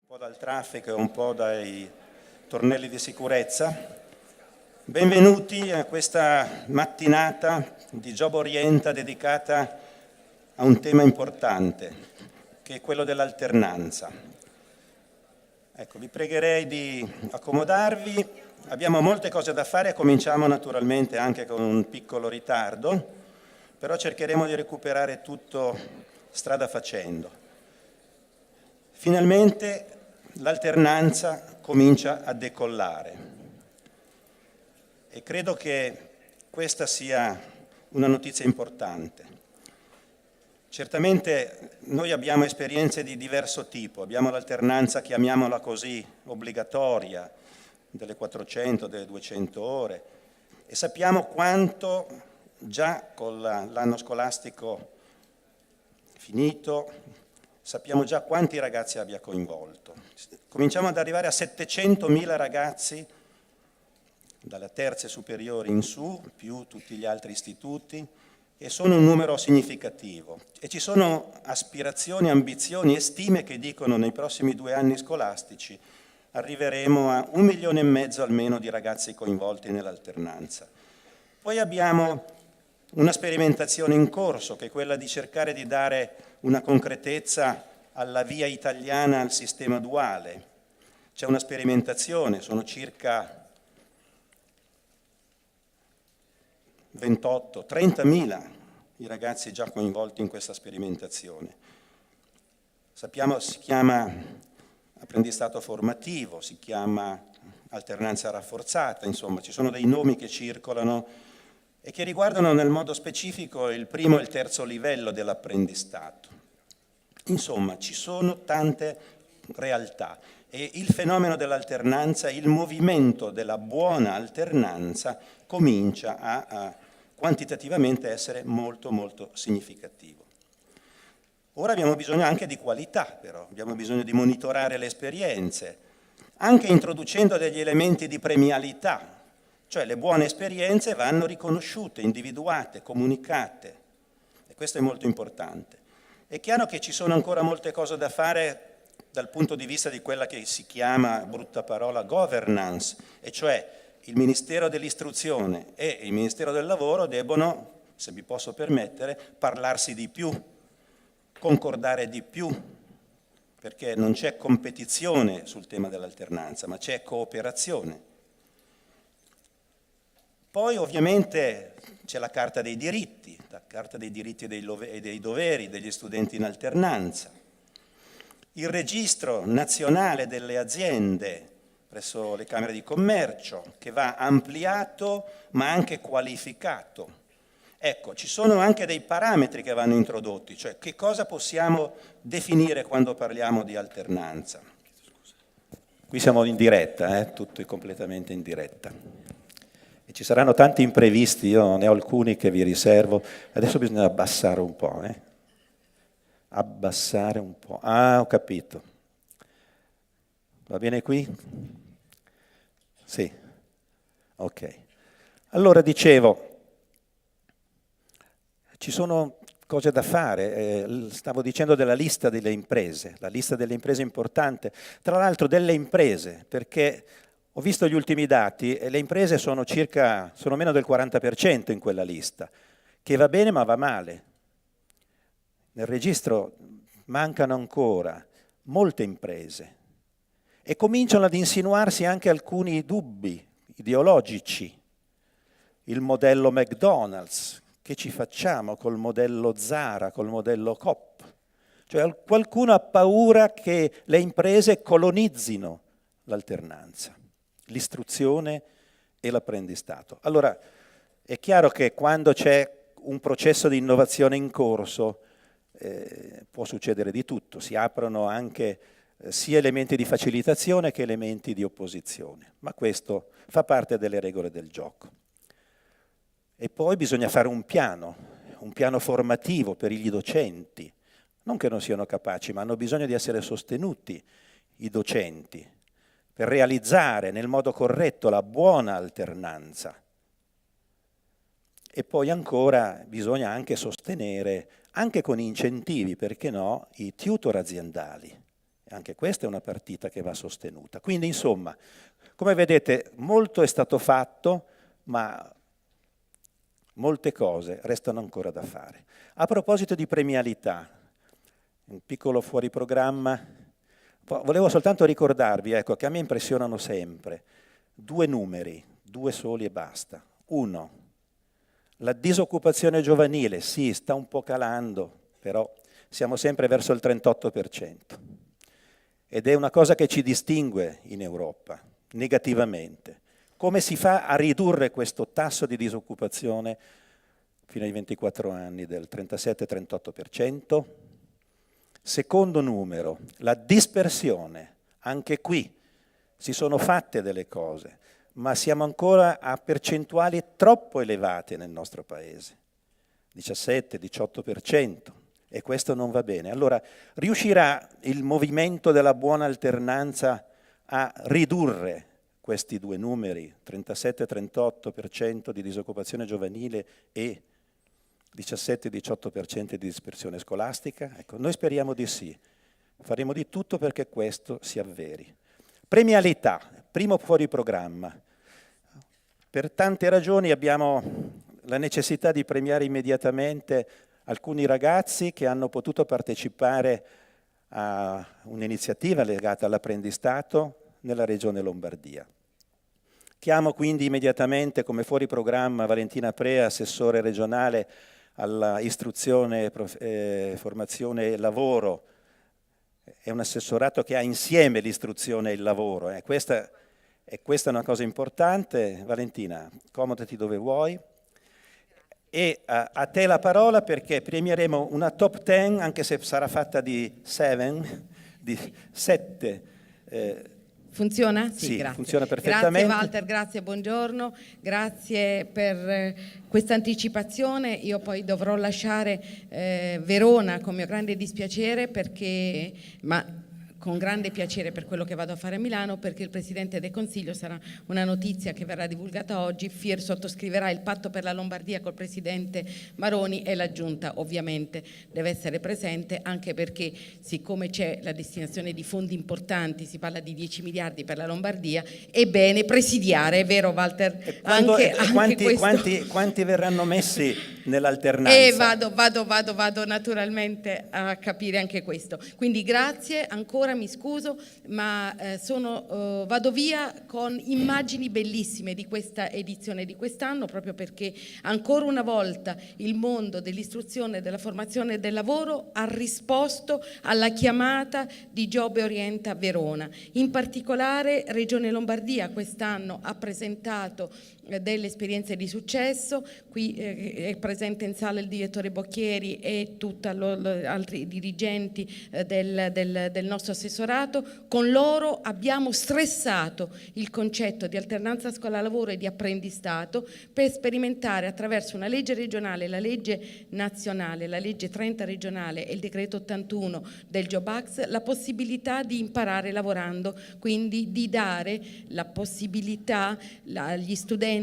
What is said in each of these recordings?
po' dal traffico e un po' dai tornelli di sicurezza. Benvenuti a questa mattinata di Job Orienta dedicata a un tema importante, che è quello dell'alternanza. Ecco, vi pregherei di accomodarvi. Abbiamo molte cose da fare e cominciamo naturalmente anche con un piccolo ritardo, però cercheremo di recuperare tutto strada facendo. Finalmente l'alternanza comincia a decollare e credo che questa sia una notizia importante. Certamente noi abbiamo esperienze di diverso tipo, abbiamo l'alternanza, chiamiamola così, obbligatoria, delle 400, delle 200 ore, e sappiamo quanto già con l'anno scolastico finito, sappiamo già quanti ragazzi abbia coinvolto. Cominciamo ad arrivare a 700.000 ragazzi dalle terze superiori in su, più tutti gli altri istituti, e sono un numero significativo. E ci sono aspirazioni, ambizioni e stime che dicono nei prossimi 2 anni scolastici arriveremo a 1,5 milioni almeno di ragazzi coinvolti nell'alternanza. Poi abbiamo una sperimentazione in corso, che è quella di cercare di dare una concretezza alla via italiana al sistema duale. C'è una sperimentazione, sono circa 30.000 i ragazzi già coinvolti in questa sperimentazione. Sappiamo si chiama apprendistato formativo, si chiama alternanza rafforzata, insomma ci sono dei nomi che circolano e che riguardano nel modo specifico il primo e il terzo livello dell'apprendistato. Insomma, ci sono tante realtà e il fenomeno dell'alternanza, il movimento della buona alternanza comincia a quantitativamente essere molto molto significativo. Ora abbiamo bisogno anche di qualità, però, abbiamo bisogno di monitorare le esperienze, anche introducendo degli elementi di premialità, cioè le buone esperienze vanno riconosciute, individuate, comunicate, e questo è molto importante. È chiaro che ci sono ancora molte cose da fare dal punto di vista di quella che si chiama, brutta parola, governance, e cioè il Ministero dell'Istruzione e il Ministero del Lavoro debbono, se mi posso permettere, parlarsi di più, concordare di più, perché non c'è competizione sul tema dell'alternanza, ma c'è cooperazione. Poi ovviamente c'è la Carta dei diritti e dei doveri degli studenti in alternanza, il registro nazionale delle aziende presso le Camere di Commercio, che va ampliato ma anche qualificato. Ecco, ci sono anche dei parametri che vanno introdotti, cioè che cosa possiamo definire quando parliamo di alternanza. Qui siamo in diretta, tutto è completamente in diretta. E ci saranno tanti imprevisti, io ne ho alcuni che vi riservo. Adesso bisogna abbassare un po', Abbassare un po'. Ah, ho capito. Va bene qui? Sì. Ok. Allora dicevo, ci sono cose da fare, stavo dicendo della lista delle imprese, la lista delle imprese è importante, tra l'altro delle imprese, perché ho visto gli ultimi dati e le imprese sono meno del 40% in quella lista, che va bene ma va male. Nel registro mancano ancora molte imprese e cominciano ad insinuarsi anche alcuni dubbi ideologici. Il modello McDonald's, che ci facciamo col modello Zara, col modello Coop? Cioè qualcuno ha paura che le imprese colonizzino l'alternanza, l'istruzione e l'apprendistato. Allora, è chiaro che quando c'è un processo di innovazione in corso può succedere di tutto, si aprono anche sia elementi di facilitazione che elementi di opposizione, ma questo fa parte delle regole del gioco. E poi bisogna fare un piano formativo per i docenti, non che non siano capaci, ma hanno bisogno di essere sostenuti i docenti per realizzare nel modo corretto la buona alternanza. E poi ancora bisogna anche sostenere, anche con incentivi, perché no, i tutor aziendali, E anche questa è una partita che va sostenuta. Quindi, insomma, come vedete, molto è stato fatto, ma molte cose restano ancora da fare. A proposito di premialità, un piccolo fuori programma, volevo soltanto ricordarvi, ecco, che a me impressionano sempre 2 numeri, 2 soli e basta. 1, la disoccupazione giovanile, sì, sta un po' calando, però siamo sempre verso il 38%. Ed è una cosa che ci distingue in Europa, negativamente. Come si fa a ridurre questo tasso di disoccupazione fino ai 24 anni del 37-38%? Secondo numero, la dispersione. Anche qui si sono fatte delle cose, ma siamo ancora a percentuali troppo elevate nel nostro Paese, 17-18%, e questo non va bene. Allora, riuscirà il movimento della buona alternanza a ridurre questi 2 numeri, 37-38% di disoccupazione giovanile e 17-18% di dispersione scolastica? Ecco, noi speriamo di sì. Faremo di tutto perché questo si avveri. Premialità, primo fuori programma. Per tante ragioni abbiamo la necessità di premiare immediatamente alcuni ragazzi che hanno potuto partecipare a un'iniziativa legata all'apprendistato nella regione Lombardia. Chiamo quindi immediatamente come fuori programma Valentina Prea, assessore regionale alla istruzione, formazione e lavoro. È un assessorato che ha insieme l'istruzione e il lavoro. Questa è una cosa importante. Valentina, accomodati dove vuoi. E a te la parola, perché premieremo una top 10, anche se sarà fatta di 7. Funziona? Sì, grazie. Funziona perfettamente. Grazie Walter, grazie, buongiorno, grazie per questa anticipazione. Io poi dovrò lasciare Verona con mio grande dispiacere, ma con grande piacere per quello che vado a fare a Milano, perché il Presidente del Consiglio, sarà una notizia che verrà divulgata oggi, FIR sottoscriverà il patto per la Lombardia col Presidente Maroni e la Giunta ovviamente deve essere presente, anche perché siccome c'è la destinazione di fondi importanti, si parla di 10 miliardi per la Lombardia, è bene presidiare, è vero Walter? Quanti verranno messi nell'alternanza? Vado naturalmente a capire anche questo. Quindi grazie ancora, mi scuso, ma vado via con immagini bellissime di questa edizione di quest'anno, proprio perché ancora una volta il mondo dell'istruzione, della formazione e del lavoro ha risposto alla chiamata di Job Orienta Verona. In particolare Regione Lombardia quest'anno ha presentato delle esperienze di successo. Qui è presente in sala il direttore Bocchieri e tutti altri dirigenti del nostro assessorato. Con loro abbiamo stressato il concetto di alternanza scuola-lavoro e di apprendistato per sperimentare attraverso una legge regionale, la legge nazionale, la legge 30 regionale e il decreto 81 del Job Act, la possibilità di imparare lavorando, quindi di dare la possibilità agli studenti,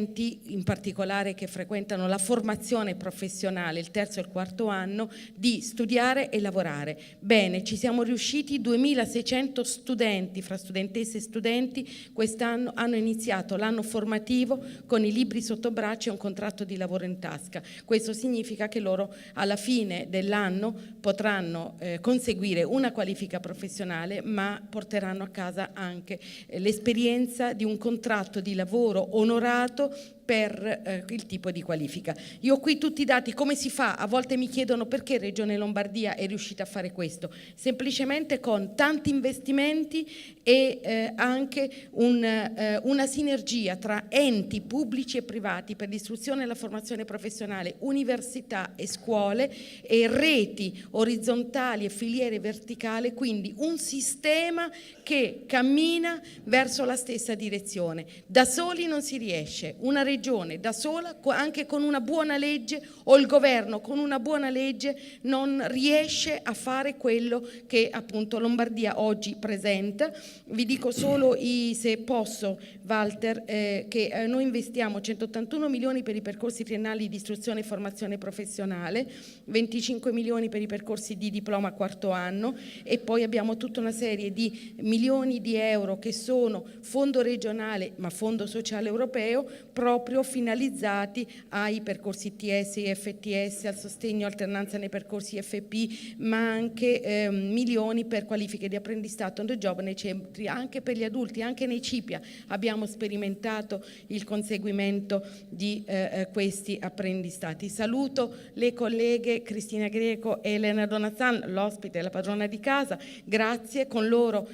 in particolare che frequentano la formazione professionale, il 3° e il 4° anno, di studiare e lavorare. Bene, ci siamo riusciti. 2600 studenti, fra studentesse e studenti, quest'anno hanno iniziato l'anno formativo con i libri sotto braccio e un contratto di lavoro in tasca. Questo significa che loro alla fine dell'anno potranno conseguire una qualifica professionale, ma porteranno a casa anche l'esperienza di un contratto di lavoro onorato per il tipo di qualifica. Io ho qui tutti i dati. Come si fa? A volte mi chiedono perché Regione Lombardia è riuscita a fare questo. Semplicemente con tanti investimenti e anche una sinergia tra enti pubblici e privati per l'istruzione e la formazione professionale, università e scuole, e reti orizzontali e filiere verticali, quindi un sistema che cammina verso la stessa direzione. Da soli non si riesce. Una regione da sola, anche con una buona legge, o il governo con una buona legge, non riesce a fare quello che appunto Lombardia oggi presenta. Vi dico solo, se posso, Walter, che noi investiamo 181 milioni per i percorsi triennali di istruzione e formazione professionale, 25 milioni per i percorsi di diploma quarto anno, e poi abbiamo tutta una serie di milioni di euro che sono fondo regionale ma fondo sociale europeo, proprio finalizzati ai percorsi ITS, IFTS, al sostegno alternanza nei percorsi FP, ma anche milioni per qualifiche di apprendistato on the job nei centri, anche per gli adulti, anche nei CIPIA abbiamo sperimentato il conseguimento di questi apprendistati. Saluto le colleghe Cristina Greco e Elena Donazan, l'ospite e la padrona di casa, grazie, con loro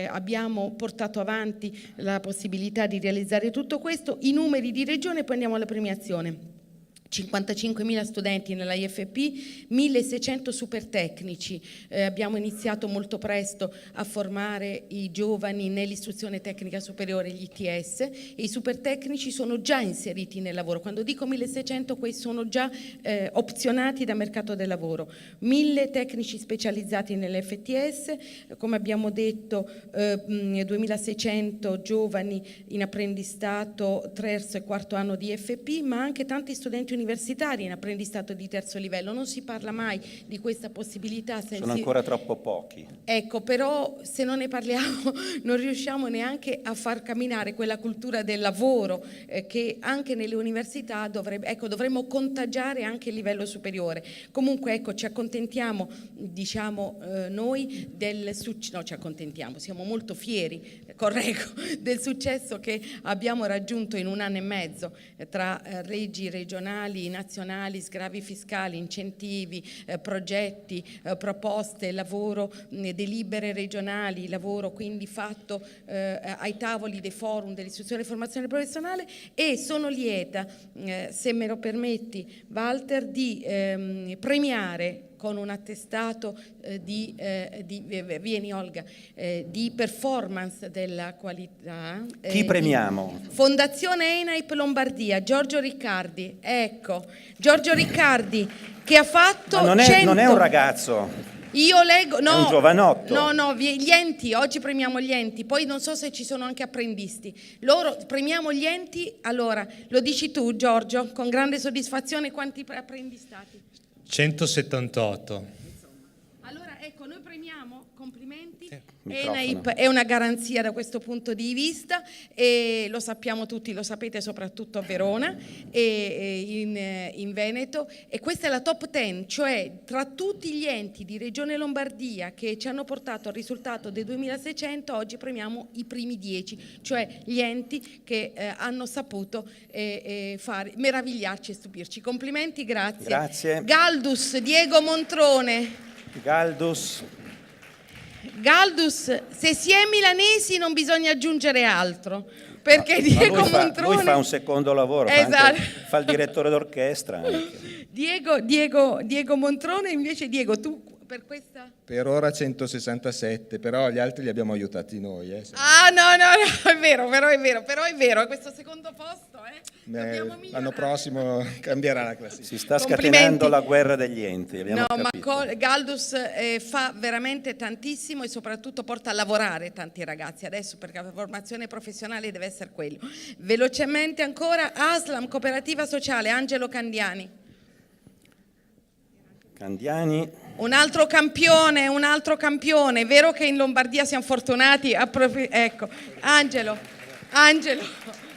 abbiamo portato avanti la possibilità di realizzare tutto questo. I numeri di regione, poi andiamo alla premiazione. 55.000 studenti nella IFP, 1.600 super tecnici, abbiamo iniziato molto presto a formare i giovani nell'istruzione tecnica superiore, gli ITS, e i super tecnici sono già inseriti nel lavoro. Quando dico 1.600, questi sono già opzionati da mercato del lavoro. 1.000 tecnici specializzati nell'FTS, come abbiamo detto 2.600 giovani in apprendistato terzo e quarto anno di FP, ma anche tanti studenti universitari in apprendistato di terzo livello. Non si parla mai di questa possibilità. Sono ancora troppo pochi. Ecco, però se non ne parliamo non riusciamo neanche a far camminare quella cultura del lavoro che anche nelle università dovremmo contagiare anche il livello superiore. Comunque ecco, ci accontentiamo, diciamo noi, ci accontentiamo, siamo molto fieri, correggo, del successo che abbiamo raggiunto in 1 anno e mezzo tra leggi regionali, nazionali, sgravi fiscali, incentivi, progetti, proposte, lavoro, delibere regionali, lavoro quindi fatto ai tavoli dei forum dell'istruzione e formazione professionale, e sono lieta, se me lo permetti Walter, di premiare con un attestato vieni Olga, di performance della qualità. Chi premiamo? Fondazione ENAIP Lombardia, Giorgio Riccardi, ecco, Giorgio Riccardi che ha fatto Ma non è un ragazzo. Io leggo, no, è un giovanotto. No, gli enti, oggi premiamo gli enti, poi non so se ci sono anche apprendisti. Loro premiamo gli enti, allora, lo dici tu Giorgio, con grande soddisfazione, quanti apprendistati? 178. Allora ecco, noi premiamo, complimenti, Microfono. ENAIP è una garanzia da questo punto di vista, e lo sappiamo tutti, lo sapete soprattutto a Verona e in Veneto, e questa è la top 10, cioè tra tutti gli enti di Regione Lombardia che ci hanno portato al risultato dei 2600, oggi premiamo i primi 10, cioè gli enti che hanno saputo meravigliarci e stupirci. Complimenti, grazie. Grazie. Galdus, Diego Montrone. Galdus, se si è milanesi non bisogna aggiungere altro, perché Diego Montrone... Lui fa un secondo lavoro, esatto. fa il direttore d'orchestra anche. Diego Montrone, invece Diego, tu per questa... Per ora 167, però gli altri li abbiamo aiutati noi. Ah no, è vero, però è vero, questo secondo posto, l'anno prossimo cambierà la classifica. Si sta scatenando la guerra degli enti, abbiamo capito. Ma Galdus fa veramente tantissimo e soprattutto porta a lavorare tanti ragazzi adesso, perché la formazione professionale deve essere quello. Velocemente ancora ASLAM, Cooperativa Sociale, Angelo Candiani. Un altro campione, è vero che in Lombardia siamo fortunati, ecco, Angelo,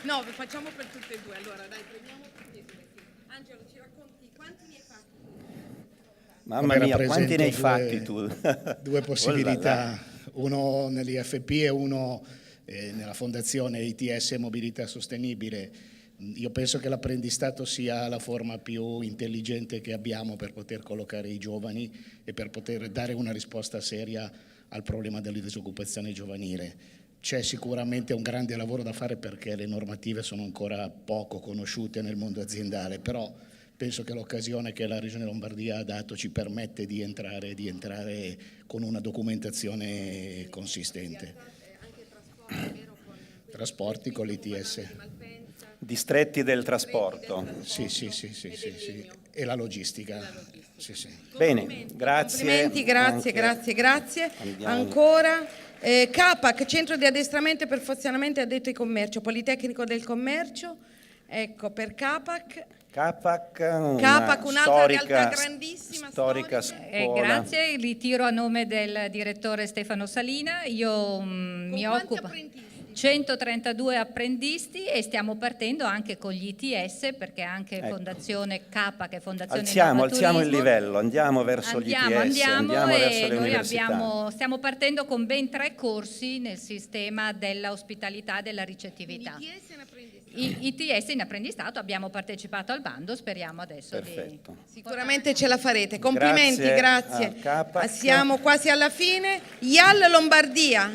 no, facciamo per tutte e due, allora dai, prendiamo tutti e due. Angelo, ci racconti quanti ne hai fatti? Mamma mia, quanti ne hai fatti tu? Due possibilità, uno nell'IFP e uno nella fondazione ITS Mobilità Sostenibile. Io penso che l'apprendistato sia la forma più intelligente che abbiamo per poter collocare i giovani e per poter dare una risposta seria al problema della disoccupazione giovanile. C'è sicuramente un grande lavoro da fare perché le normative sono ancora poco conosciute nel mondo aziendale, però penso che l'occasione che la Regione Lombardia ha dato ci permette di entrare con una documentazione consistente. Trasporti con l'ITS. distretti del trasporto. Sì. E la logistica. Sì. Bene, grazie. Complimenti, grazie. Andiamo. Ancora. CAPAC, Centro di Addestramento e Perfezionamento Addetto ai Commercio, Politecnico del Commercio. Ecco, per CAPAC. CAPAC, un'altra realtà grandissima, storica scuola. Grazie, li tiro a nome del direttore Stefano Salina. Io mi occupo 132 apprendisti e stiamo partendo anche con gli ITS, perché anche Fondazione CAPAC e Fondazione Alziamo il livello, andiamo verso gli ITS, andiamo verso le noi università. stiamo partendo con ben 3 corsi nel sistema dell'ospitalità e della ricettività. ITS in apprendistato, abbiamo partecipato al bando, speriamo adesso Perfetto. Sicuramente ce la farete. Complimenti, grazie. CAPAC. Siamo quasi alla fine. IAL Lombardia,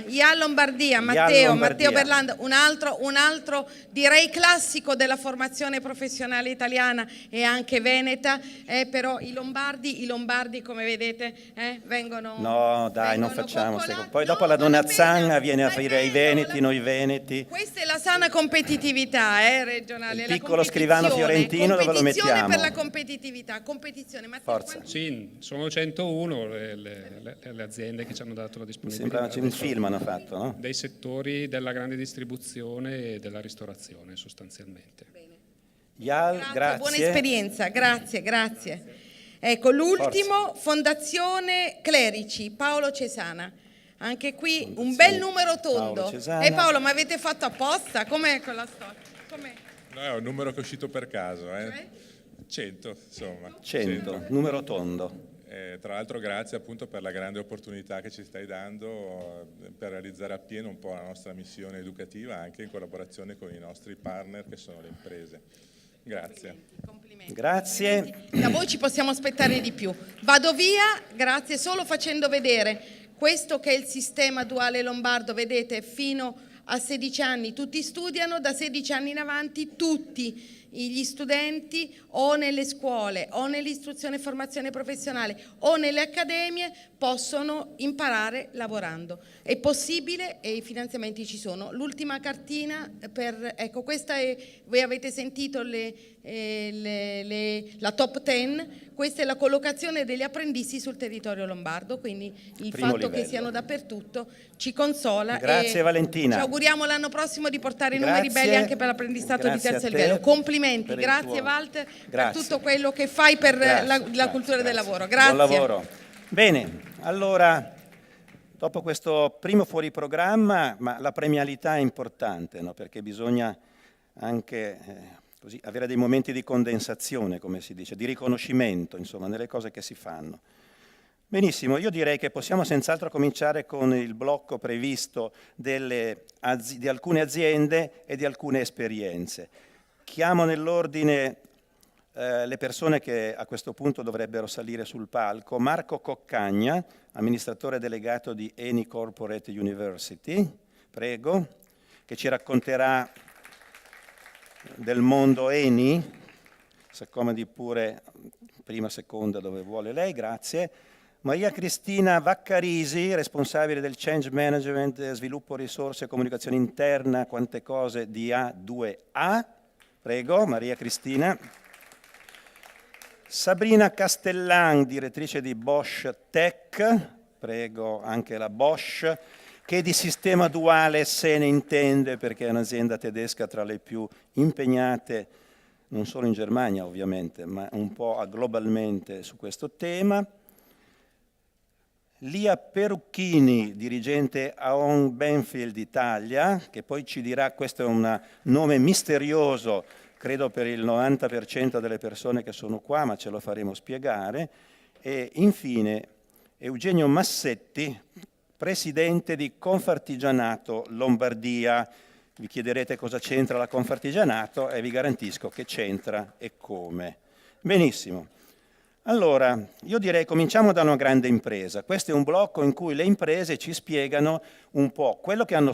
Matteo Berlando, un altro direi classico della formazione professionale italiana e anche veneta, però i Lombardi come vedete vengono. No, dai, non facciamo. Poi dopo la donna Zanna viene a dire ai veneti, noi veneti. Questa è la sana competitività regionale. Il piccolo scrivano fiorentino dove lo mettiamo? Per la competitività. Matteo, Forza. Sì, sono 101 le aziende che ci hanno dato la Mi disponibilità. sembra un film hanno fatto, no? Dei settori della grande distribuzione e della ristorazione sostanzialmente. IAL, grazie. Buona esperienza, grazie. Ecco, l'ultimo, Fondazione Clerici, Paolo Cesana. Anche qui un bel numero tondo. Paolo, ma avete fatto apposta? Com'è quella storia? No, è un numero che è uscito per caso, 100, insomma. 100, numero tondo. Tra l'altro grazie appunto per la grande opportunità che ci stai dando per realizzare appieno un po' la nostra missione educativa, anche in collaborazione con i nostri partner che sono le imprese. Grazie. Complimenti. Grazie. Da voi ci possiamo aspettare di più. Vado via, grazie, solo facendo vedere questo che è il sistema duale lombardo, vedete, fino a 16 anni tutti studiano, da 16 anni in avanti tutti gli studenti o nelle scuole o nell'istruzione e formazione professionale o nelle accademie possono imparare lavorando. È possibile e i finanziamenti ci sono. L'ultima cartina, ecco, questa è, voi avete sentito la top 10, questa è la collocazione degli apprendisti sul territorio lombardo, quindi il fatto livello. Che siano dappertutto ci consola. Grazie, Valentina. Ci auguriamo l'anno prossimo di portare i Grazie. numeri belli anche per l'apprendistato di terzo Grazie a te livello. Complimenti, per il grazie tuo- Walter Grazie. per tutto quello che fai per la cultura del lavoro. Grazie. Buon lavoro. Bene, allora, dopo questo primo fuori programma, ma la premialità è importante, no? Perché bisogna anche così, avere dei momenti di condensazione, come si dice, di riconoscimento, insomma, nelle cose che si fanno. Benissimo, io direi che possiamo senz'altro cominciare con il blocco previsto di alcune aziende e di alcune esperienze. Chiamo nell'ordine le persone che a questo punto dovrebbero salire sul palco. Marco Coccagna, amministratore delegato di Eni Corporate University, prego, che ci racconterà del mondo Eni, si accomodi pure prima, seconda, dove vuole lei, grazie. Maria Cristina Vaccarisi, responsabile del Change Management, Sviluppo Risorse e Comunicazione Interna, quante cose di A2A, prego, Maria Cristina. Sabrina Castellan, direttrice di Bosch Tech, prego anche la Bosch, che di sistema duale se ne intende perché è un'azienda tedesca tra le più impegnate, non solo in Germania ovviamente, ma un po' globalmente su questo tema. Lia Perucchini, dirigente Aon Benfield Italia, che poi ci dirà, questo è un nome misterioso, credo per il 90% delle persone che sono qua, ma ce lo faremo spiegare. E infine Eugenio Massetti, presidente di Confartigianato Lombardia. Vi chiederete cosa c'entra la Confartigianato e vi garantisco che c'entra e come. Benissimo. Allora, io direi cominciamo da una grande impresa. Questo è un blocco in cui le imprese ci spiegano un po' quello che hanno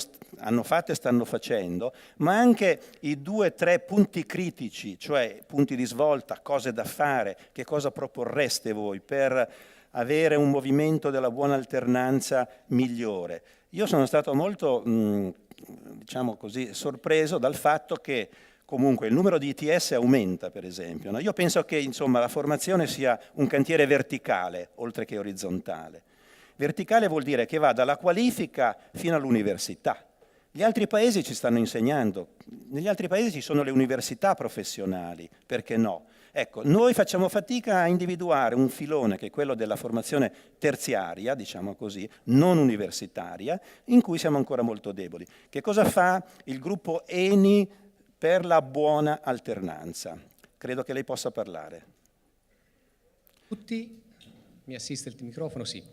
fatto e stanno facendo, ma anche i 2 o 3 punti critici, cioè punti di svolta, cose da fare, che cosa proporreste voi per avere un movimento della buona alternanza migliore. Io sono stato molto, diciamo così, sorpreso dal fatto che comunque il numero di ITS aumenta, per esempio, no? Io penso che insomma, la formazione sia un cantiere verticale, oltre che orizzontale. Verticale vuol dire che va dalla qualifica fino all'università. Gli altri paesi ci stanno insegnando, negli altri paesi ci sono le università professionali, perché no? Ecco, noi facciamo fatica a individuare un filone che è quello della formazione terziaria, diciamo così, non universitaria, in cui siamo ancora molto deboli. Che cosa fa il gruppo ENI per la buona alternanza? Credo che lei possa parlare. Tutti? Mi assiste il microfono? Sì.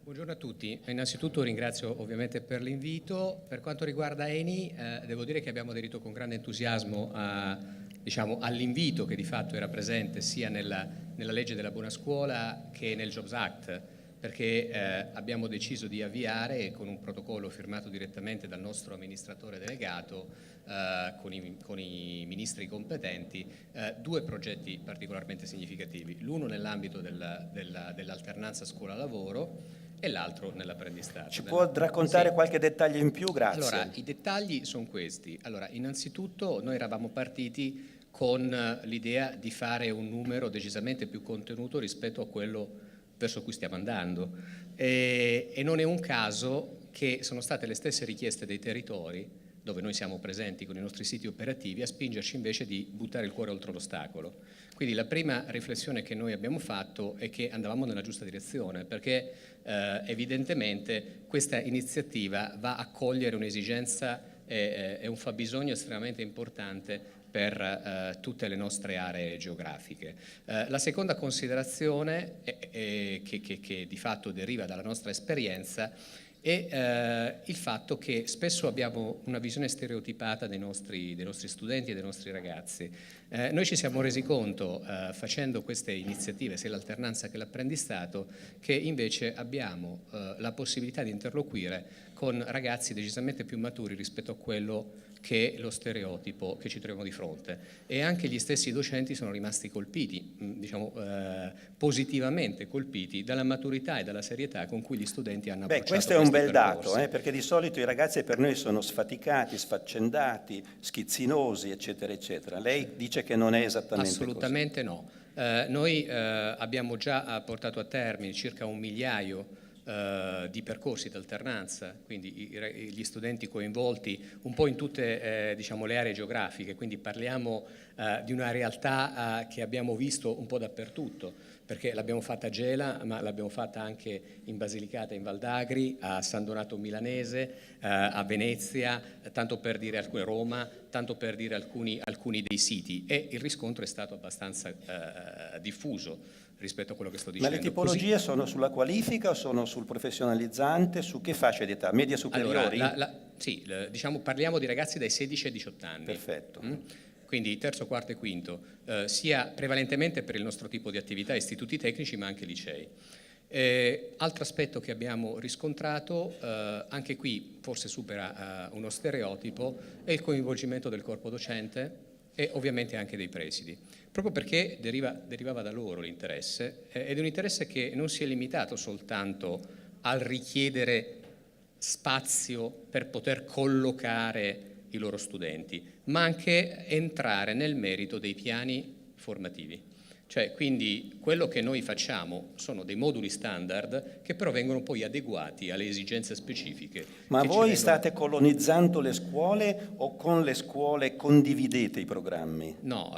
Buongiorno a tutti. Innanzitutto ringrazio ovviamente per l'invito. Per quanto riguarda ENI, devo dire che abbiamo aderito con grande entusiasmo all'invito che di fatto era presente sia nella legge della buona scuola che nel Jobs Act, perché abbiamo deciso di avviare con un protocollo firmato direttamente dal nostro amministratore delegato con i ministri competenti due progetti particolarmente significativi, l'uno nell'ambito dell'alternanza scuola-lavoro e l'altro nell'apprendistato. Ci può raccontare qualche dettaglio in più? Grazie. Allora, i dettagli sono questi. Allora, innanzitutto noi eravamo partiti con l'idea di fare un numero decisamente più contenuto rispetto a quello verso cui stiamo andando e non è un caso che sono state le stesse richieste dei territori dove noi siamo presenti con i nostri siti operativi a spingerci invece di buttare il cuore oltre l'ostacolo. Quindi la prima riflessione che noi abbiamo fatto è che andavamo nella giusta direzione, perché evidentemente questa iniziativa va a cogliere un'esigenza e un fabbisogno estremamente importante per tutte le nostre aree geografiche. La seconda considerazione che di fatto deriva dalla nostra esperienza è il fatto che spesso abbiamo una visione stereotipata dei nostri studenti e dei nostri ragazzi. Noi ci siamo resi conto facendo queste iniziative, sia l'alternanza che l'apprendistato, che invece abbiamo la possibilità di interloquire con ragazzi decisamente più maturi rispetto a quello che è lo stereotipo che ci troviamo di fronte, e anche gli stessi docenti sono rimasti colpiti, positivamente colpiti dalla maturità e dalla serietà con cui gli studenti hanno approcciato questo è un bel percorsi. dato, perché di solito i ragazzi per noi sono sfaticati, sfaccendati, schizzinosi, eccetera, eccetera. Lei dice che non è esattamente Assolutamente così. No. Noi abbiamo già portato a termine circa 1 migliaio di percorsi d'alternanza, quindi gli studenti coinvolti un po' in tutte le aree geografiche, quindi parliamo di una realtà che abbiamo visto un po' dappertutto, perché l'abbiamo fatta a Gela, ma l'abbiamo fatta anche in Basilicata, in Val d'Agri, a San Donato Milanese, a Venezia, tanto per dire alcune, Roma, tanto per dire alcuni dei siti, e il riscontro è stato abbastanza diffuso rispetto a quello che sto dicendo. Ma le tipologie sono sulla qualifica o sono sul professionalizzante? Su che fascia di età? Medie superiori? Allora, parliamo di ragazzi dai 16 ai 18 anni. Perfetto. Quindi terzo, quarto e quinto, sia prevalentemente per il nostro tipo di attività, istituti tecnici ma anche licei. Altro aspetto che abbiamo riscontrato, anche qui forse supera uno stereotipo, è il coinvolgimento del corpo docente e ovviamente anche dei presidi, proprio perché derivava da loro l'interesse, ed è un interesse che non si è limitato soltanto al richiedere spazio per poter collocare i loro studenti, ma anche entrare nel merito dei piani formativi. Cioè, quindi quello che noi facciamo sono dei moduli standard che però vengono poi adeguati alle esigenze specifiche. Ma voi state colonizzando le scuole o con le scuole condividete i programmi? No,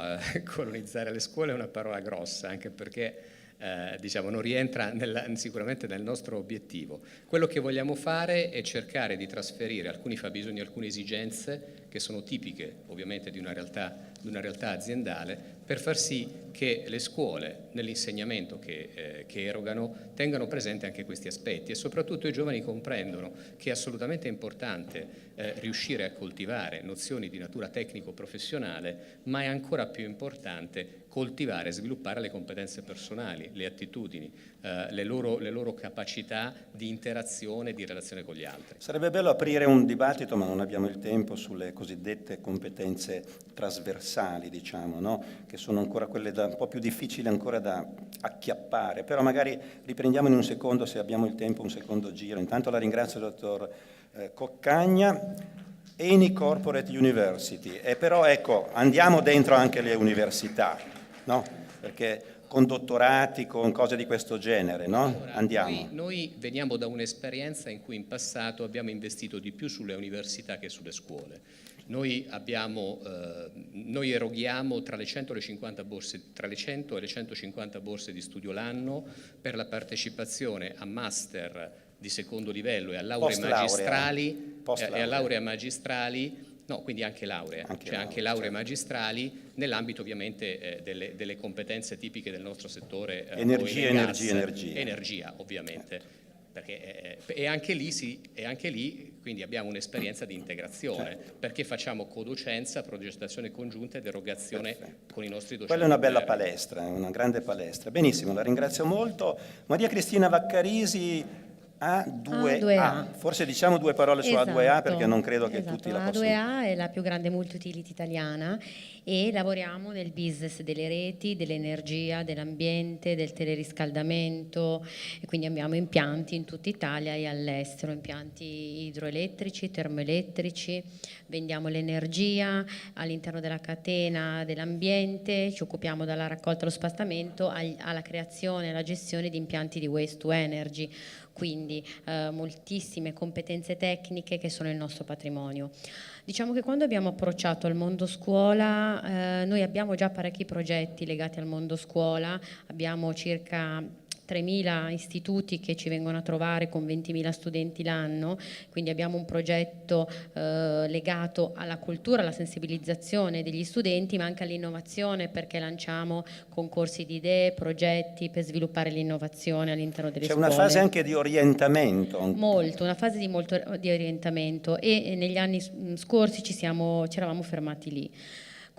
colonizzare le scuole è una parola grossa, anche perché non rientra sicuramente nel nostro obiettivo. Quello che vogliamo fare è cercare di trasferire alcuni fabbisogni, alcune esigenze che sono tipiche ovviamente di una realtà aziendale, per far sì che le scuole nell'insegnamento che erogano tengano presente anche questi aspetti, e soprattutto i giovani comprendono che è assolutamente importante riuscire a coltivare nozioni di natura tecnico-professionale, ma è ancora più importante coltivare e sviluppare le competenze personali, le attitudini, le loro capacità di interazione e di relazione con gli altri. Sarebbe bello aprire un dibattito, ma non abbiamo il tempo, sulle cosiddette competenze trasversali, diciamo, no? Che sono ancora quelle un po' più difficili ancora da acchiappare, però magari riprendiamo in un secondo, se abbiamo il tempo, un secondo giro. Intanto la ringrazio, dottor Coccagna. any corporate university. E però ecco, andiamo dentro anche le università, no? Perché con dottorati, con cose di questo genere, no? Allora, Andiamo. Noi veniamo da un'esperienza in cui in passato abbiamo investito di più sulle università che sulle scuole. Noi eroghiamo tra le 100 e le 50 borse, tra le 100 e le 150 borse di studio l'anno per la partecipazione a master di secondo livello e a lauree magistrali, no, quindi anche laurea, anche lauree magistrali nell'ambito ovviamente delle competenze tipiche del nostro settore. Energia, ovviamente. Perché, e anche lì quindi abbiamo un'esperienza di integrazione, perché facciamo codocenza, progettazione congiunta ed erogazione con i nostri docenti. Quella è una bella palestra, una grande palestra. Benissimo, la ringrazio molto. Maria Cristina Vaccarisi, A2A. Forse diciamo due parole su A2A perché non credo che tutti la possano. A2A è la più grande multi-utility italiana e lavoriamo nel business delle reti, dell'energia, dell'ambiente, del teleriscaldamento, e quindi abbiamo impianti in tutta Italia e all'estero, impianti idroelettrici, termoelettrici, vendiamo l'energia all'interno della catena dell'ambiente, ci occupiamo dalla raccolta e allo spastamento alla creazione e alla gestione di impianti di waste to energy, quindi moltissime competenze tecniche che sono il nostro patrimonio. Diciamo che quando abbiamo approcciato al mondo scuola, noi abbiamo già parecchi progetti legati al mondo scuola, abbiamo circa 3.000 istituti che ci vengono a trovare con 20.000 studenti l'anno, quindi abbiamo un progetto legato alla cultura, alla sensibilizzazione degli studenti, ma anche all'innovazione, perché lanciamo concorsi di idee, progetti per sviluppare l'innovazione all'interno delle scuole. C'è una fase anche di orientamento. Molto, una fase di orientamento, e negli anni scorsi ci eravamo fermati lì.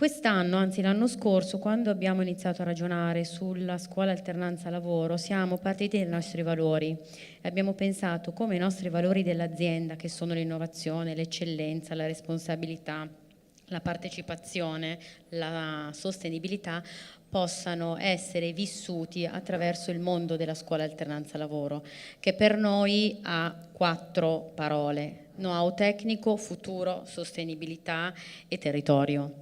Quest'anno, anzi l'anno scorso, quando abbiamo iniziato a ragionare sulla scuola alternanza lavoro, siamo partiti dai nostri valori e abbiamo pensato come i nostri valori dell'azienda, che sono l'innovazione, l'eccellenza, la responsabilità, la partecipazione, la sostenibilità, possano essere vissuti attraverso il mondo della scuola alternanza lavoro, che per noi ha 4 parole: know-how tecnico, futuro, sostenibilità e territorio.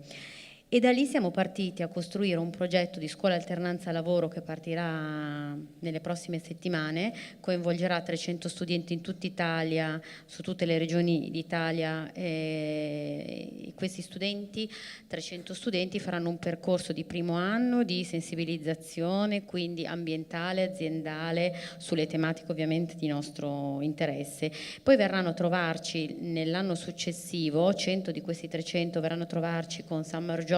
E da lì siamo partiti a costruire un progetto di scuola alternanza lavoro che partirà nelle prossime settimane, coinvolgerà 300 studenti in tutta Italia, su tutte le regioni d'Italia, e questi studenti, 300 studenti, faranno un percorso di primo anno di sensibilizzazione, quindi ambientale, aziendale, sulle tematiche ovviamente di nostro interesse. Poi verranno a trovarci nell'anno successivo, 100 di questi 300 verranno a trovarci con Summer Job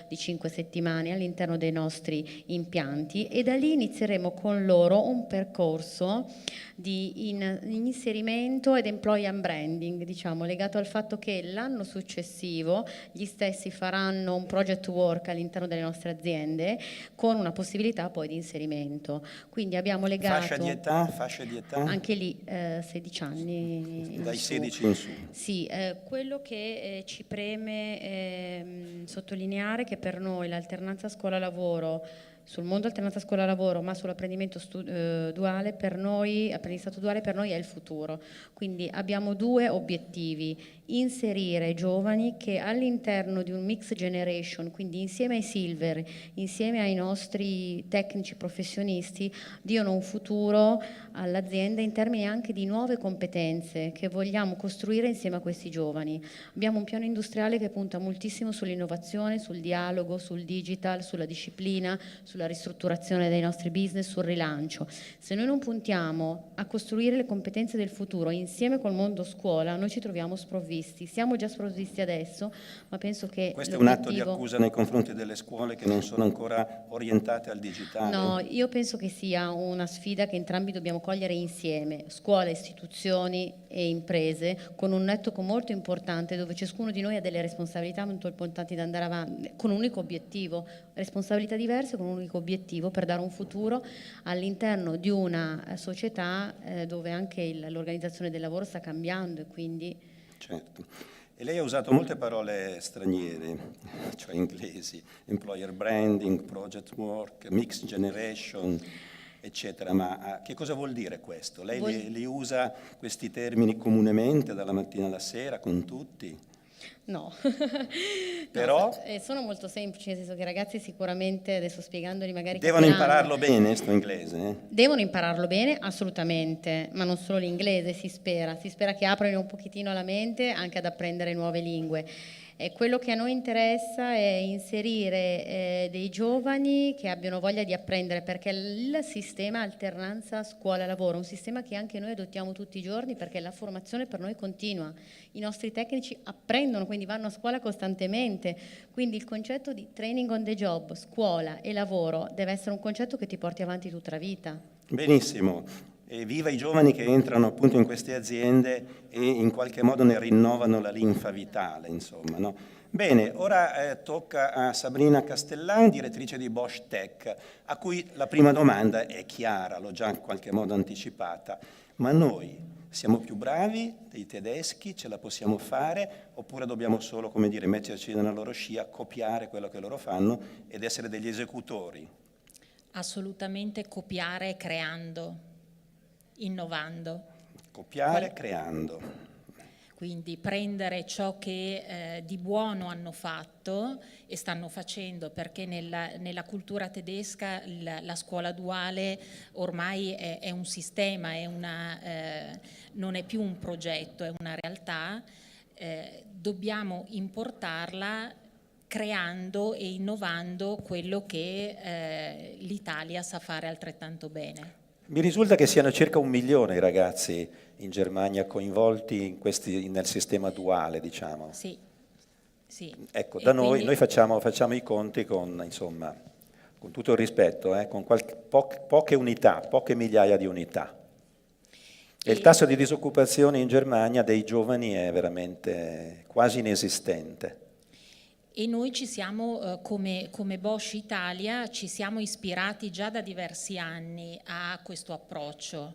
di 5 settimane all'interno dei nostri impianti, e da lì inizieremo con loro un percorso di inserimento ed employer branding, diciamo, legato al fatto che l'anno successivo gli stessi faranno un project work all'interno delle nostre aziende con una possibilità poi di inserimento. Quindi abbiamo legato fascia di età? Anche lì 16 anni dai 16 in su. Sì, quello che ci preme sottolineare che per noi l'alternanza scuola-lavoro, sul mondo alternanza scuola-lavoro, ma sull'apprendimento duale, per noi, apprendistato duale per noi è il futuro. Quindi abbiamo 2 obiettivi: inserire giovani che all'interno di un mix generation, quindi insieme ai silver, insieme ai nostri tecnici professionisti, diano un futuro all'azienda in termini anche di nuove competenze che vogliamo costruire insieme a questi giovani. Abbiamo un piano industriale che punta moltissimo sull'innovazione, sul dialogo, sul digital, sulla disciplina, sulla ristrutturazione dei nostri business, sul rilancio. Se noi non puntiamo a costruire le competenze del futuro insieme col mondo scuola, noi ci troviamo sprovvisti. Siamo già sprovvisti adesso, ma penso che questo è un atto di accusa nei confronti delle scuole che non sono ancora orientate al digitale. No, io penso che sia una sfida che entrambi dobbiamo cogliere insieme, scuole, istituzioni e imprese, con un network molto importante dove ciascuno di noi ha delle responsabilità molto importanti da andare avanti, con un unico obiettivo, responsabilità diverse con un unico obiettivo, per dare un futuro all'interno di una società dove anche l'organizzazione del lavoro sta cambiando, e quindi... Certo. E lei ha usato molte parole straniere, cioè inglesi: employer branding, project work, mixed generation. eccetera, ma che cosa vuol dire questo? Lei li usa questi termini comunemente dalla mattina alla sera con tutti? No, Però sono molto semplici, nel senso che i ragazzi sicuramente, adesso spiegandoli magari devono capiranno. impararlo bene sto inglese? Devono impararlo bene, assolutamente, ma non solo l'inglese, si spera che aprano un pochettino la mente anche ad apprendere nuove lingue. E quello che a noi interessa è inserire dei giovani che abbiano voglia di apprendere, perché il sistema alternanza scuola-lavoro è un sistema che anche noi adottiamo tutti i giorni, perché la formazione per noi continua. I nostri tecnici apprendono, quindi vanno a scuola costantemente. Quindi il concetto di training on the job, scuola e lavoro, deve essere un concetto che ti porti avanti tutta la vita. Benissimo. E viva i giovani che entrano appunto in queste aziende e in qualche modo ne rinnovano la linfa vitale, insomma, no? Bene, ora tocca a Sabrina Castellan, direttrice di Bosch Tech, a cui la prima domanda è chiara, l'ho già in qualche modo anticipata. Ma noi siamo più bravi dei tedeschi, ce la possiamo fare, oppure dobbiamo solo, come dire, metterci nella loro scia, copiare quello che loro fanno ed essere degli esecutori? Assolutamente copiare creando. Innovando. Copiare creando. Quindi prendere ciò che di buono hanno fatto e stanno facendo, perché nella cultura tedesca la scuola duale ormai è un sistema, non è più un progetto, è una realtà. Dobbiamo importarla creando e innovando quello che l'Italia sa fare altrettanto bene. Mi risulta che siano circa 1 milione i ragazzi in Germania coinvolti nel sistema duale, diciamo. Sì, sì. Ecco, E da quindi noi facciamo i conti con, insomma, con tutto il rispetto, con poche unità, poche migliaia di unità. E il tasso di disoccupazione in Germania dei giovani è veramente quasi inesistente. E noi ci siamo, come Bosch Italia, ci siamo ispirati già da diversi anni a questo approccio.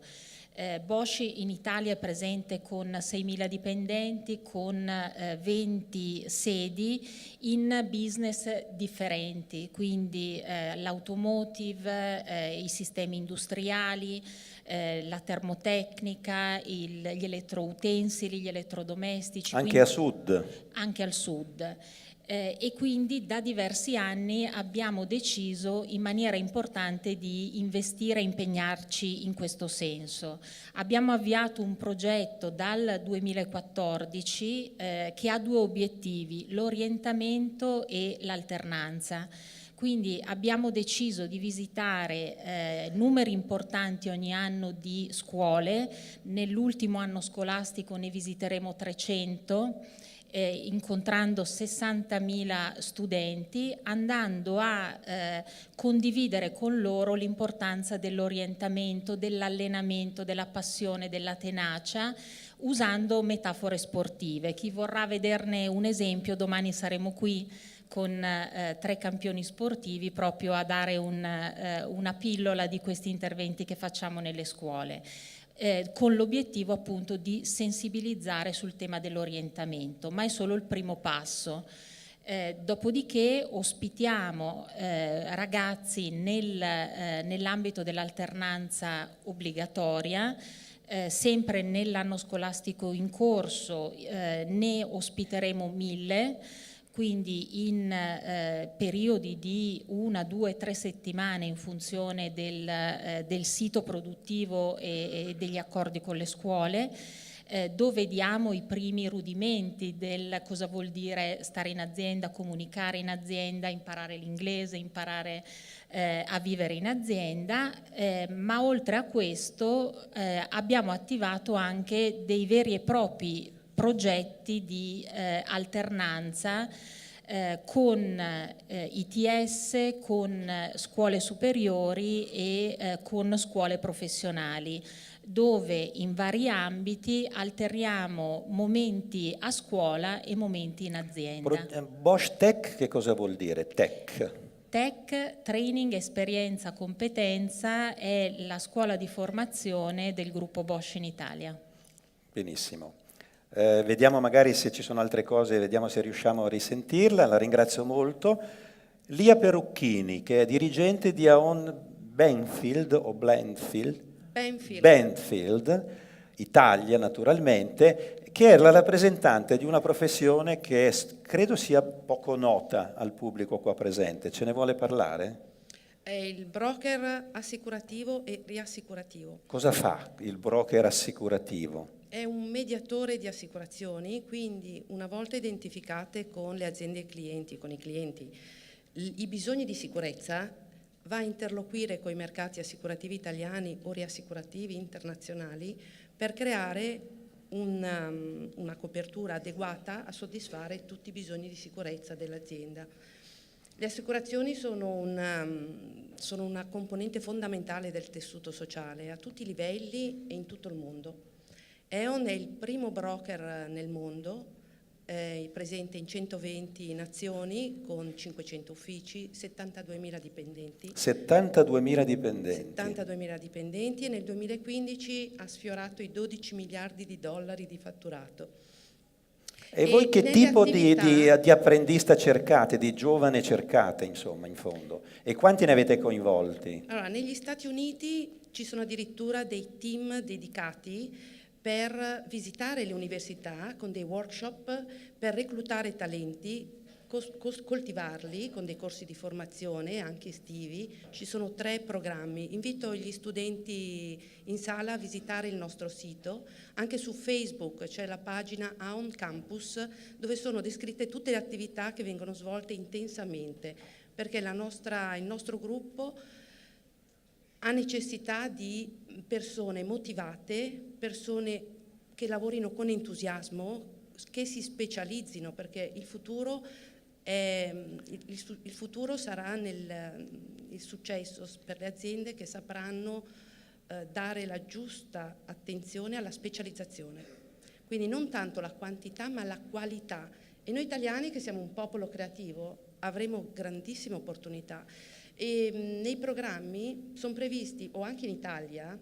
Bosch in Italia è presente con 6.000 dipendenti, con 20 sedi in business differenti, quindi l'automotive, i sistemi industriali, la termotecnica, gli elettroutensili, gli elettrodomestici. Anche a sud. Anche al sud. E quindi da diversi anni abbiamo deciso in maniera importante di investire e impegnarci in questo senso. Abbiamo avviato un progetto dal 2014 che ha 2 obiettivi, l'orientamento e l'alternanza. Quindi abbiamo deciso di visitare numeri importanti ogni anno di scuole, nell'ultimo anno scolastico ne visiteremo 300, incontrando 60.000 studenti, andando a condividere con loro l'importanza dell'orientamento, dell'allenamento, della passione, della tenacia, usando metafore sportive. Chi vorrà vederne un esempio, domani saremo qui con 3 campioni sportivi proprio a dare una pillola di questi interventi che facciamo nelle scuole. Con l'obiettivo appunto di sensibilizzare sul tema dell'orientamento, ma è solo il primo passo. Dopodiché ospitiamo ragazzi nell'ambito dell'alternanza obbligatoria, sempre nell'anno scolastico in corso ne ospiteremo 1.000, quindi in periodi di 1, 2, 3 settimane in funzione del sito produttivo e degli accordi con le scuole, dove diamo i primi rudimenti del cosa vuol dire stare in azienda, comunicare in azienda, imparare l'inglese, imparare a vivere in azienda, ma oltre a questo abbiamo attivato anche dei veri e propri progetti di alternanza con ITS, con scuole superiori e con scuole professionali, dove in vari ambiti alterniamo momenti a scuola e momenti in azienda. Bosch Tech che cosa vuol dire? Tech, Training, Esperienza, Competenza è la scuola di formazione del gruppo Bosch in Italia. Benissimo. Vediamo magari se ci sono altre cose, vediamo se riusciamo a risentirla, la ringrazio molto. Lia Perucchini, che è dirigente di Aon Benfield o Benfield, Italia naturalmente, che è la rappresentante di una professione che credo sia poco nota al pubblico qua presente. Ce ne vuole parlare? È il broker assicurativo e riassicurativo. Cosa fa il broker assicurativo? È un mediatore di assicurazioni, quindi una volta identificate con le aziende e clienti, con i clienti, i bisogni di sicurezza, va a interloquire con i mercati assicurativi italiani o riassicurativi internazionali per creare una copertura adeguata a soddisfare tutti i bisogni di sicurezza dell'azienda. Le assicurazioni sono una componente fondamentale del tessuto sociale a tutti i livelli e in tutto il mondo. E.ON è il primo broker nel mondo, presente in 120 nazioni con 500 uffici, 72.000 dipendenti. 72.000 dipendenti. 72.000 dipendenti, e nel 2015 ha sfiorato i 12 miliardi di dollari di fatturato. E voi che tipo di apprendista cercate, di giovane cercate, insomma, in fondo? E quanti ne avete coinvolti? Allora, negli Stati Uniti ci sono addirittura dei team dedicati per visitare le università con dei workshop, per reclutare talenti, coltivarli con dei corsi di formazione anche estivi. Ci sono 3 programmi. Invito gli studenti in sala a visitare il nostro sito. Anche su Facebook c'è la pagina A.ON Campus, dove sono descritte tutte le attività che vengono svolte intensamente, perché il nostro gruppo ha necessità di persone motivate, persone che lavorino con entusiasmo, che si specializzino, perché il futuro sarà il successo per le aziende che sapranno dare la giusta attenzione alla specializzazione. Quindi non tanto la quantità ma la qualità. E noi italiani, che siamo un popolo creativo, avremo grandissime opportunità. E nei programmi sono previsti, o anche in Italia,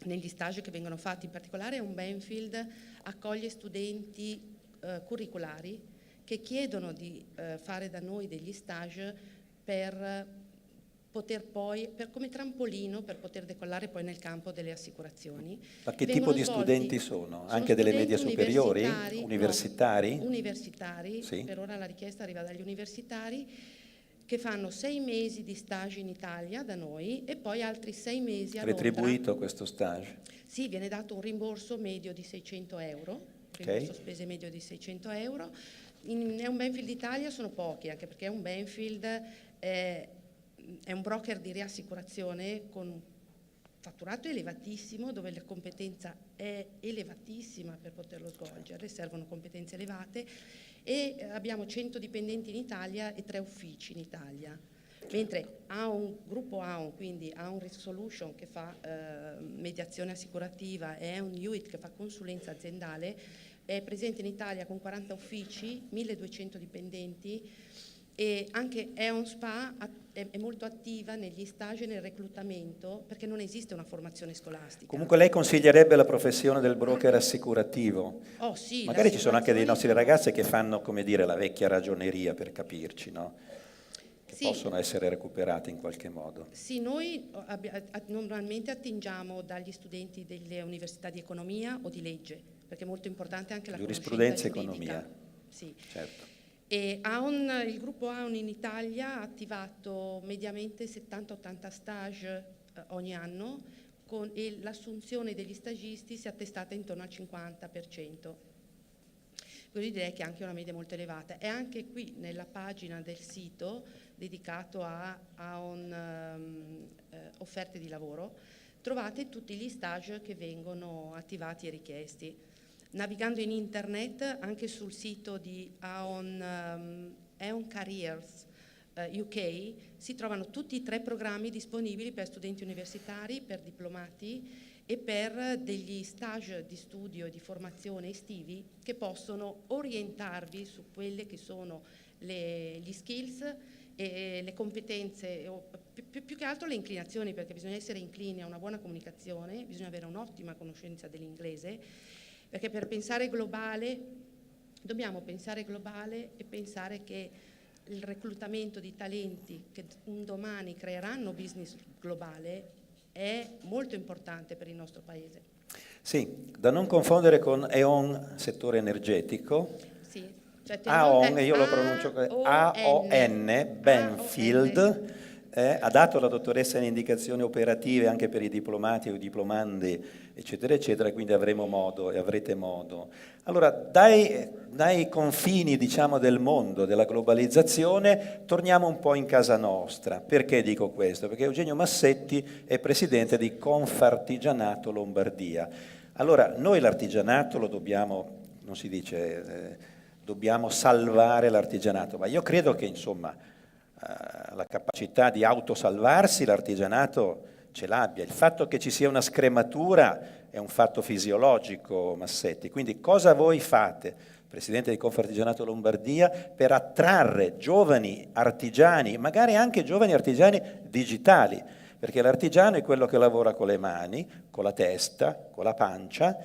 negli stage che vengono fatti, in particolare un Benfield accoglie studenti curriculari che chiedono di fare da noi degli stage per poter poi, come trampolino, per poter decollare poi nel campo delle assicurazioni. Ma che tipo di studenti sono? Anche delle medie superiori? Universitari? No, universitari, sì. Per ora la richiesta arriva dagli universitari, che fanno 6 mesi di stage in Italia da noi e poi altri 6 mesi a Londra. Retribuito questo stage? Sì, viene dato un rimborso medio di 600 euro, rimborso spese medio di 600 euro. È un Benfield Italia, sono pochi, anche perché un Benfield è un broker di riassicurazione con un fatturato elevatissimo, dove la competenza è elevatissima per poterlo svolgere, servono competenze elevate, e abbiamo 100 dipendenti in Italia e 3 uffici in Italia. Mentre gruppo A.ON, quindi A.ON Risk Solution, che fa mediazione assicurativa, e A.ON Hewitt, che fa consulenza aziendale, è presente in Italia con 40 uffici, 1200 dipendenti, e anche A.ON Spa è molto attiva negli stage e nel reclutamento, perché non esiste una formazione scolastica. Comunque lei consiglierebbe la professione del broker assicurativo? Oh, sì, magari ci sono anche dei nostri ragazzi che fanno, come dire, la vecchia ragioneria, per capirci, no? Che sì, possono essere recuperati in qualche modo. Sì, noi normalmente attingiamo dagli studenti delle università di economia o di legge, perché è molto importante anche la giurisprudenza e giuridica. Economia. Sì. Certo. E il gruppo A.ON in Italia ha attivato mediamente 70-80 stage ogni anno, e l'assunzione degli stagisti si è attestata intorno al 50%. Quindi direi che è anche una media molto elevata. E anche qui nella pagina del sito dedicato a A.ON offerte di lavoro trovate tutti gli stage che vengono attivati e richiesti. Navigando in internet, anche sul sito di A.ON Careers UK, si trovano tutti i 3 programmi disponibili per studenti universitari, per diplomati e per degli stage di studio e di formazione estivi che possono orientarvi su quelle che sono gli skills e le competenze, più che altro le inclinazioni, perché bisogna essere inclini a una buona comunicazione, bisogna avere un'ottima conoscenza dell'inglese, perché per pensare globale dobbiamo pensare globale e pensare che il reclutamento di talenti che un domani creeranno business globale è molto importante per il nostro Paese. Sì, da non confondere con E.ON, settore energetico. Sì, cioè A.ON, io lo pronuncio A-O-N, Benfield, ha dato alla dottoressa in indicazioni operative anche per i diplomati o i diplomandi, eccetera, eccetera, quindi avremo modo e avrete modo. Allora, dai confini, diciamo, del mondo, della globalizzazione, torniamo un po' in casa nostra. Perché dico questo? Perché Eugenio Massetti è presidente di Confartigianato Lombardia. Allora, noi l'artigianato lo dobbiamo, non si dice, dobbiamo salvare l'artigianato, ma io credo che, insomma, la capacità di autosalvarsi l'artigianato ce l'abbia. Il fatto che ci sia una scrematura è un fatto fisiologico, Massetti. Quindi cosa voi fate, Presidente di Confartigianato Lombardia, per attrarre giovani artigiani, magari anche giovani artigiani digitali? Perché l'artigiano è quello che lavora con le mani, con la testa, con la pancia,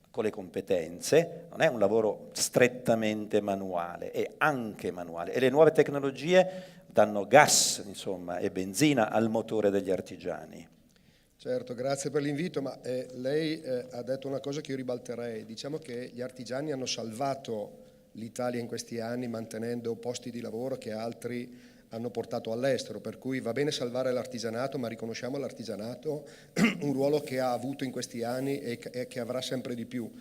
con le competenze, non è un lavoro strettamente manuale, è anche manuale. E le nuove tecnologie danno gas, insomma, e benzina al motore degli artigiani. Certo, grazie per l'invito, ma lei ha detto una cosa che io ribalterei. Diciamo che gli artigiani hanno salvato l'Italia in questi anni mantenendo posti di lavoro che altri hanno portato all'estero, per cui va bene salvare l'artigianato, ma riconosciamo all'artigianato un ruolo che ha avuto in questi anni e che avrà sempre di più.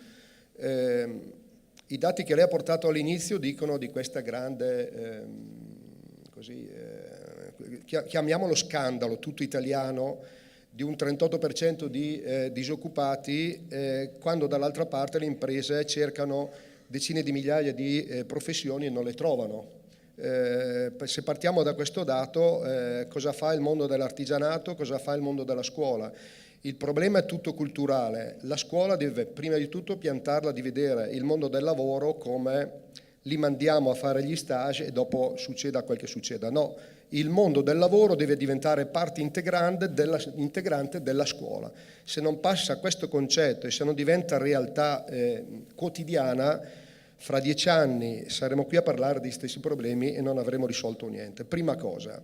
I dati che lei ha portato all'inizio dicono di questa grande, chiamiamolo scandalo tutto italiano, di un 38% di disoccupati, quando dall'altra parte le imprese cercano decine di migliaia di professioni e non le trovano. Se partiamo da questo dato, cosa fa il mondo dell'artigianato, cosa fa il mondo della scuola? Il problema è tutto culturale. La scuola deve prima di tutto piantarla di vedere il mondo del lavoro come li mandiamo a fare gli stage e dopo succeda quel che succeda. No, il mondo del lavoro deve diventare parte integrante della scuola. Se non passa questo concetto e se non diventa realtà quotidiana, fra 10 anni saremo qui a parlare degli stessi problemi e non avremo risolto niente. Prima cosa,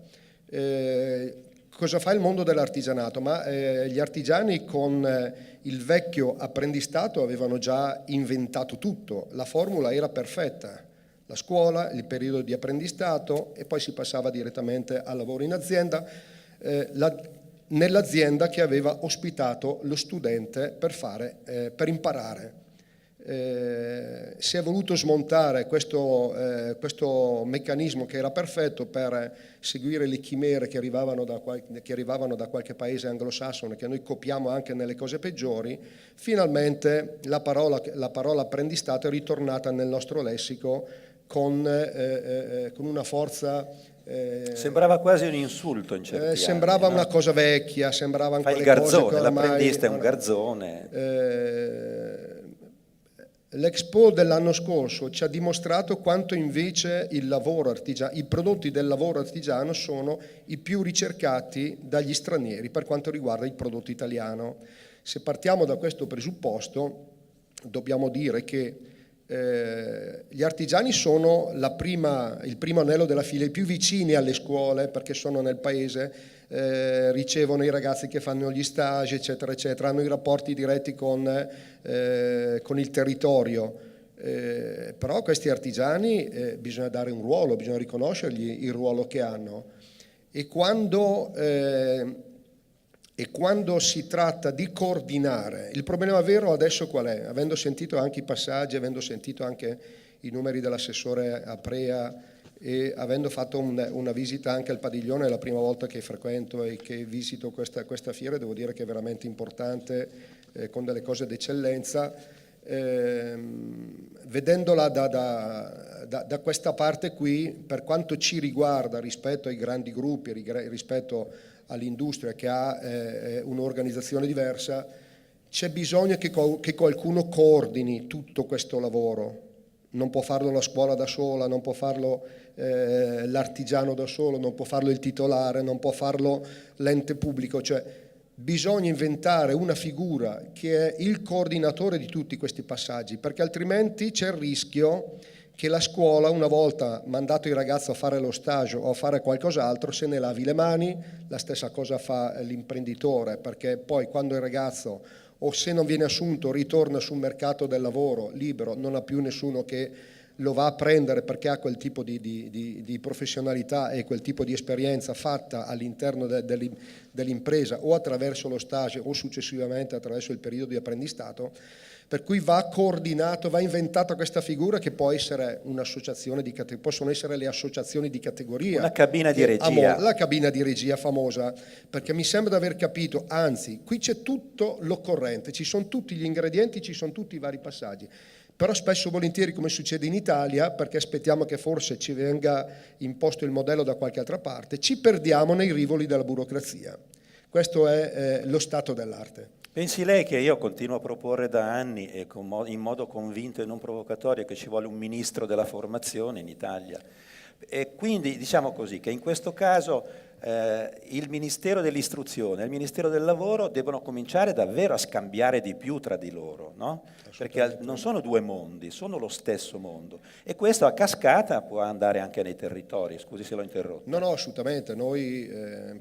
cosa fa il mondo dell'artigianato? Ma gli artigiani con il vecchio apprendistato avevano già inventato tutto, la formula era perfetta. La scuola, il periodo di apprendistato e poi si passava direttamente al lavoro in azienda, nell'azienda che aveva ospitato lo studente per imparare. Si è voluto smontare questo meccanismo che era perfetto per seguire le chimere che arrivavano da qualche paese anglosassone, che noi copiamo anche nelle cose peggiori. Finalmente la parola apprendistato è ritornata nel nostro lessico con una forza. Sembrava quasi un insulto in certi sembrava anni, una cosa vecchia, sembrava il garzone, l'apprendista è un garzone. L'Expo dell'anno scorso ci ha dimostrato quanto invece i prodotti del lavoro artigiano sono i più ricercati dagli stranieri per quanto riguarda il prodotto italiano. Se partiamo da questo presupposto, dobbiamo dire che gli artigiani sono il primo anello della fila, i più vicini alle scuole perché sono nel paese, ricevono i ragazzi che fanno gli stage, eccetera, eccetera, hanno i rapporti diretti con il territorio. Però questi artigiani bisogna dare un ruolo, bisogna riconoscergli il ruolo che hanno. E quando si tratta di coordinare, il problema vero adesso qual è? Avendo sentito anche i passaggi, avendo sentito anche i numeri dell'assessore Aprea e avendo fatto una visita anche al padiglione, è la prima volta che frequento e che visito questa fiera, devo dire che è veramente importante, con delle cose d'eccellenza. Vedendola da questa parte qui, per quanto ci riguarda rispetto ai grandi gruppi, rispetto all'industria che ha un'organizzazione diversa, c'è bisogno che qualcuno coordini tutto questo lavoro. Non può farlo la scuola da sola, non può farlo l'artigiano da solo, non può farlo il titolare, non può farlo l'ente pubblico, cioè bisogna inventare una figura che è il coordinatore di tutti questi passaggi, perché altrimenti c'è il rischio che la scuola, una volta mandato il ragazzo a fare lo stage o a fare qualcos'altro, se ne lavi le mani. La stessa cosa fa l'imprenditore, perché poi quando il ragazzo, o se non viene assunto, ritorna sul mercato del lavoro libero, non ha più nessuno che lo va a prendere perché ha quel tipo di professionalità e quel tipo di esperienza fatta all'interno dell'impresa o attraverso lo stage o successivamente attraverso il periodo di apprendistato, per cui va coordinato, va inventata questa figura che può essere un'associazione di categoria, possono essere le associazioni di categoria. Una cabina di regia. La cabina di regia famosa, perché mi sembra di aver capito, anzi, qui c'è tutto l'occorrente, ci sono tutti gli ingredienti, ci sono tutti i vari passaggi. Però spesso e volentieri, come succede in Italia, perché aspettiamo che forse ci venga imposto il modello da qualche altra parte, ci perdiamo nei rivoli della burocrazia. Questo è lo stato dell'arte. Pensi lei che io continuo a proporre da anni e in modo convinto e non provocatorio che ci vuole un ministro della formazione in Italia? E quindi diciamo così, che in questo caso il Ministero dell'Istruzione e il Ministero del Lavoro devono cominciare davvero a scambiare di più tra di loro, no? Perché non sono due mondi, sono lo stesso mondo. E questo a cascata può andare anche nei territori. Scusi se l'ho interrotto. No, assolutamente. Noi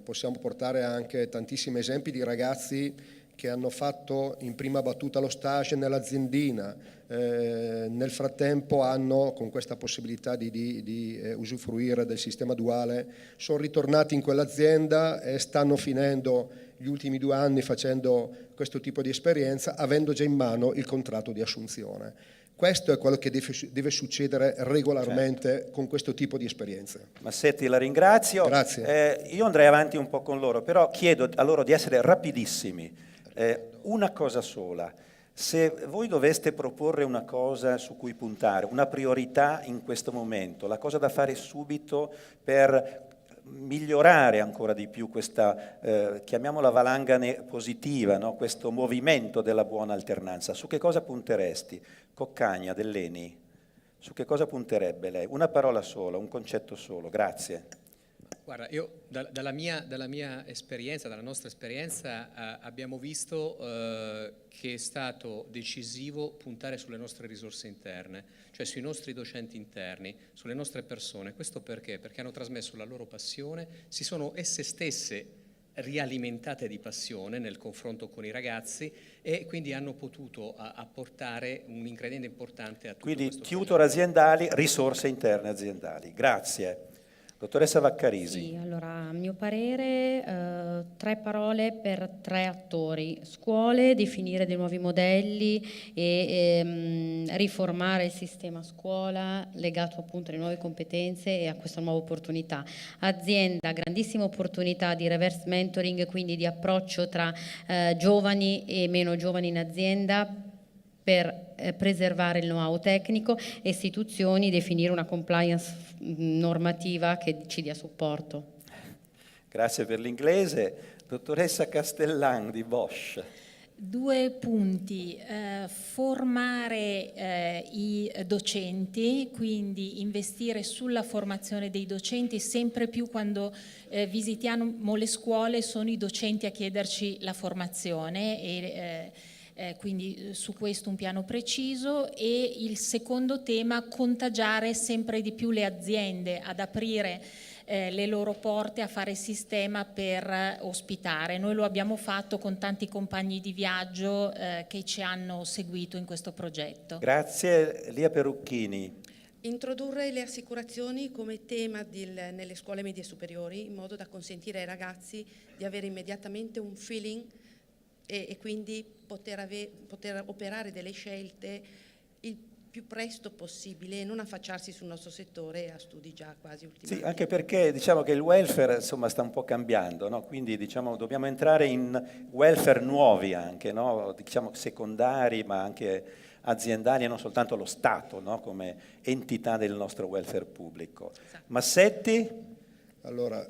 possiamo portare anche tantissimi esempi di ragazzi che hanno fatto in prima battuta lo stage nell'aziendina, nel frattempo hanno, con questa possibilità di usufruire del sistema duale, sono ritornati in quell'azienda e stanno finendo gli ultimi 2 anni facendo questo tipo di esperienza, avendo già in mano il contratto di assunzione. Questo è quello che deve succedere regolarmente con questo tipo di esperienze. Massetti, la ringrazio. Grazie. Io andrei avanti un po' con loro, però chiedo a loro di essere rapidissimi. Una cosa sola. Se voi doveste proporre una cosa su cui puntare, una priorità in questo momento, la cosa da fare subito per migliorare ancora di più questa, chiamiamola valanga positiva, no? Questo movimento della buona alternanza, su che cosa punteresti? Coccagna, Dell'Eni, su che cosa punterebbe lei? Una parola sola, un concetto solo, grazie. Guarda, io dalla mia esperienza, dalla nostra esperienza, abbiamo visto che è stato decisivo puntare sulle nostre risorse interne, cioè sui nostri docenti interni, sulle nostre persone. Questo perché? Perché hanno trasmesso la loro passione, si sono esse stesse rialimentate di passione nel confronto con i ragazzi e quindi hanno potuto apportare un ingrediente importante a tutto quindi questo tutor aziendali, risorse interne aziendali. Grazie. Dottoressa Vaccarisi. Sì, allora, a mio parere, 3 parole per 3 attori. Scuole, definire dei nuovi modelli e riformare il sistema scuola legato appunto alle nuove competenze e a questa nuova opportunità. Azienda, grandissima opportunità di reverse mentoring, quindi di approccio tra giovani e meno giovani in azienda, per preservare il know-how tecnico, e istituzioni, definire una compliance normativa che ci dia supporto. Grazie per l'inglese. Dottoressa Castellan di Bosch. 2 punti, formare i docenti, quindi investire sulla formazione dei docenti. Sempre più quando visitiamo le scuole sono i docenti a chiederci la formazione e quindi su questo un piano preciso. E il secondo tema, contagiare sempre di più le aziende ad aprire le loro porte, a fare sistema per ospitare. Noi lo abbiamo fatto con tanti compagni di viaggio che ci hanno seguito in questo progetto. Grazie. Lia Perucchini. Introdurre le assicurazioni come tema nelle scuole medie superiori, in modo da consentire ai ragazzi di avere immediatamente un feeling e quindi poter operare delle scelte il più presto possibile e non affacciarsi sul nostro settore a studi già quasi ultimati. Sì, anche perché diciamo che il welfare insomma sta un po' cambiando, no? Quindi diciamo dobbiamo entrare in welfare nuovi anche, no? Diciamo secondari ma anche aziendali e non soltanto lo Stato, no? Come entità del nostro welfare pubblico. Esatto. Massetti? Allora,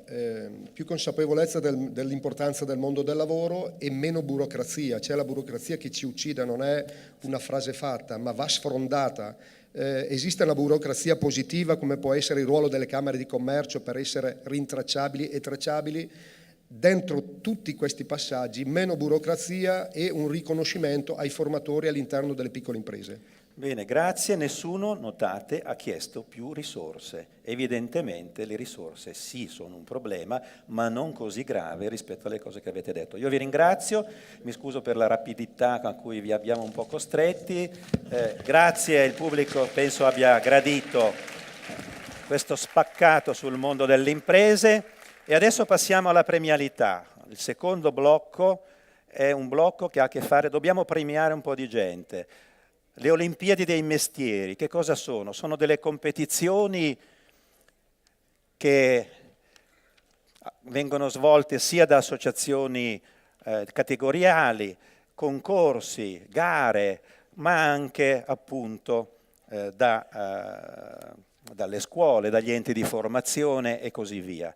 più consapevolezza dell'importanza del mondo del lavoro e meno burocrazia. C'è la burocrazia che ci uccide, non è una frase fatta, ma va sfrondata. Esiste una burocrazia positiva come può essere il ruolo delle camere di commercio per essere rintracciabili e tracciabili. dentro tutti questi passaggi meno burocrazia e un riconoscimento ai formatori all'interno delle piccole imprese. Bene, grazie. Nessuno, notate, ha chiesto più risorse. Evidentemente le risorse sì sono un problema, ma non così grave rispetto alle cose che avete detto. Io vi ringrazio, mi scuso per la rapidità con cui vi abbiamo un po' costretti. Grazie, il pubblico penso abbia gradito questo spaccato sul mondo delle imprese. E adesso passiamo alla premialità. Il secondo blocco è un blocco che ha a che fare, dobbiamo premiare un po' di gente. Le Olimpiadi dei mestieri, che cosa sono? Sono delle competizioni che vengono svolte sia da associazioni categoriali, concorsi, gare, ma anche appunto dalle scuole, dagli enti di formazione e così via.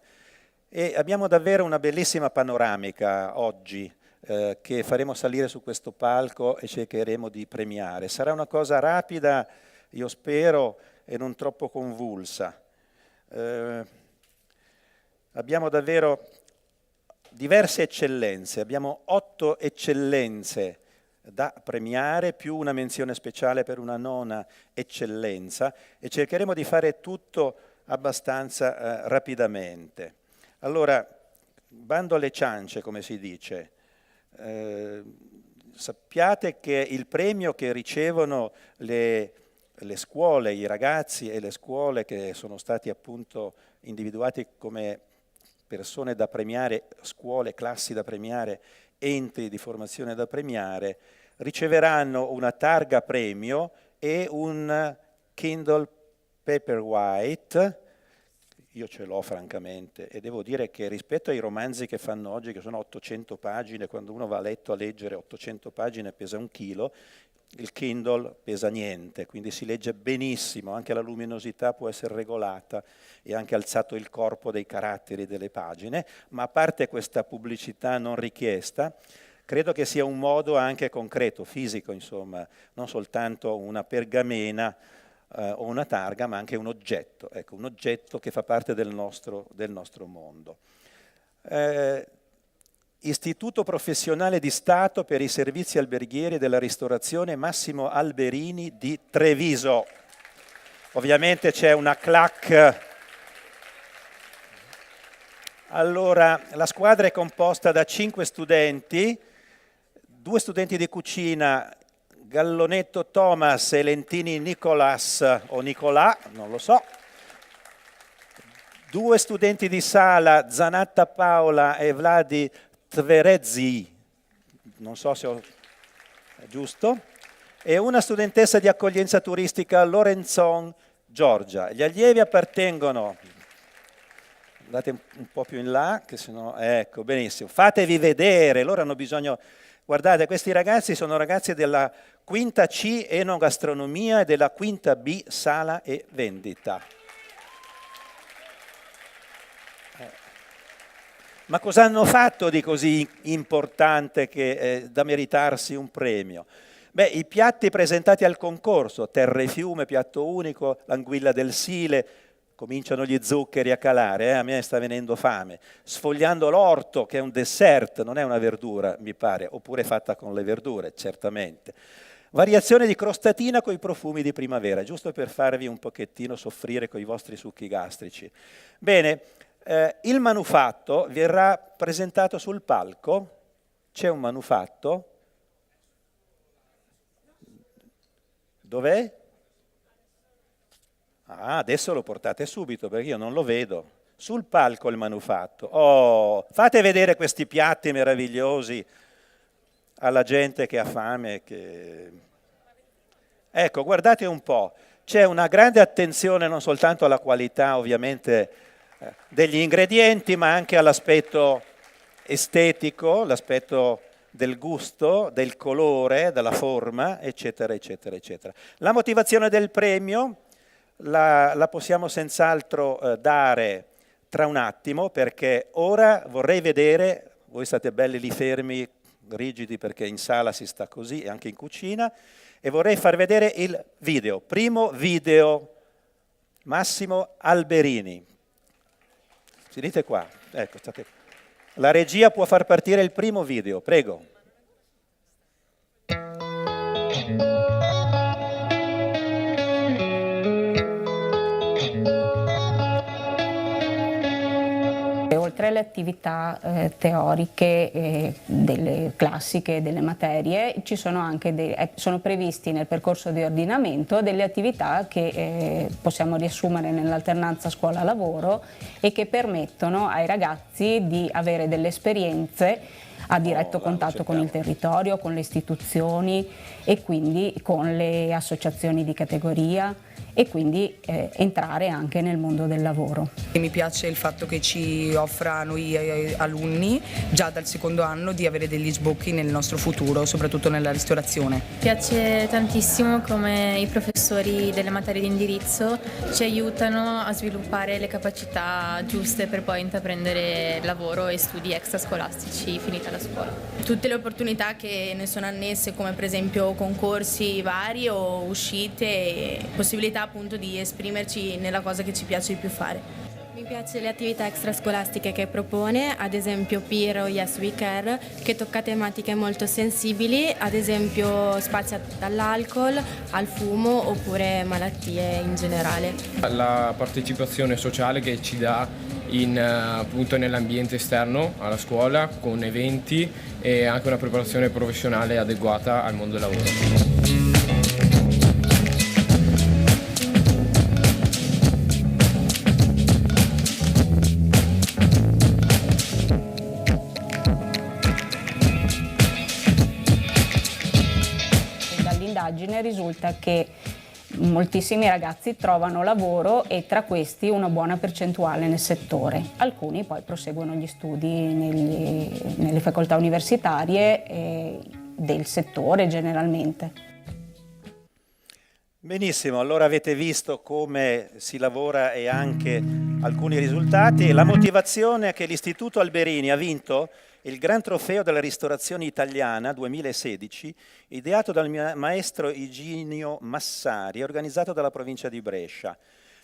E abbiamo davvero una bellissima panoramica oggi che faremo salire su questo palco e cercheremo di premiare. Sarà una cosa rapida, io spero, e non troppo convulsa. Abbiamo davvero diverse eccellenze, abbiamo 8 eccellenze da premiare, più una menzione speciale per una nona eccellenza, e cercheremo di fare tutto abbastanza rapidamente. Allora, bando alle ciance, come si dice. Sappiate che il premio che ricevono le scuole, i ragazzi e le scuole che sono stati appunto individuati come persone da premiare, scuole, classi da premiare, enti di formazione da premiare, riceveranno una targa premio e un Kindle Paperwhite. Io ce l'ho francamente e devo dire che rispetto ai romanzi che fanno oggi, che sono 800 pagine, quando uno va a letto a leggere 800 pagine pesa 1 chilo, il Kindle pesa niente, quindi si legge benissimo, anche la luminosità può essere regolata e anche alzato il corpo dei caratteri delle pagine, ma a parte questa pubblicità non richiesta, credo che sia un modo anche concreto, fisico insomma, non soltanto una pergamena o una targa, ma anche un oggetto, ecco, un oggetto che fa parte del nostro mondo. Istituto Professionale di Stato per i Servizi Alberghieri e della Ristorazione Massimo Alberini di Treviso. Ovviamente c'è una clac. Allora, la squadra è composta da 5 studenti, 2 studenti di cucina, Gallonetto Thomas e Lentini Nicolas o Nicolà, non lo so, 2 studenti di sala, Zanatta Paola e Vladi Tverezzi, non so se è giusto, e una studentessa di accoglienza turistica, Lorenzon Giorgia. Gli allievi appartengono, andate un po' più in là, che sennò, ecco, benissimo, fatevi vedere, loro hanno bisogno. Guardate, questi ragazzi sono ragazzi della quinta C enogastronomia e della quinta B sala e vendita. Ma cosa hanno fatto di così importante che da meritarsi un premio? Beh, i piatti presentati al concorso, terra e fiume, piatto unico, l'anguilla del Sile, cominciano gli zuccheri a calare, a me sta venendo fame. Sfogliando l'orto, che è un dessert, non è una verdura, mi pare, oppure fatta con le verdure, certamente. Variazione di crostatina con i profumi di primavera, giusto per farvi un pochettino soffrire con i vostri succhi gastrici. Bene, il manufatto verrà presentato sul palco. C'è un manufatto? Dov'è? Ah, adesso lo portate subito perché io non lo vedo. Sul palco il manufatto. Oh, fate vedere questi piatti meravigliosi alla gente che ha fame. Ecco, guardate un po'. C'è una grande attenzione non soltanto alla qualità, ovviamente, degli ingredienti, ma anche all'aspetto estetico, l'aspetto del gusto, del colore, della forma, eccetera, eccetera, eccetera. La motivazione del premio la possiamo senz'altro dare tra un attimo, perché ora vorrei vedere, voi state belli lì fermi, rigidi, perché in sala si sta così e anche in cucina, e vorrei far vedere il video, primo video, Massimo Alberini. Venite qua, ecco, state qua. La regia può far partire il primo video, prego. Oltre alle attività teoriche delle classiche, delle materie, ci sono anche sono previsti nel percorso di ordinamento delle attività che possiamo riassumere nell'alternanza scuola-lavoro e che permettono ai ragazzi di avere delle esperienze a diretto contatto con il territorio, con le istituzioni e quindi con le associazioni di categoria e quindi entrare anche nel mondo del lavoro. Mi piace il fatto che ci offra a noi alunni già dal secondo anno di avere degli sbocchi nel nostro futuro, soprattutto nella ristorazione. Mi piace tantissimo come i professori delle materie di indirizzo ci aiutano a sviluppare le capacità giuste per poi intraprendere lavoro e studi extrascolastici finita la scuola. Tutte le opportunità che ne sono annesse, come per esempio concorsi vari o uscite e possibilità appunto di esprimerci nella cosa che ci piace di più fare. Mi piace le attività extrascolastiche che propone, ad esempio Peer o Yes We Care, che tocca tematiche molto sensibili, ad esempio spazia dall'alcol al fumo oppure malattie in generale. La partecipazione sociale che ci dà appunto nell'ambiente esterno alla scuola, con eventi e anche una preparazione professionale adeguata al mondo del lavoro. Risulta che moltissimi ragazzi trovano lavoro e tra questi una buona percentuale nel settore. Alcuni poi proseguono gli studi nelle facoltà universitarie del settore generalmente. Benissimo, allora avete visto come si lavora e anche alcuni risultati. La motivazione è che l'Istituto Alberini ha vinto il Gran Trofeo della Ristorazione Italiana 2016, ideato dal maestro Iginio Massari, organizzato dalla provincia di Brescia.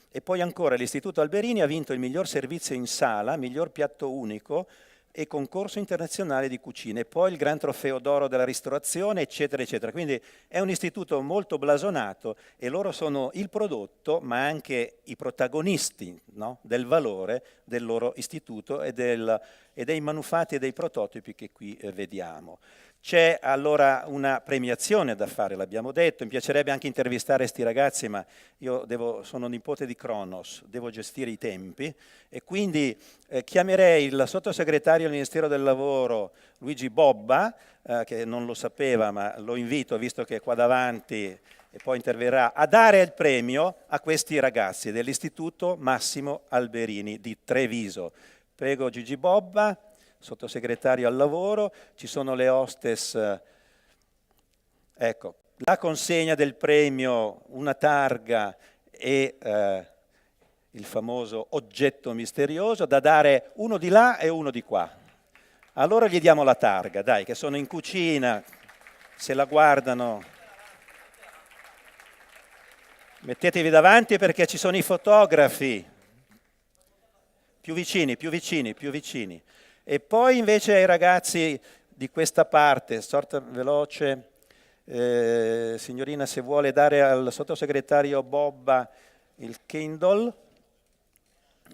E poi ancora l'Istituto Alberini ha vinto il miglior servizio in sala, miglior piatto unico e concorso internazionale di cucina, e poi il Gran Trofeo d'Oro della Ristorazione, eccetera, eccetera. Quindi è un istituto molto blasonato e loro sono il prodotto, ma anche i protagonisti, no, del valore del loro istituto e dei manufatti e dei prototipi che qui vediamo. C'è allora una premiazione da fare, l'abbiamo detto. Mi piacerebbe anche intervistare questi ragazzi, ma io sono nipote di Cronos, devo gestire i tempi e quindi chiamerei il sottosegretario al Ministero del Lavoro Luigi Bobba, che non lo sapeva, ma lo invito, visto che è qua davanti e poi interverrà, a dare il premio a questi ragazzi dell'Istituto Massimo Alberini di Treviso. Prego Gigi Bobba, sottosegretario al lavoro, ci sono le hostess, ecco, la consegna del premio, una targa e il famoso oggetto misterioso da dare uno di là e uno di qua. Allora gli diamo la targa, dai, che sono in cucina, se la guardano. Mettetevi davanti perché ci sono i fotografi. Più vicini, più vicini, più vicini. E poi invece ai ragazzi di questa parte, sorta veloce, signorina, se vuole dare al sottosegretario Bobba il Kindle,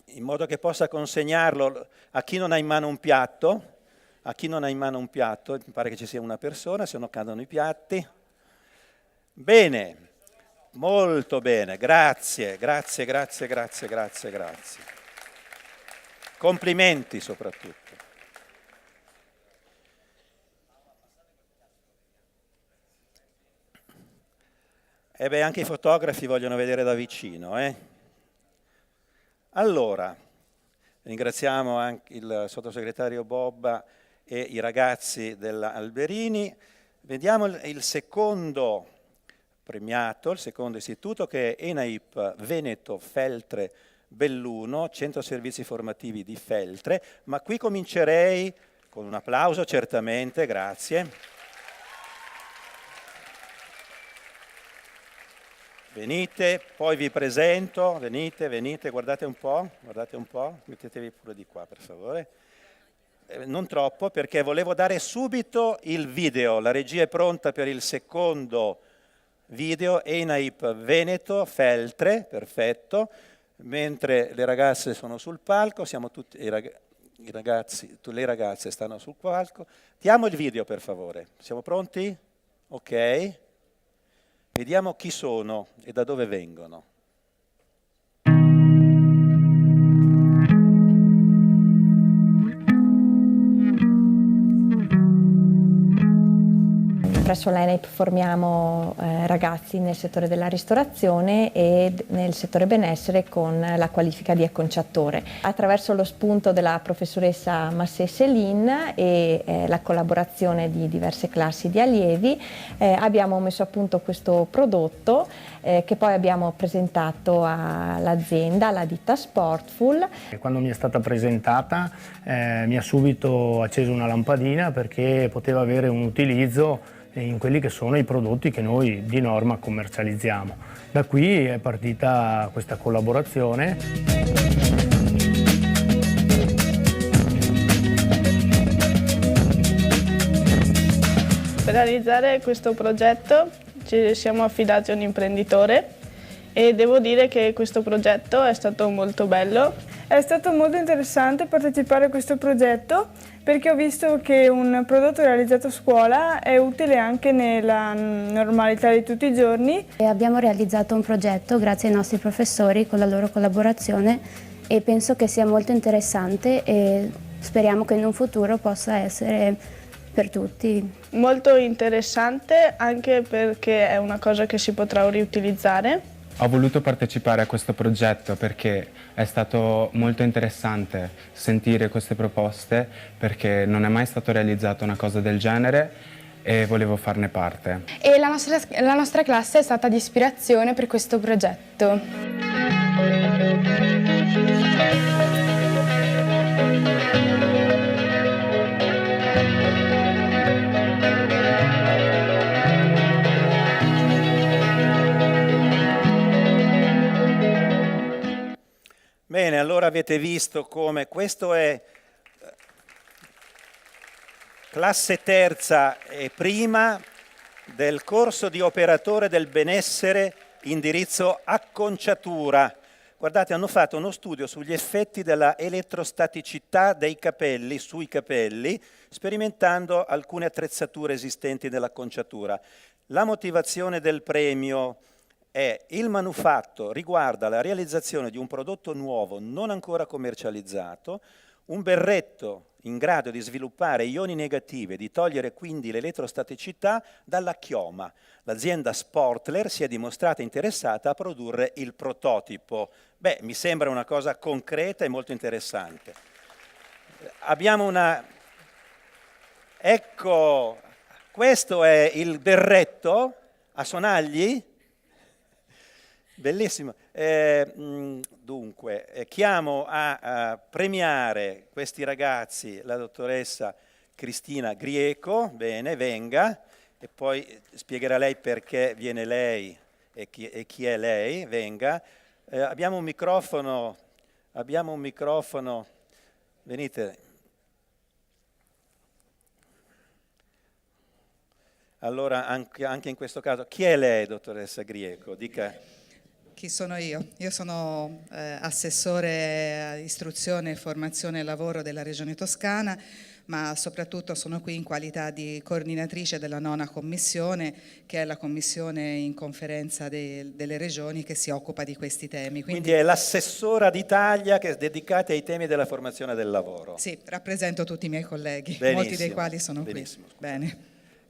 in modo che possa consegnarlo a chi non ha in mano un piatto, mi pare che ci sia una persona, se no cadono i piatti. Bene, molto bene, grazie. Complimenti soprattutto. E beh, anche i fotografi vogliono vedere da vicino. Allora, ringraziamo anche il sottosegretario Bobba e i ragazzi dell'Alberini. Vediamo il secondo premiato, il secondo istituto, che è ENAIP Veneto Feltre Belluno, Centro Servizi Formativi di Feltre, ma qui comincerei con un applauso certamente, grazie. Venite, poi vi presento, venite, guardate un po', mettetevi pure di qua per favore. non troppo, perché volevo dare subito il video. La regia è pronta per il secondo video. ENAIP Veneto, Feltre, perfetto. Mentre le ragazze sono sul palco, siamo tutti i ragazzi, le ragazze stanno sul palco. Diamo il video, per favore. Siamo pronti? Ok. Vediamo chi sono e da dove vengono. Presso l'ENAIP formiamo ragazzi nel settore della ristorazione e nel settore benessere con la qualifica di acconciatore. Attraverso lo spunto della professoressa Massé Céline e la collaborazione di diverse classi di allievi abbiamo messo a punto questo prodotto che poi abbiamo presentato all'azienda, alla ditta Sportful. Quando mi è stata presentata mi ha subito acceso una lampadina perché poteva avere un utilizzo in quelli che sono i prodotti che noi di norma commercializziamo. Da qui è partita questa collaborazione. Per realizzare questo progetto ci siamo affidati a un imprenditore e devo dire che questo progetto è stato molto bello. È stato molto interessante partecipare a questo progetto perché ho visto che un prodotto realizzato a scuola è utile anche nella normalità di tutti i giorni. Abbiamo realizzato un progetto grazie ai nostri professori con la loro collaborazione e penso che sia molto interessante e speriamo che in un futuro possa essere per tutti. Molto interessante anche perché è una cosa che si potrà riutilizzare. Ho voluto partecipare a questo progetto perché è stato molto interessante sentire queste proposte perché non è mai stato realizzato una cosa del genere e volevo farne parte. E la nostra classe è stata di ispirazione per questo progetto. Bene, allora avete visto come questo è classe terza e prima del corso di operatore del benessere indirizzo acconciatura. Guardate, hanno fatto uno studio sugli effetti della elettrostaticità dei capelli, sui capelli, sperimentando alcune attrezzature esistenti nell'acconciatura. La motivazione del premio è il manufatto riguarda la realizzazione di un prodotto nuovo non ancora commercializzato, un berretto in grado di sviluppare ioni negativi e di togliere quindi l'elettrostaticità dalla chioma. L'azienda Sportler si è dimostrata interessata a produrre il prototipo. Beh, mi sembra una cosa concreta e molto interessante. Abbiamo una... Ecco, questo è il berretto a sonagli? Bellissimo. Dunque, chiamo a premiare questi ragazzi la dottoressa Cristina Grieco, bene, venga, e poi spiegherà lei perché viene lei e chi è lei, venga. Abbiamo un microfono, venite. Allora, anche in questo caso, chi è lei, dottoressa Grieco? Dica. Chi sono io? Io sono assessore a istruzione, formazione e lavoro della Regione Toscana, ma soprattutto sono qui in qualità di coordinatrice della 9ª commissione, che è la commissione in conferenza delle regioni che si occupa di questi temi. Quindi è l'assessora d'Italia che è dedicata ai temi della formazione del lavoro. Sì, rappresento tutti i miei colleghi, benissimo, molti dei quali sono benissimo. qui. Bene.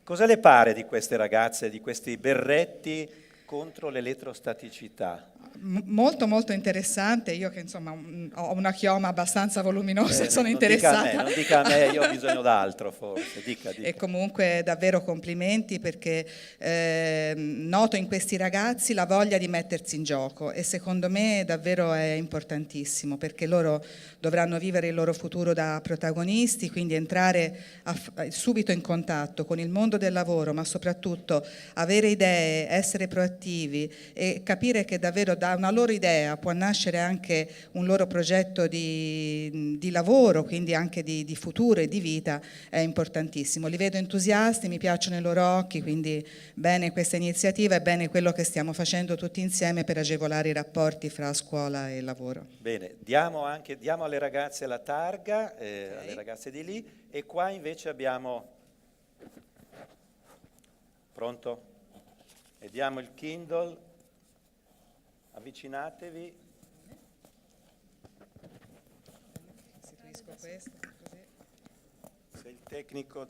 Cosa le pare di queste ragazze, di questi berretti contro l'elettrostaticità? Molto molto interessante, io che insomma ho una chioma abbastanza voluminosa, sono interessata. Non dica a me, io ho bisogno d'altro forse, dica. E comunque davvero complimenti perché noto in questi ragazzi la voglia di mettersi in gioco e secondo me davvero è importantissimo perché loro dovranno vivere il loro futuro da protagonisti, quindi entrare subito in contatto con il mondo del lavoro, ma soprattutto avere idee, essere attivi e capire che davvero da una loro idea può nascere anche un loro progetto di lavoro, quindi anche di futuro e di vita, è importantissimo. Li vedo entusiasti, mi piacciono i loro occhi, quindi bene questa iniziativa e bene quello che stiamo facendo tutti insieme per agevolare i rapporti fra scuola e lavoro. Bene, diamo alle ragazze la targa, alle ragazze di lì, e qua invece abbiamo... Pronto? E diamo il Kindle, avvicinatevi. Restituisco questo, così. Se il tecnico,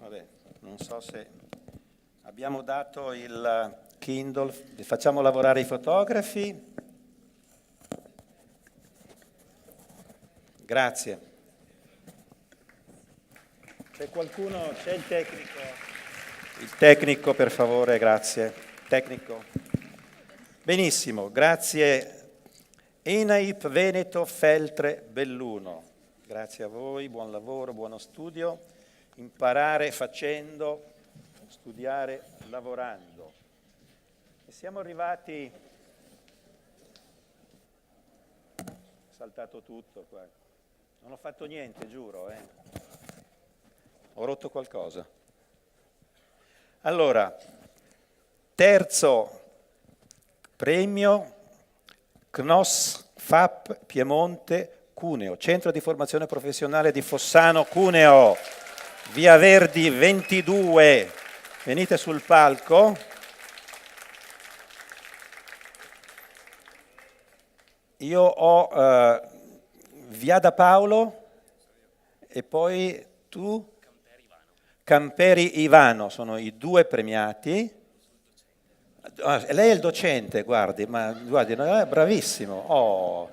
vabbè, non so se abbiamo dato il Kindle, facciamo lavorare i fotografi. Grazie. C'è qualcuno, c'è il tecnico? Il tecnico, per favore, grazie. Tecnico. Benissimo, grazie. ENAIP Veneto Feltre Belluno. Grazie a voi, buon lavoro, buono studio. Imparare facendo, studiare lavorando. E siamo arrivati... È saltato tutto qua. Non ho fatto niente, giuro. Ho rotto qualcosa. Allora, terzo premio, CNOS FAP Piemonte Cuneo, Centro di Formazione Professionale di Fossano Cuneo, Via Verdi 22. Venite sul palco. Io ho Via da Paolo e poi tu? Camperi Ivano, sono i due premiati. Lei è il docente, guardi, bravissimo. Oh,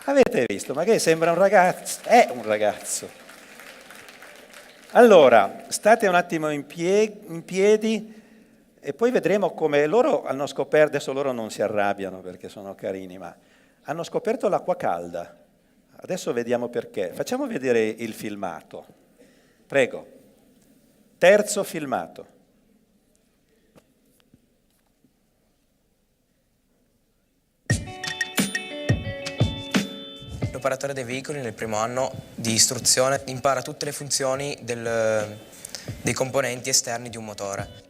avete visto? Ma che sembra un ragazzo? È un ragazzo. Allora, state un attimo in piedi e poi vedremo come loro hanno scoperto, adesso loro non si arrabbiano perché sono carini, ma hanno scoperto l'acqua calda. Adesso vediamo perché. Facciamo vedere il filmato. Prego. Terzo filmato. L'operatore dei veicoli nel primo anno di istruzione impara tutte le funzioni dei componenti esterni di un motore.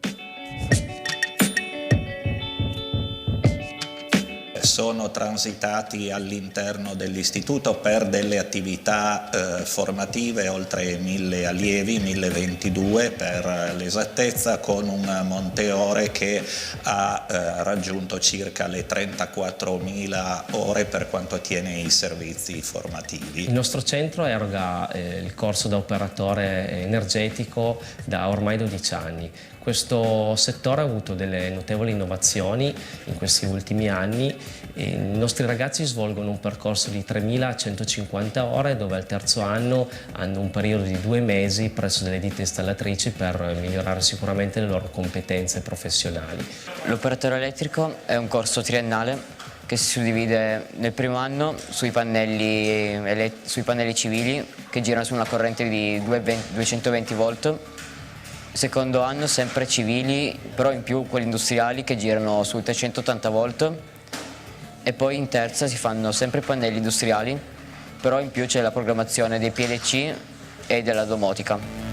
Sono transitati all'interno dell'istituto per delle attività formative, oltre 1000 allievi, 1022 per l'esattezza, con un monteore che ha raggiunto circa le 34.000 ore per quanto attiene i servizi formativi. Il nostro centro eroga il corso da operatore energetico da ormai 12 anni. Questo settore ha avuto delle notevoli innovazioni in questi ultimi anni. I nostri ragazzi svolgono un percorso di 3.150 ore dove al terzo anno hanno un periodo di 2 mesi presso delle ditte installatrici per migliorare sicuramente le loro competenze professionali. L'operatore elettrico è un corso triennale che si suddivide nel primo anno sui pannelli civili che girano su una corrente di 220 volt. Secondo anno sempre civili, però in più quelli industriali che girano su 380 volt, e poi in terza si fanno sempre pannelli industriali, però in più c'è la programmazione dei PLC e della domotica.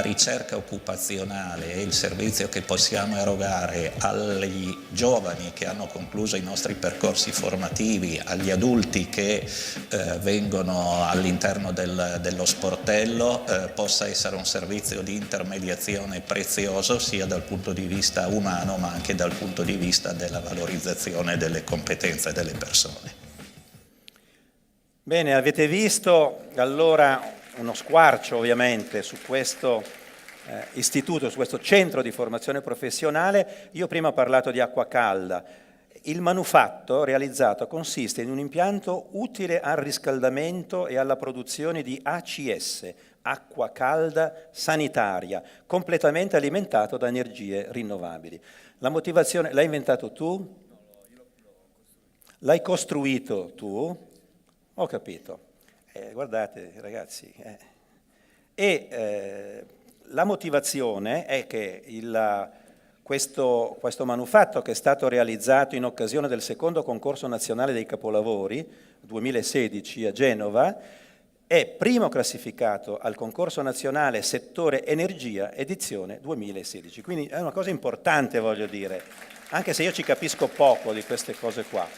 Ricerca occupazionale e il servizio che possiamo erogare agli giovani che hanno concluso i nostri percorsi formativi, agli adulti che vengono all'interno dello sportello, possa essere un servizio di intermediazione prezioso sia dal punto di vista umano ma anche dal punto di vista della valorizzazione delle competenze delle persone. Bene, avete visto allora uno squarcio ovviamente su questo istituto, su questo centro di formazione professionale. Io prima ho parlato di acqua calda. Il manufatto realizzato consiste in un impianto utile al riscaldamento e alla produzione di ACS, acqua calda sanitaria, completamente alimentato da energie rinnovabili. La motivazione, l'hai inventato tu? L'hai costruito tu? Ho capito. Guardate ragazzi. La motivazione è che questo manufatto, che è stato realizzato in occasione del secondo concorso nazionale dei capolavori 2016 a Genova, è primo classificato al concorso nazionale settore energia edizione 2016. Quindi è una cosa importante, voglio dire, anche se io ci capisco poco di queste cose qua.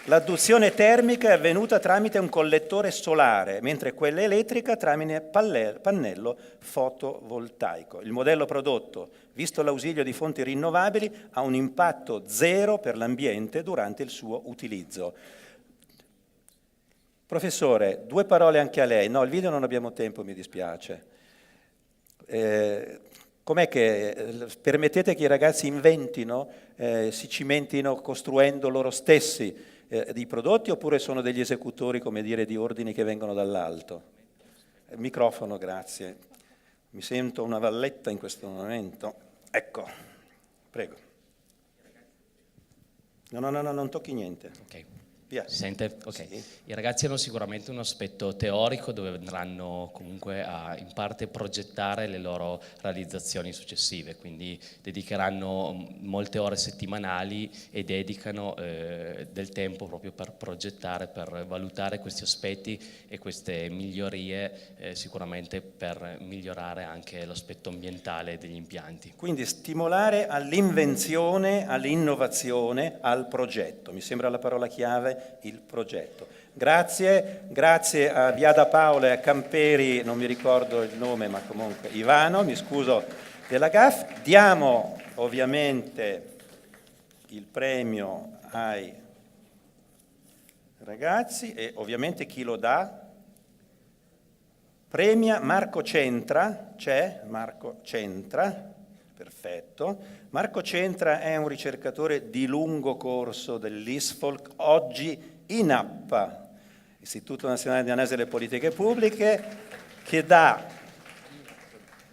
L'adduzione termica è avvenuta tramite un collettore solare, mentre quella elettrica tramite pannello fotovoltaico. Il modello prodotto, visto l'ausilio di fonti rinnovabili, ha un impatto zero per l'ambiente durante il suo utilizzo. Professore, 2 parole anche a lei. No, il video non abbiamo tempo, mi dispiace. Com'è che permettete che i ragazzi inventino, si cimentino costruendo loro stessi dei prodotti, oppure sono degli esecutori, come dire, di ordini che vengono dall'alto? Microfono, grazie. Mi sento una valletta in questo momento. Ecco, prego. No, non tocchi niente. Ok. Via. Si sente? Ok. Sì. I ragazzi hanno sicuramente un aspetto teorico dove andranno comunque a in parte progettare le loro realizzazioni successive, quindi dedicheranno molte ore settimanali e dedicano del tempo proprio per progettare, per valutare questi aspetti e queste migliorie, sicuramente per migliorare anche l'aspetto ambientale degli impianti. Quindi stimolare all'invenzione, all'innovazione, al progetto. Mi sembra la parola chiave, il progetto. Grazie a Viada Paola e a Camperi, non mi ricordo il nome, ma comunque Ivano, mi scuso della gaffe. Diamo ovviamente il premio ai ragazzi e ovviamente chi lo dà premia Marco Centra. C'è Marco Centra, perfetto. Marco Centra è un ricercatore di lungo corso dell'ISFOLC, oggi INAP, Istituto Nazionale di Analisi delle Politiche Pubbliche, che dà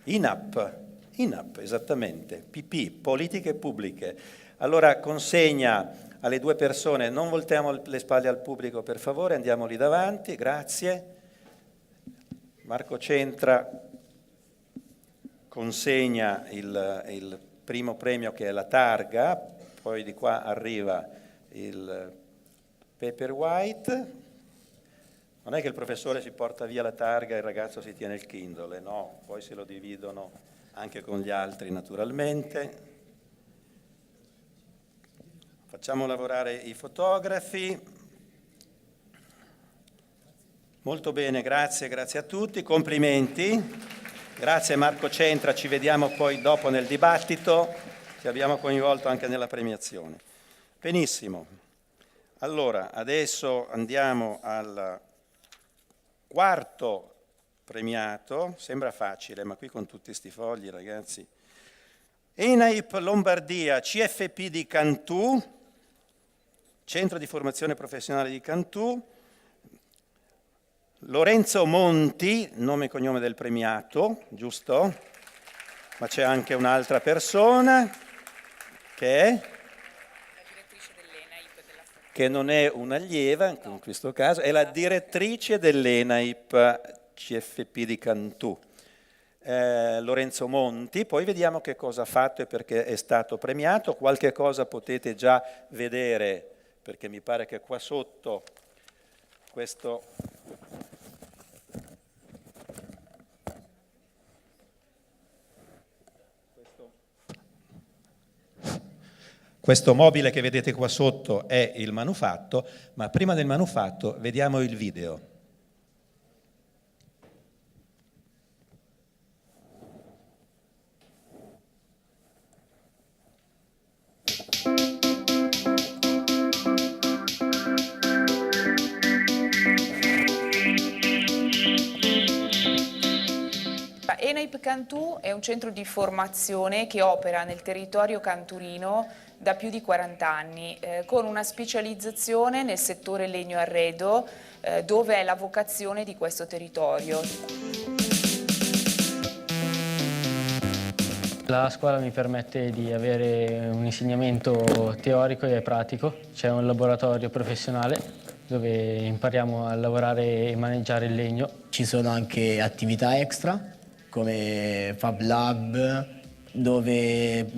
INAP, esattamente, PP, Politiche Pubbliche. Allora consegna alle 2 persone, non voltiamo le spalle al pubblico per favore, andiamo lì davanti, grazie. Marco Centra consegna il primo premio, che è la targa, poi di qua arriva il Paperwhite. Non è che il professore si porta via la targa e il ragazzo si tiene il Kindle, no, poi se lo dividono anche con gli altri naturalmente. Facciamo lavorare i fotografi. Molto bene, grazie a tutti, complimenti. Grazie Marco Centra, ci vediamo poi dopo nel dibattito, ti abbiamo coinvolto anche nella premiazione. Benissimo, allora adesso andiamo al quarto premiato, sembra facile ma qui con tutti sti fogli ragazzi. ENAIP Lombardia, CFP di Cantù, Centro di Formazione Professionale di Cantù, Lorenzo Monti, nome e cognome del premiato, giusto? Ma c'è anche un'altra persona che è? La direttrice dell'ENAIP. Che non è un'allieva, in questo caso, è la direttrice dell'ENAIP CFP di Cantù. Lorenzo Monti, poi vediamo che cosa ha fatto e perché è stato premiato. Qualche cosa potete già vedere, perché mi pare che qua sotto questo mobile che vedete qua sotto è il manufatto, ma prima del manufatto vediamo il video. ENAIP Cantù è un centro di formazione che opera nel territorio canturino da più di 40 anni, con una specializzazione nel settore legno arredo, dove è la vocazione di questo territorio. La scuola mi permette di avere un insegnamento teorico e pratico, c'è un laboratorio professionale dove impariamo a lavorare e maneggiare il legno. Ci sono anche attività extra come Fab Lab dove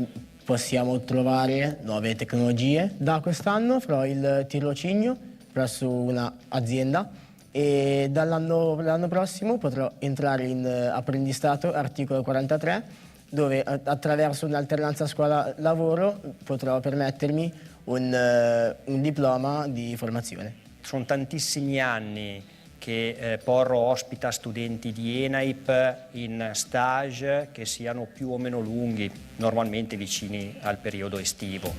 possiamo trovare nuove tecnologie. Da quest'anno farò il tirocinio presso un'azienda e l'anno prossimo potrò entrare in apprendistato articolo 43 dove attraverso un'alternanza scuola-lavoro potrò permettermi un diploma di formazione. Sono tantissimi anni che Porro ospita studenti di ENAIP in stage che siano più o meno lunghi, normalmente vicini al periodo estivo.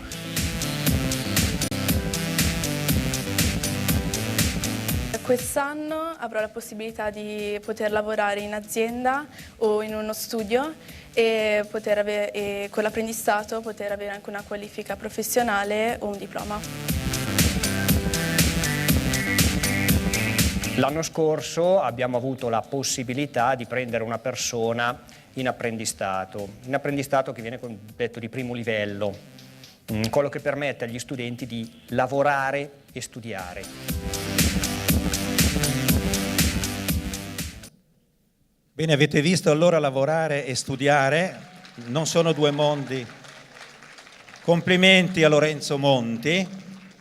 Quest'anno avrò la possibilità di poter lavorare in azienda o in uno studio e con l'apprendistato poter avere anche una qualifica professionale o un diploma. L'anno scorso abbiamo avuto la possibilità di prendere una persona in apprendistato che viene detto di primo livello, quello che permette agli studenti di lavorare e studiare. Bene, avete visto allora lavorare e studiare, non sono due mondi. Complimenti a Lorenzo Monti,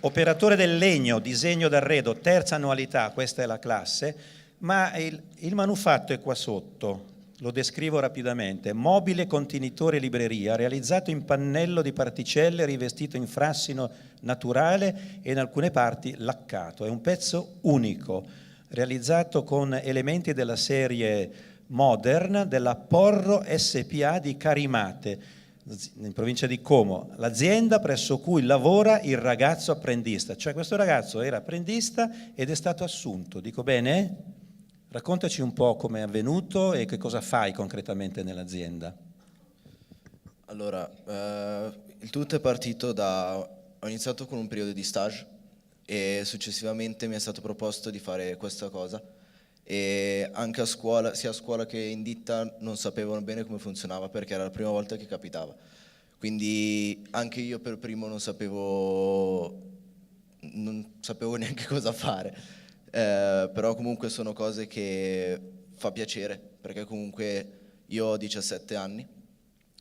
operatore del legno, disegno d'arredo, terza annualità, questa è la classe, ma il manufatto è qua sotto, lo descrivo rapidamente. Mobile contenitore libreria, realizzato in pannello di particelle, rivestito in frassino naturale e in alcune parti laccato. È un pezzo unico, realizzato con elementi della serie Modern della Porro SPA di Carimate, in provincia di Como, l'azienda presso cui lavora il ragazzo apprendista. Cioè questo ragazzo era apprendista ed è stato assunto, dico bene? Raccontaci un po' come è avvenuto e che cosa fai concretamente nell'azienda. Allora, il tutto è partito ho iniziato con un periodo di stage e successivamente mi è stato proposto di fare questa cosa. E anche a scuola, sia a scuola che in ditta, non sapevano bene come funzionava perché era la prima volta che capitava. Quindi anche io per primo non sapevo neanche cosa fare, però comunque sono cose che fa piacere perché comunque io ho 17 anni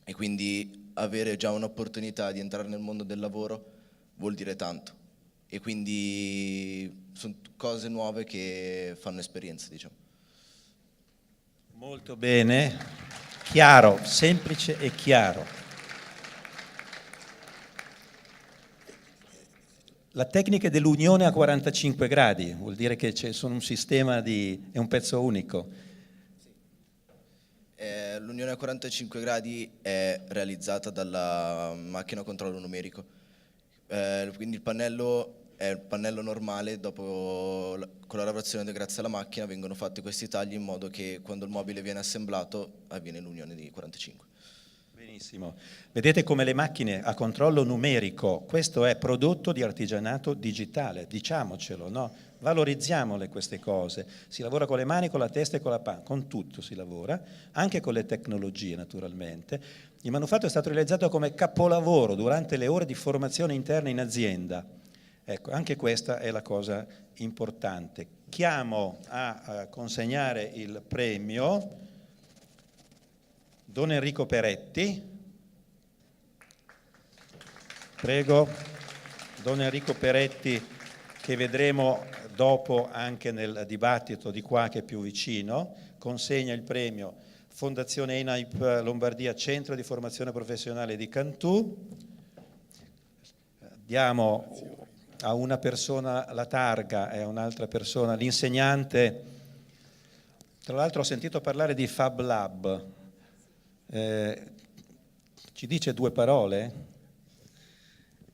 e quindi avere già un'opportunità di entrare nel mondo del lavoro vuol dire tanto. E quindi sono cose nuove che fanno esperienza, diciamo. Molto bene, chiaro, semplice e chiaro. La tecnica dell'unione a 45 gradi, vuol dire che c'è un sistema è un pezzo unico. L'unione a 45 gradi è realizzata dalla macchina a controllo numerico. Quindi il pannello è il pannello normale, dopo con la lavorazione grazie alla macchina vengono fatti questi tagli in modo che quando il mobile viene assemblato avviene l'unione di 45. Benissimo, vedete come le macchine a controllo numerico, questo è prodotto di artigianato digitale, diciamocelo, no? Valorizziamole queste cose, si lavora con le mani, con la testa e con la panca, con tutto si lavora, anche con le tecnologie naturalmente. Il manufatto è stato realizzato come capolavoro durante le ore di formazione interna in azienda. Ecco, anche questa è la cosa importante. Chiamo a consegnare il premio Don Enrico Peretti. Prego, Don Enrico Peretti, che vedremo dopo anche nel dibattito di qua che è più vicino, consegna il premio Fondazione ENAIP Lombardia Centro di Formazione Professionale di Cantù. Diamo a una persona la targa e a un'altra persona l'insegnante. Tra l'altro ho sentito parlare di Fab Lab. Ci dice due parole?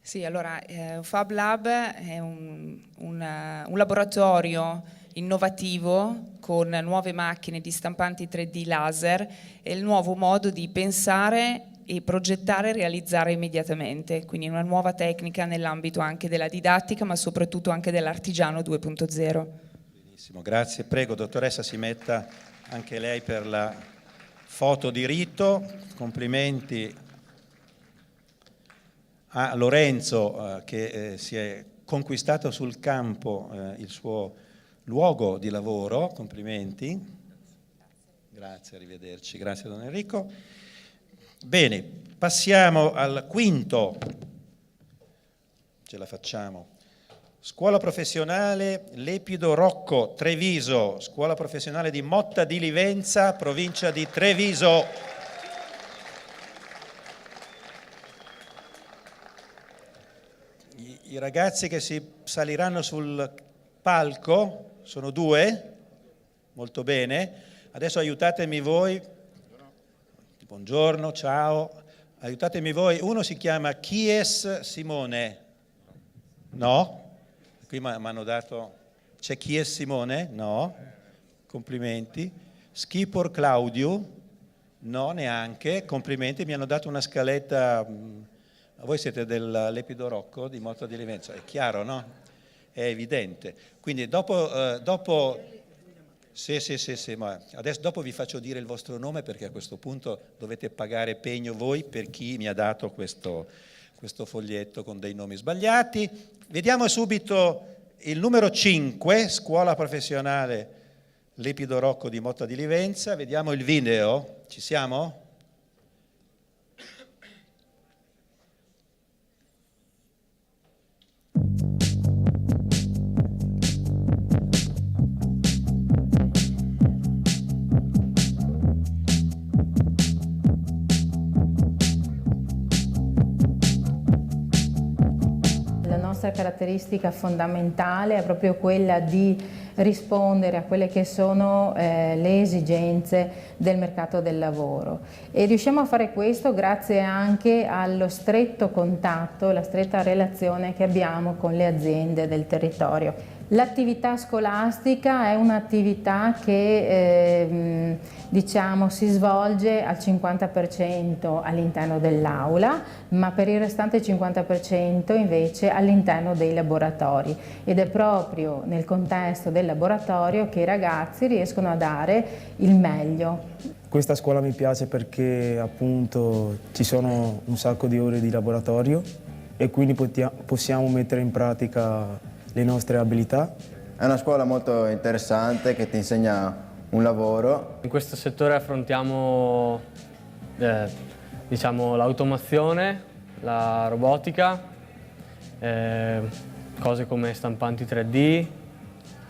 Sì, allora Fab Lab è un laboratorio innovativo con nuove macchine di stampanti 3D laser e il nuovo modo di pensare e progettare e realizzare immediatamente, quindi una nuova tecnica nell'ambito anche della didattica ma soprattutto anche dell'artigiano 2.0. Benissimo, grazie. Prego, dottoressa, si metta anche lei per la foto di rito, complimenti a Lorenzo che si è conquistato sul campo il suo luogo di lavoro, complimenti. Grazie, arrivederci, grazie Don Enrico. Bene, passiamo al quinto, ce la facciamo. Scuola professionale Lepido Rocco, Treviso, scuola professionale di Motta di Livenza, provincia di Treviso. I ragazzi che si saliranno sul palco sono due, molto bene. Adesso aiutatemi voi, buongiorno, ciao, aiutatemi voi. Uno si chiama Chies Simone, no? Qui mi hanno dato, c'è Chies Simone? No, complimenti. Skipor Claudio? No, neanche, complimenti, mi hanno dato una scaletta. Voi siete del Lepido Rocco di Motta di Livenza, è chiaro, no? È evidente. Quindi dopo sì, ma adesso dopo vi faccio dire il vostro nome, perché a questo punto dovete pagare pegno voi per chi mi ha dato questo foglietto con dei nomi sbagliati. Vediamo subito il numero 5, scuola professionale Lepido Rocco di Motta di Livenza. Vediamo il video, ci siamo? La caratteristica fondamentale è proprio quella di rispondere a quelle che sono le esigenze del mercato del lavoro, e riusciamo a fare questo grazie anche allo stretto contatto, la stretta relazione che abbiamo con le aziende del territorio. L'attività scolastica è un'attività che diciamo si svolge al 50% all'interno dell'aula, ma per il restante 50% invece all'interno dei laboratori, ed è proprio nel contesto del laboratorio che i ragazzi riescono a dare il meglio. Questa scuola mi piace perché appunto ci sono un sacco di ore di laboratorio e quindi possiamo mettere in pratica le nostre abilità. È una scuola molto interessante che ti insegna un lavoro. In questo settore affrontiamo diciamo, l'automazione, la robotica, cose come stampanti 3D,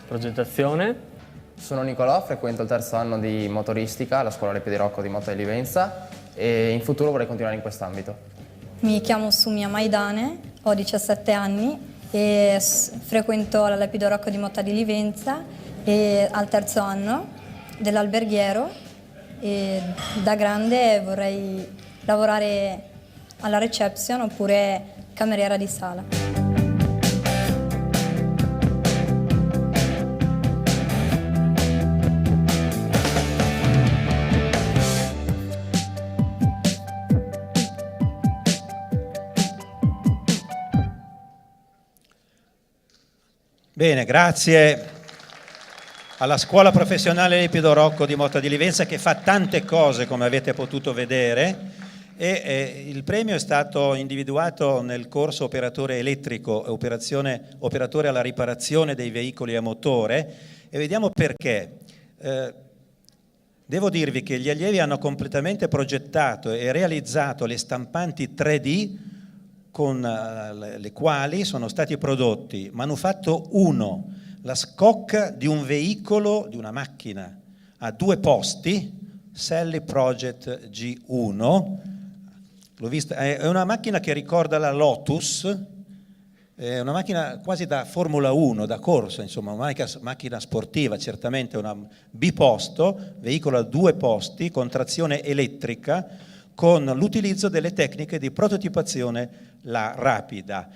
progettazione. Sono Nicolò, frequento il terzo anno di motoristica alla scuola Lepido Rocco di Motta di Livenza e in futuro vorrei continuare in quest'ambito. Mi chiamo Sumia Maidane, ho 17 anni e frequento la Lepido Rocco di Motta di Livenza e al terzo anno dell'alberghiero, e da grande vorrei lavorare alla reception oppure cameriera di sala. Bene, grazie alla scuola professionale Lepido Rocco di Motta di Livenza, che fa tante cose come avete potuto vedere, e il premio è stato individuato nel corso operatore elettrico, operatore alla riparazione dei veicoli a motore, e vediamo perché. Devo dirvi che gli allievi hanno completamente progettato e realizzato le stampanti 3D con le quali sono stati prodotti manufatto 1, la scocca di un veicolo, di una macchina a 2 posti, Sally Project G1. L'ho vista, è una macchina che ricorda la Lotus, è una macchina quasi da Formula 1, da corsa, insomma, una macchina sportiva, certamente una biposto, veicolo a 2 posti, con trazione elettrica, con l'utilizzo delle tecniche di prototipazione la rapida.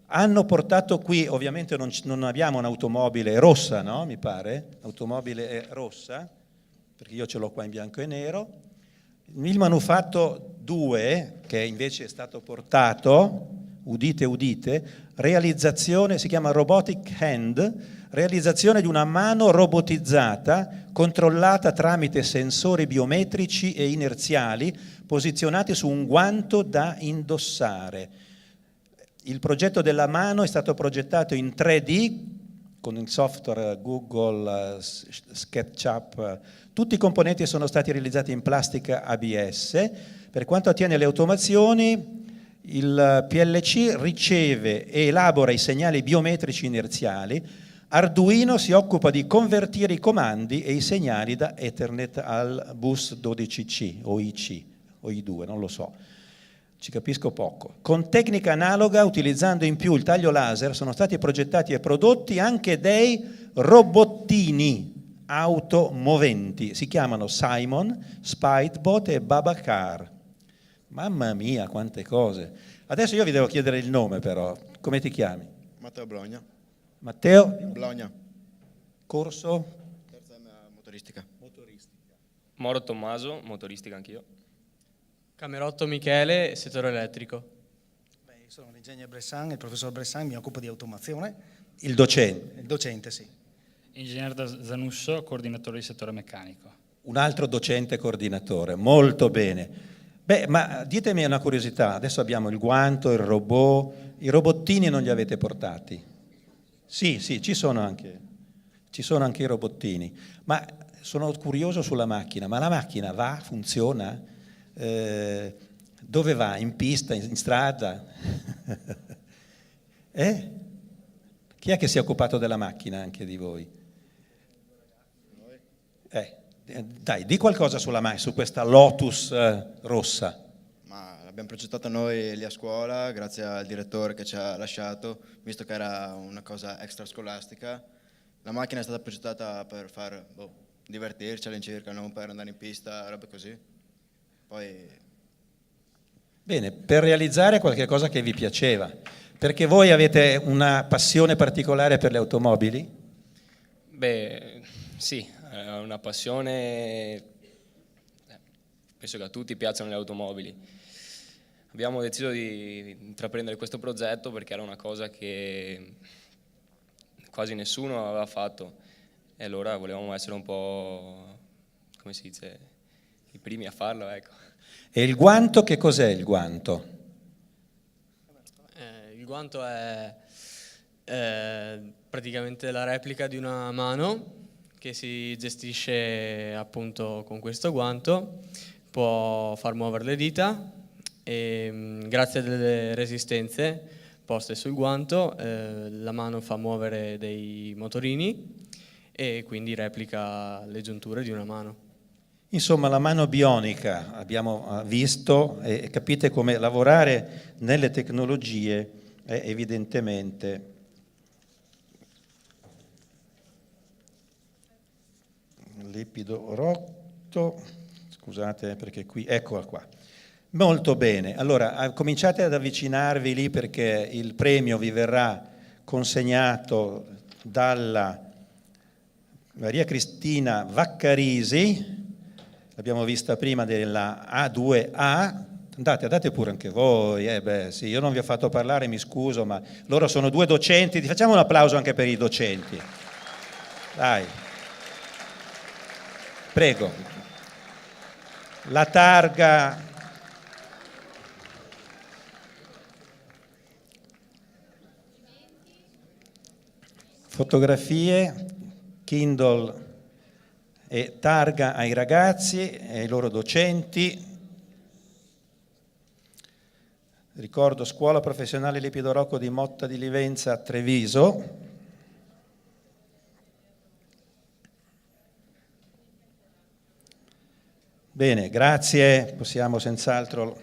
Hanno portato qui, ovviamente non abbiamo un'automobile rossa, no? Mi pare, l'automobile è rossa, perché io ce l'ho qua in bianco e nero. Il manufatto 2, che invece è stato portato, udite udite, realizzazione, si chiama robotic hand, realizzazione di una mano robotizzata controllata tramite sensori biometrici e inerziali posizionati su un guanto da indossare. Il progetto della mano è stato progettato in 3D con il software Google SketchUp. Tutti i componenti sono stati realizzati in plastica ABS. Per quanto attiene alle automazioni, il PLC riceve e elabora i segnali biometrici inerziali. Arduino si occupa di convertire i comandi e i segnali da Ethernet al bus 12C o IC o I2, non lo so, ci capisco poco. Con tecnica analoga, utilizzando in più il taglio laser, sono stati progettati e prodotti anche dei robottini automoventi, si chiamano Simon, Spitebot e Babacar. Mamma mia, quante cose. Adesso io vi devo chiedere il nome però, come ti chiami? Matteo Blogna. Matteo? Blogna. Corso? Terza motoristica. Moro Tommaso, motoristica anch'io. Camerotto Michele, settore elettrico. Io sono l'ingegnere Bressan, il professor Bressan, mi occupo di automazione. Il docente? Il docente, sì. Ingegnere Zanusso, coordinatore di settore meccanico. Un altro docente coordinatore, molto bene. Beh, ma ditemi una curiosità, adesso abbiamo il guanto, il robot, i robottini non li avete portati? Sì, ci sono anche i robottini, ma sono curioso sulla macchina, ma la macchina va, funziona? Dove va? In pista, in strada? Chi è che si è occupato della macchina anche di voi? Dai, di qualcosa sulla macchina, su questa Lotus rossa. Ma l'abbiamo progettata noi lì a scuola, grazie al direttore che ci ha lasciato, visto che era una cosa extrascolastica. La macchina è stata progettata per far divertirci all'incirca, non per andare in pista, robe così. Poi... Bene, per realizzare qualche cosa che vi piaceva, perché voi avete una passione particolare per le automobili? Beh, sì, è una passione, penso che a tutti piacciono le automobili. Abbiamo deciso di intraprendere questo progetto perché era una cosa che quasi nessuno aveva fatto e allora volevamo essere un po', come si dice, i primi a farlo, ecco. E il guanto, che cos'è il guanto? Il guanto è praticamente la replica di una mano che si gestisce appunto con questo guanto, può far muovere le dita e grazie a delle resistenze poste sul guanto la mano fa muovere dei motorini e quindi replica le giunture di una mano. Insomma, la mano bionica abbiamo visto e capite come lavorare nelle tecnologie è evidentemente lipido rotto, scusate perché qui, eccola qua. Molto bene, allora cominciate ad avvicinarvi lì perché il premio vi verrà consegnato dalla Maria Cristina Vaccarisi, l'abbiamo vista prima della A2A, andate pure anche voi, sì, io non vi ho fatto parlare, mi scuso, ma loro sono due docenti, facciamo un applauso anche per i docenti, dai. Prego, la targa, fotografie, Kindle e targa ai ragazzi e ai loro docenti. Ricordo Scuola Professionale Lipido Rocco di Motta di Livenza, Treviso. Bene, grazie, possiamo senz'altro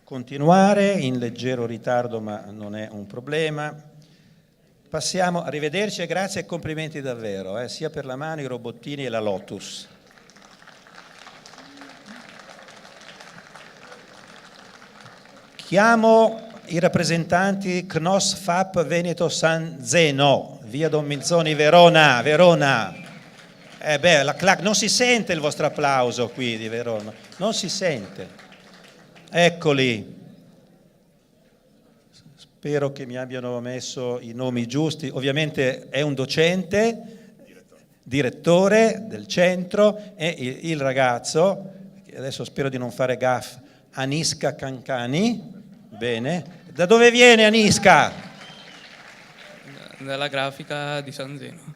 continuare in leggero ritardo, ma non è un problema. Passiamo, arrivederci e grazie e complimenti davvero, sia per la mano, i robottini e la Lotus. Chiamo i rappresentanti CNOS FAP Veneto San Zeno, via Don Milzoni, Verona. Non si sente il vostro applauso qui di Verona, non si sente. Eccoli. spero che mi abbiano messo i nomi giusti. Ovviamente è un docente, direttore del centro, e il ragazzo, che adesso spero di non fare gaff, Aniska Cancani. Bene. Da dove viene Aniska? Dalla grafica di San Zeno.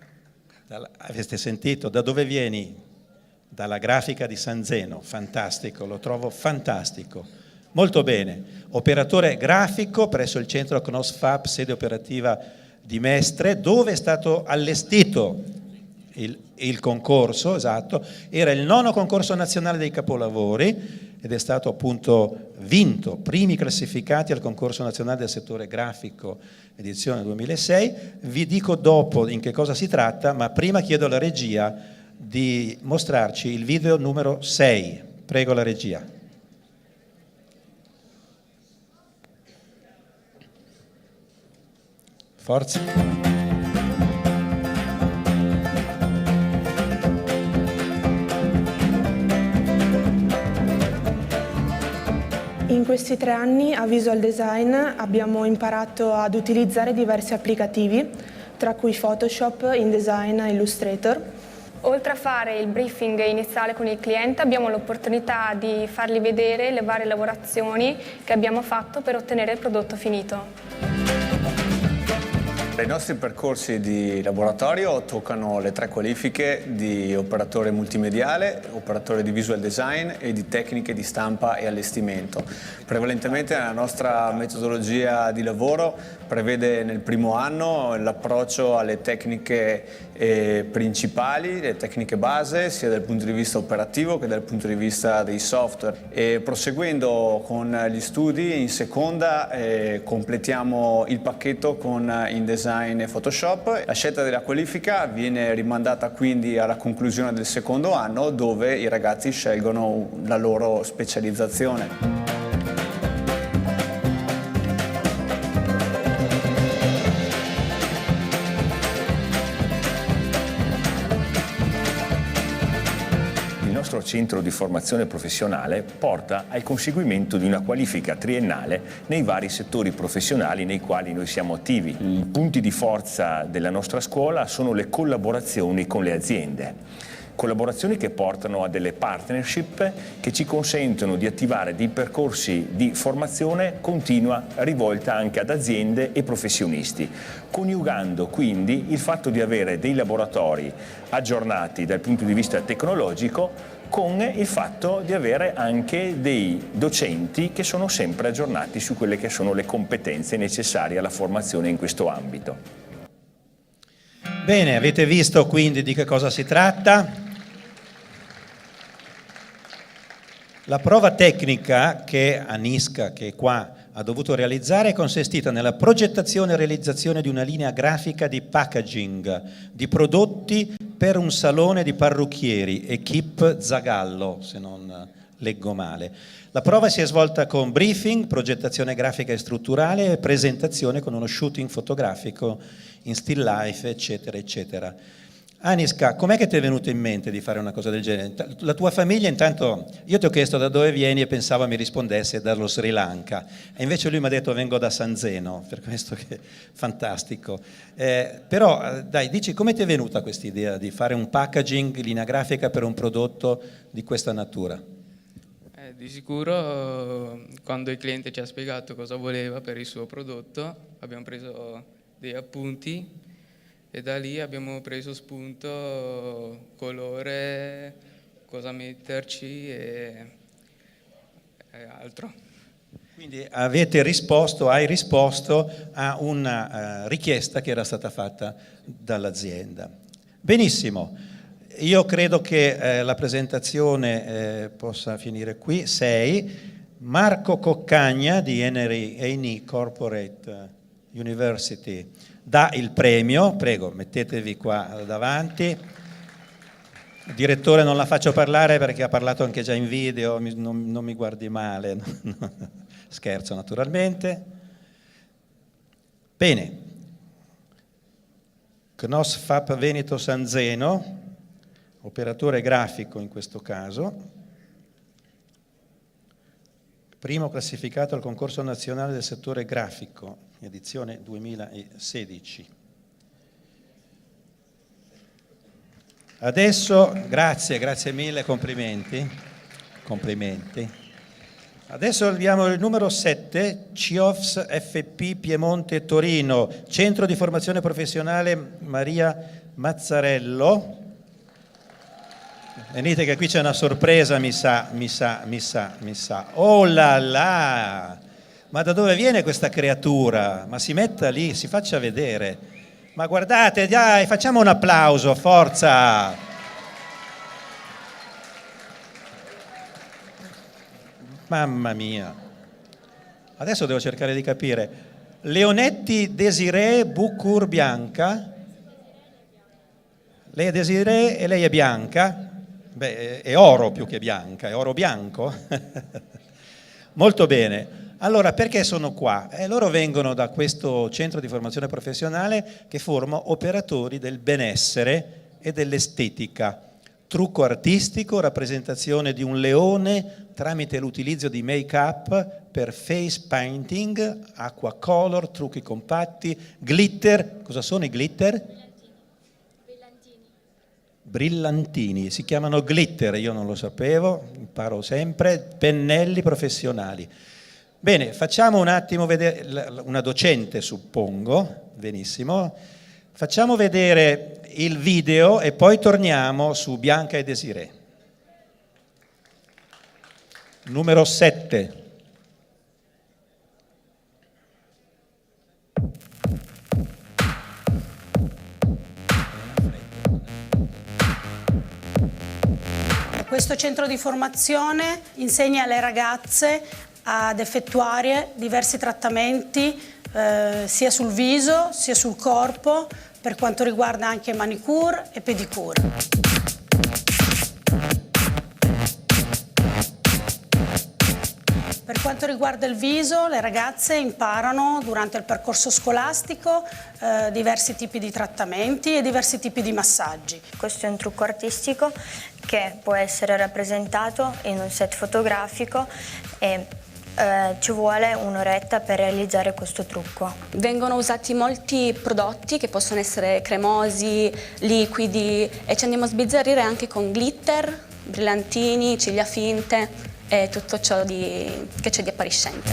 Avete sentito? Da dove vieni? Dalla grafica di San Zeno. Fantastico, lo trovo fantastico. Molto bene. Operatore grafico presso il centro CNOSFAP, sede operativa di Mestre, dove è stato allestito il concorso, esatto. Era il 9° concorso nazionale dei capolavori ed è stato appunto vinto, primi classificati al concorso nazionale del settore grafico edizione 2006. Vi dico dopo in che cosa si tratta, ma prima chiedo alla regia di mostrarci il video numero 6. Prego la regia. Forza. In questi 3 anni a Visual Design abbiamo imparato ad utilizzare diversi applicativi, tra cui Photoshop, InDesign e Illustrator. Oltre a fare il briefing iniziale con il cliente, abbiamo l'opportunità di fargli vedere le varie lavorazioni che abbiamo fatto per ottenere il prodotto finito. I nostri percorsi di laboratorio toccano le 3 qualifiche di operatore multimediale, operatore di visual design e di tecniche di stampa e allestimento. Prevalentemente la nostra metodologia di lavoro prevede nel primo anno l'approccio alle tecniche principali, le tecniche base, sia dal punto di vista operativo che dal punto di vista dei software. E proseguendo con gli studi, in seconda completiamo il pacchetto con InDesign e Photoshop. La scelta della qualifica viene rimandata quindi alla conclusione del secondo anno, dove i ragazzi scelgono la loro specializzazione. Il nostro centro di formazione professionale porta al conseguimento di una qualifica triennale nei vari settori professionali nei quali noi siamo attivi. I punti di forza della nostra scuola sono le collaborazioni con le aziende. Collaborazioni che portano a delle partnership che ci consentono di attivare dei percorsi di formazione continua rivolta anche ad aziende e professionisti, coniugando quindi il fatto di avere dei laboratori aggiornati dal punto di vista tecnologico con il fatto di avere anche dei docenti che sono sempre aggiornati su quelle che sono le competenze necessarie alla formazione in questo ambito. Bene, avete visto quindi di che cosa si tratta? La prova tecnica che Aniska, che è qua, ha dovuto realizzare è consistita nella progettazione e realizzazione di una linea grafica di packaging di prodotti per un salone di parrucchieri, Equipe Zagallo, se non leggo male. La prova si è svolta con briefing, progettazione grafica e strutturale e presentazione con uno shooting fotografico in still life, eccetera, eccetera. Aniska, com'è che ti è venuto in mente di fare una cosa del genere? La tua famiglia, intanto, io ti ho chiesto da dove vieni e pensavo mi rispondesse dallo Sri Lanka, e invece lui mi ha detto vengo da San Zeno, per questo che è fantastico. Però, dai, dici, come ti è venuta questa idea di fare un packaging, linea grafica per un prodotto di questa natura? Di sicuro, quando il cliente ci ha spiegato cosa voleva per il suo prodotto, abbiamo preso dei appunti e da lì abbiamo preso spunto, colore, cosa metterci e altro. Quindi hai risposto a una richiesta che era stata fatta dall'azienda. Benissimo, io credo che la presentazione possa finire qui. 6. Marco Coccagna di Eni Corporate University dà il premio, prego mettetevi qua davanti. Il direttore non la faccio parlare perché ha parlato anche già in video, non mi guardi male, scherzo naturalmente. Bene, CNOSFAP Veneto San Zeno, operatore grafico in questo caso. primo classificato al concorso nazionale del settore grafico, edizione 2016. Adesso, grazie mille, complimenti. Adesso abbiamo il numero 7, CIOFS FP Piemonte Torino, Centro di Formazione Professionale Maria Mazzarello. Venite che qui c'è una sorpresa, mi sa. Oh là là! Ma da dove viene questa creatura? Ma si metta lì, si faccia vedere. Ma guardate, dai, facciamo un applauso, forza! Mamma mia. Adesso devo cercare di capire. Leonetti Desiree Bucur Bianca. Lei è Desiree e lei è Bianca. Beh, è oro più che bianca, è oro bianco. Molto bene. Allora, perché sono qua? Loro vengono da questo centro di formazione professionale che forma operatori del benessere e dell'estetica. Trucco artistico, rappresentazione di un leone tramite l'utilizzo di make-up per face painting, acqua color, trucchi compatti, glitter. Cosa sono i glitter? Brillantini, si chiamano glitter, io non lo sapevo, imparo sempre, pennelli professionali. Bene, facciamo un attimo vedere, una docente suppongo, benissimo, facciamo vedere il video e poi torniamo su Bianca e Desiree. Numero 7. Questo centro di formazione insegna alle ragazze ad effettuare diversi trattamenti sia sul viso sia sul corpo, per quanto riguarda anche manicure e pedicure. Per quanto riguarda il viso, le ragazze imparano durante il percorso scolastico diversi tipi di trattamenti e diversi tipi di massaggi. Questo è un trucco artistico che può essere rappresentato in un set fotografico e ci vuole un'oretta per realizzare questo trucco. Vengono usati molti prodotti che possono essere cremosi, liquidi e ci andiamo a sbizzarrire anche con glitter, brillantini, ciglia finte e tutto ciò che c'è di appariscente.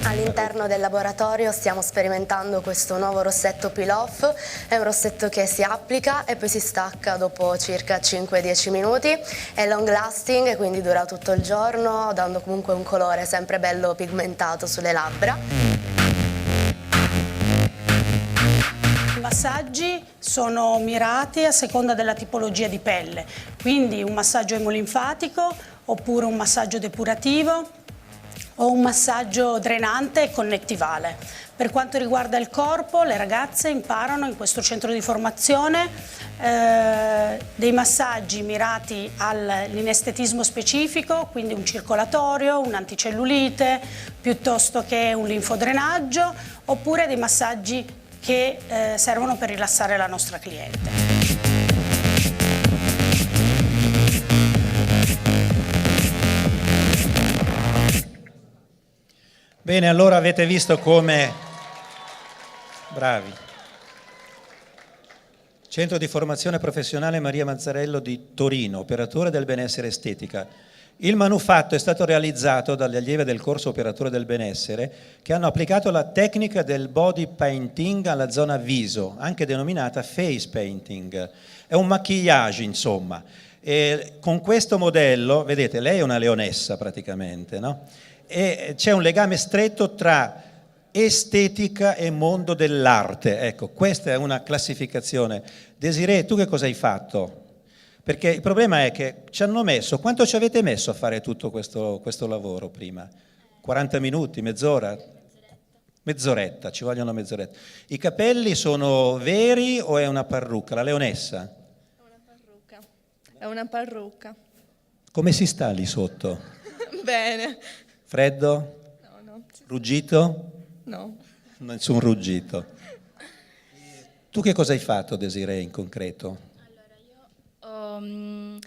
All'interno del laboratorio stiamo sperimentando questo nuovo rossetto peel-off, è un rossetto che si applica e poi si stacca dopo circa 5-10 minuti, è long lasting, quindi dura tutto il giorno, dando comunque un colore sempre bello pigmentato sulle labbra. I massaggi sono mirati a seconda della tipologia di pelle, quindi un massaggio emolinfatico oppure un massaggio depurativo o un massaggio drenante e connettivale. Per quanto riguarda il corpo, le ragazze imparano in questo centro di formazione dei massaggi mirati all'inestetismo specifico, quindi un circolatorio, un anticellulite, piuttosto che un linfodrenaggio, oppure dei massaggi che servono per rilassare la nostra cliente. Bene, allora avete visto come... Bravi. Centro di formazione professionale Maria Mazzarello di Torino, operatore del benessere estetica. Il manufatto è stato realizzato dalle allieve del corso operatore del benessere che hanno applicato la tecnica del body painting alla zona viso, anche denominata face painting. È un maquillage, insomma. E con questo modello, vedete, lei è una leonessa praticamente, no? E c'è un legame stretto tra estetica e mondo dell'arte. Ecco, questa è una classificazione. Desiree, tu che cosa hai fatto? Perché il problema è che ci hanno messo, quanto ci avete messo a fare tutto questo lavoro prima? 40 minuti, mezz'ora? Mezz'oretta, ci vogliono mezz'oretta. I capelli sono veri o è una parrucca? La leonessa? È una parrucca. Come si sta lì sotto? Bene. Freddo? No. Ruggito? No. Nessun ruggito. Tu che cosa hai fatto, Desiree, in concreto? ho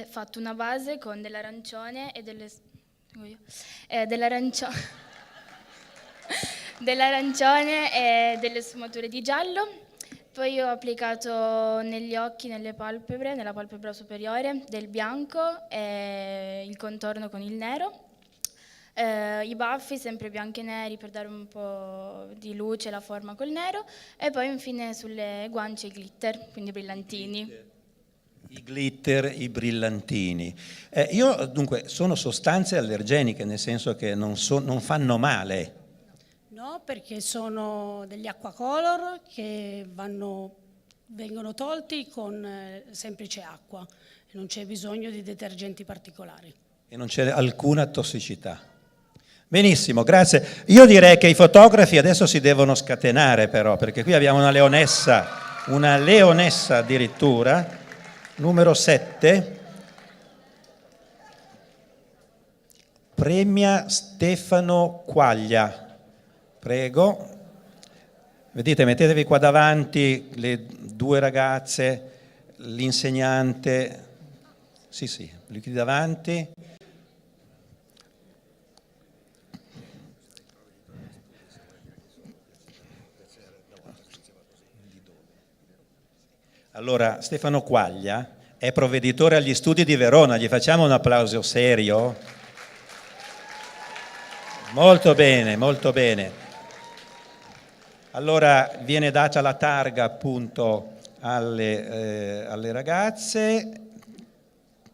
fatto una base con dell'arancione e dell'arancione e delle sfumature di giallo. Poi ho applicato negli occhi, nella palpebra superiore, del bianco e il contorno con il nero. I baffi sempre bianchi e neri per dare un po' di luce e la forma col nero. E poi infine sulle guance i glitter, quindi brillantini. I glitter, i brillantini. Io dunque sono sostanze allergeniche, nel senso che non fanno male. No, perché sono degli acquacolor che vengono tolti con semplice acqua e non c'è bisogno di detergenti particolari. E non c'è alcuna tossicità. Benissimo, grazie. Io direi che i fotografi adesso si devono scatenare però, perché qui abbiamo una leonessa addirittura, numero 7. Premia Stefano Quaglia. Prego, vedete, mettetevi qua davanti le due ragazze, l'insegnante, sì, lì davanti. Allora, Stefano Quaglia è provveditore agli studi di Verona, gli facciamo un applauso serio? Molto bene, molto bene. Allora viene data la targa appunto alle ragazze,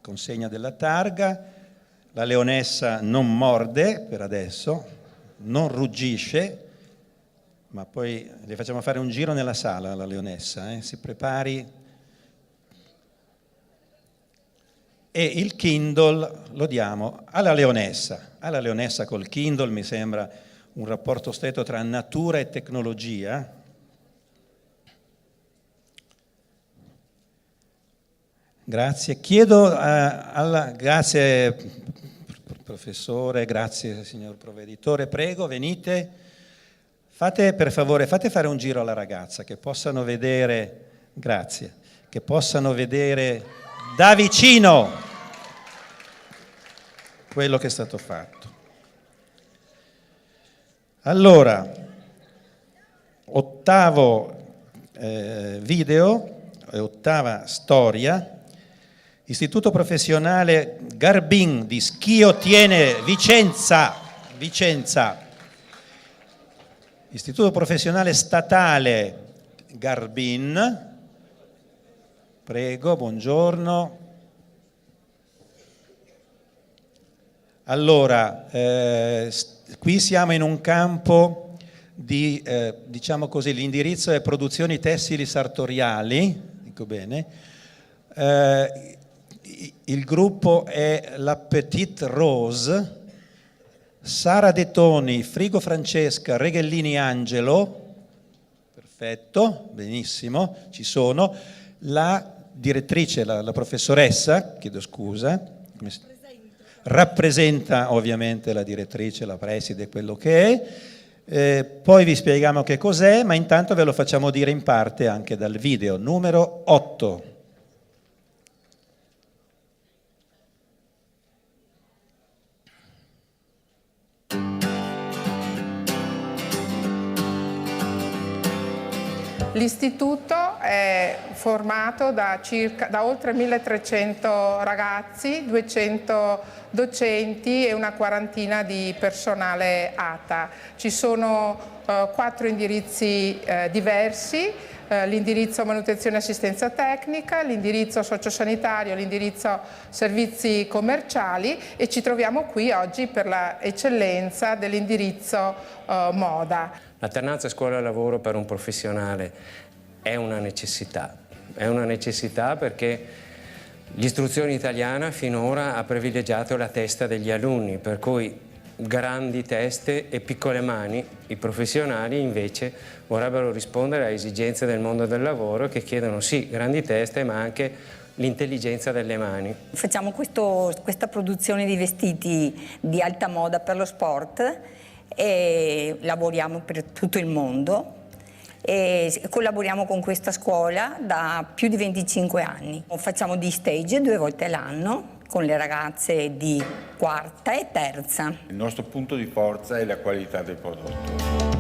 consegna della targa, la leonessa non morde per adesso, non ruggisce, ma poi le facciamo fare un giro nella sala alla leonessa, si prepari. E il Kindle lo diamo alla leonessa col Kindle, mi sembra un rapporto stretto tra natura e tecnologia. Grazie. Chiedo grazie professore, grazie signor provveditore, prego venite. Per favore, fate fare un giro alla ragazza che possano vedere, grazie, che possano vedere da vicino quello che è stato fatto. Allora, ottavo video, ottava storia, Istituto Professionale Garbin di Schio-Tiene, Vicenza. Istituto Professionale Statale Garbin, prego, buongiorno. Allora, qui siamo in un campo di, diciamo così, l'indirizzo è produzioni tessili sartoriali, dico bene, il gruppo è la Petite Rose, Sara De Toni, Frigo Francesca, Reghellini Angelo, perfetto, benissimo, ci sono, la direttrice, la professoressa, chiedo scusa, rappresenta ovviamente la direttrice, la preside, quello che è, poi vi spieghiamo che cos'è, ma intanto ve lo facciamo dire in parte anche dal video numero 8. L'istituto è formato da oltre 1300 ragazzi, 200 docenti e una quarantina di personale ATA. Ci sono 4 indirizzi diversi, l'indirizzo manutenzione e assistenza tecnica, l'indirizzo sociosanitario, l'indirizzo servizi commerciali e ci troviamo qui oggi per l'eccellenza dell'indirizzo moda. L'alternanza scuola-lavoro per un professionale è una necessità perché l'istruzione italiana finora ha privilegiato la testa degli alunni, per cui grandi teste e piccole mani, i professionali invece vorrebbero rispondere a esigenze del mondo del lavoro che chiedono sì grandi teste ma anche l'intelligenza delle mani. Facciamo questa produzione di vestiti di alta moda per lo sport e lavoriamo per tutto il mondo e collaboriamo con questa scuola da più di 25 anni. Facciamo di stage 2 volte l'anno con le ragazze di quarta e terza. Il nostro punto di forza è la qualità del prodotto.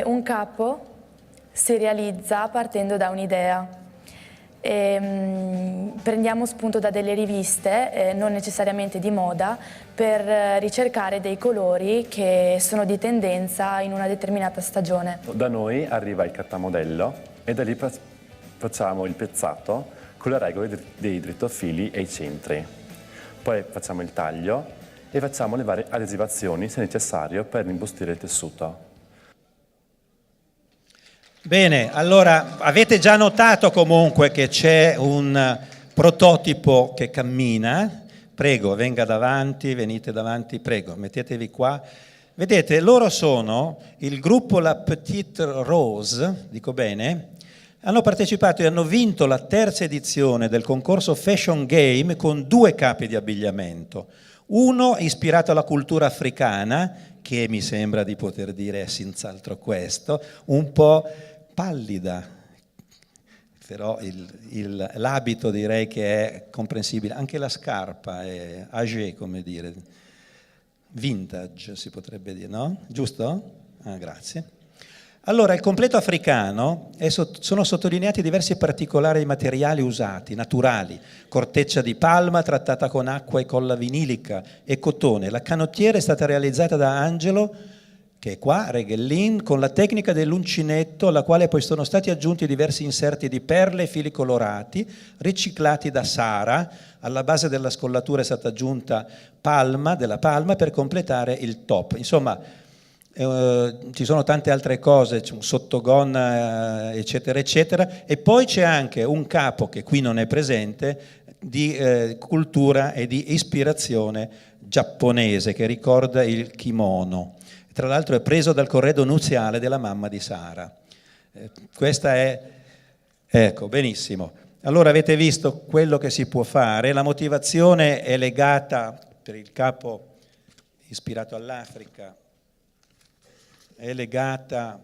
Un capo si realizza partendo da un'idea. Prendiamo spunto da delle riviste, non necessariamente di moda, per ricercare dei colori che sono di tendenza in una determinata stagione. Da noi arriva il cartamodello e da lì facciamo il pezzato con le regole dei drittofili e i centri. Poi facciamo il taglio e facciamo le varie adesivazioni se necessario per imbustire il tessuto. Bene, allora avete già notato comunque che c'è un prototipo che cammina. Prego, venga davanti, venite davanti, prego, mettetevi qua. Vedete, loro sono il gruppo La Petite Rose, dico bene? Hanno partecipato e hanno vinto la terza edizione del concorso Fashion Game con 2 capi di abbigliamento. Uno ispirato alla cultura africana, che mi sembra di poter dire è senz'altro questo, un po' pallida, però l'abito direi che è comprensibile, anche la scarpa è âgé, come dire, vintage si potrebbe dire, no? Giusto? Ah, grazie. Allora, il completo africano sono sottolineati diversi particolari materiali usati, naturali, corteccia di palma trattata con acqua e colla vinilica e cotone. La canottiera è stata realizzata da Angelo, che è qua, Reghelin, con la tecnica dell'uncinetto, alla quale poi sono stati aggiunti diversi inserti di perle e fili colorati, riciclati da Sara. Alla base della scollatura è stata aggiunta della palma per completare il top. Insomma, ci sono tante altre cose, c'è un sottogonna, eccetera, eccetera. E poi c'è anche un capo, che qui non è presente, di cultura e di ispirazione giapponese, che ricorda il kimono. Tra l'altro è preso dal corredo nuziale della mamma di Sara. Questa è... Ecco, benissimo. Allora avete visto quello che si può fare. La motivazione è legata, per il capo ispirato all'Africa, è legata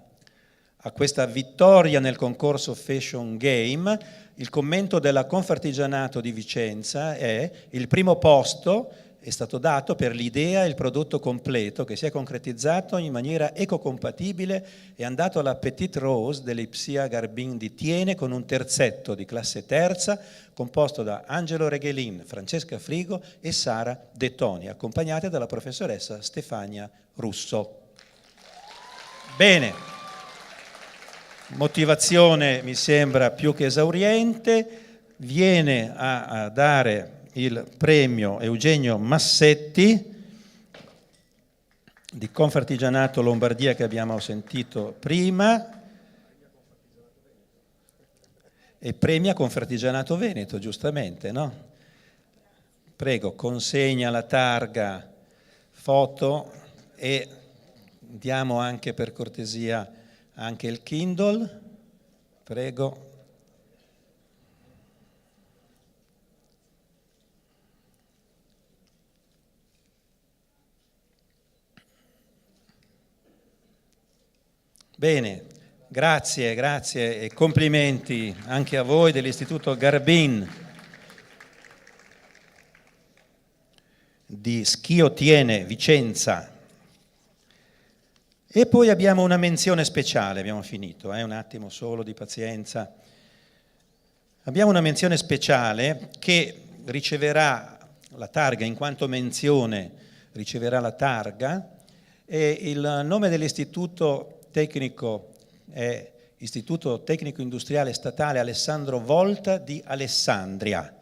a questa vittoria nel concorso Fashion Game. Il commento della Confartigianato di Vicenza è: il primo posto è stato dato per l'idea e il prodotto completo che si è concretizzato in maniera ecocompatibile e andato alla Petite Rose dell'Ipsia Garbin di Thiene con un terzetto di classe terza composto da Angelo Reghelin, Francesca Frigo e Sara De Toni, accompagnate dalla professoressa Stefania Russo. Bene, motivazione mi sembra più che esauriente. Viene a dare il premio Eugenio Massetti di Confartigianato Lombardia, che abbiamo sentito prima, e premia Confartigianato Veneto, giustamente, no? Prego, consegna la targa, foto, e diamo anche per cortesia anche il Kindle, prego. Bene, grazie e complimenti anche a voi dell'Istituto Garbin di Schio Thiene, Vicenza. E poi abbiamo una menzione speciale, abbiamo finito, un attimo solo di pazienza. Abbiamo una menzione speciale che riceverà la targa, in quanto menzione riceverà la targa, e il nome dell'istituto tecnico è Istituto Tecnico Industriale Statale Alessandro Volta di Alessandria.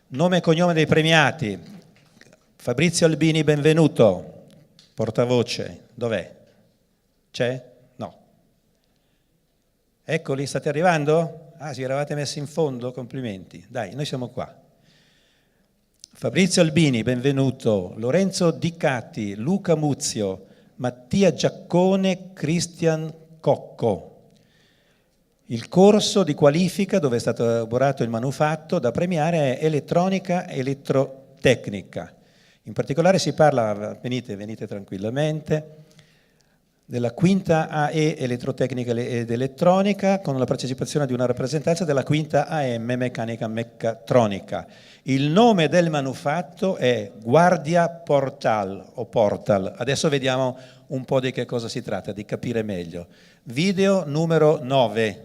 Nome e cognome dei premiati: Fabrizio Albini, benvenuto, portavoce, dov'è? C'è? No. Eccoli, state arrivando? Ah, si eravate messi in fondo? Complimenti. Dai, noi siamo qua. Fabrizio Albini, benvenuto. Lorenzo Dicatti, Luca Muzio, Mattia Giaccone, Cristian Cocco. Il corso di qualifica dove è stato elaborato il manufatto da premiare è elettronica e elettrotecnica. In particolare si parla, venite tranquillamente, della quinta AE elettrotecnica ed elettronica con la partecipazione di una rappresentanza della quinta AM meccanica meccatronica. Il nome del manufatto è Guardia Portal o Portal. Adesso vediamo un po' di che cosa si tratta, di capire meglio. Video numero 9.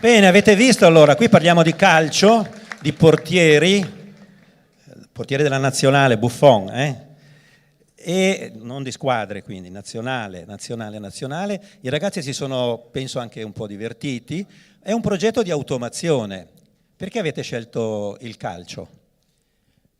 Bene, avete visto allora, qui parliamo di calcio, di portieri della nazionale, Buffon, e non di squadre, quindi nazionale. I ragazzi si sono, penso, anche un po' divertiti. È un progetto di automazione. Perché avete scelto il calcio?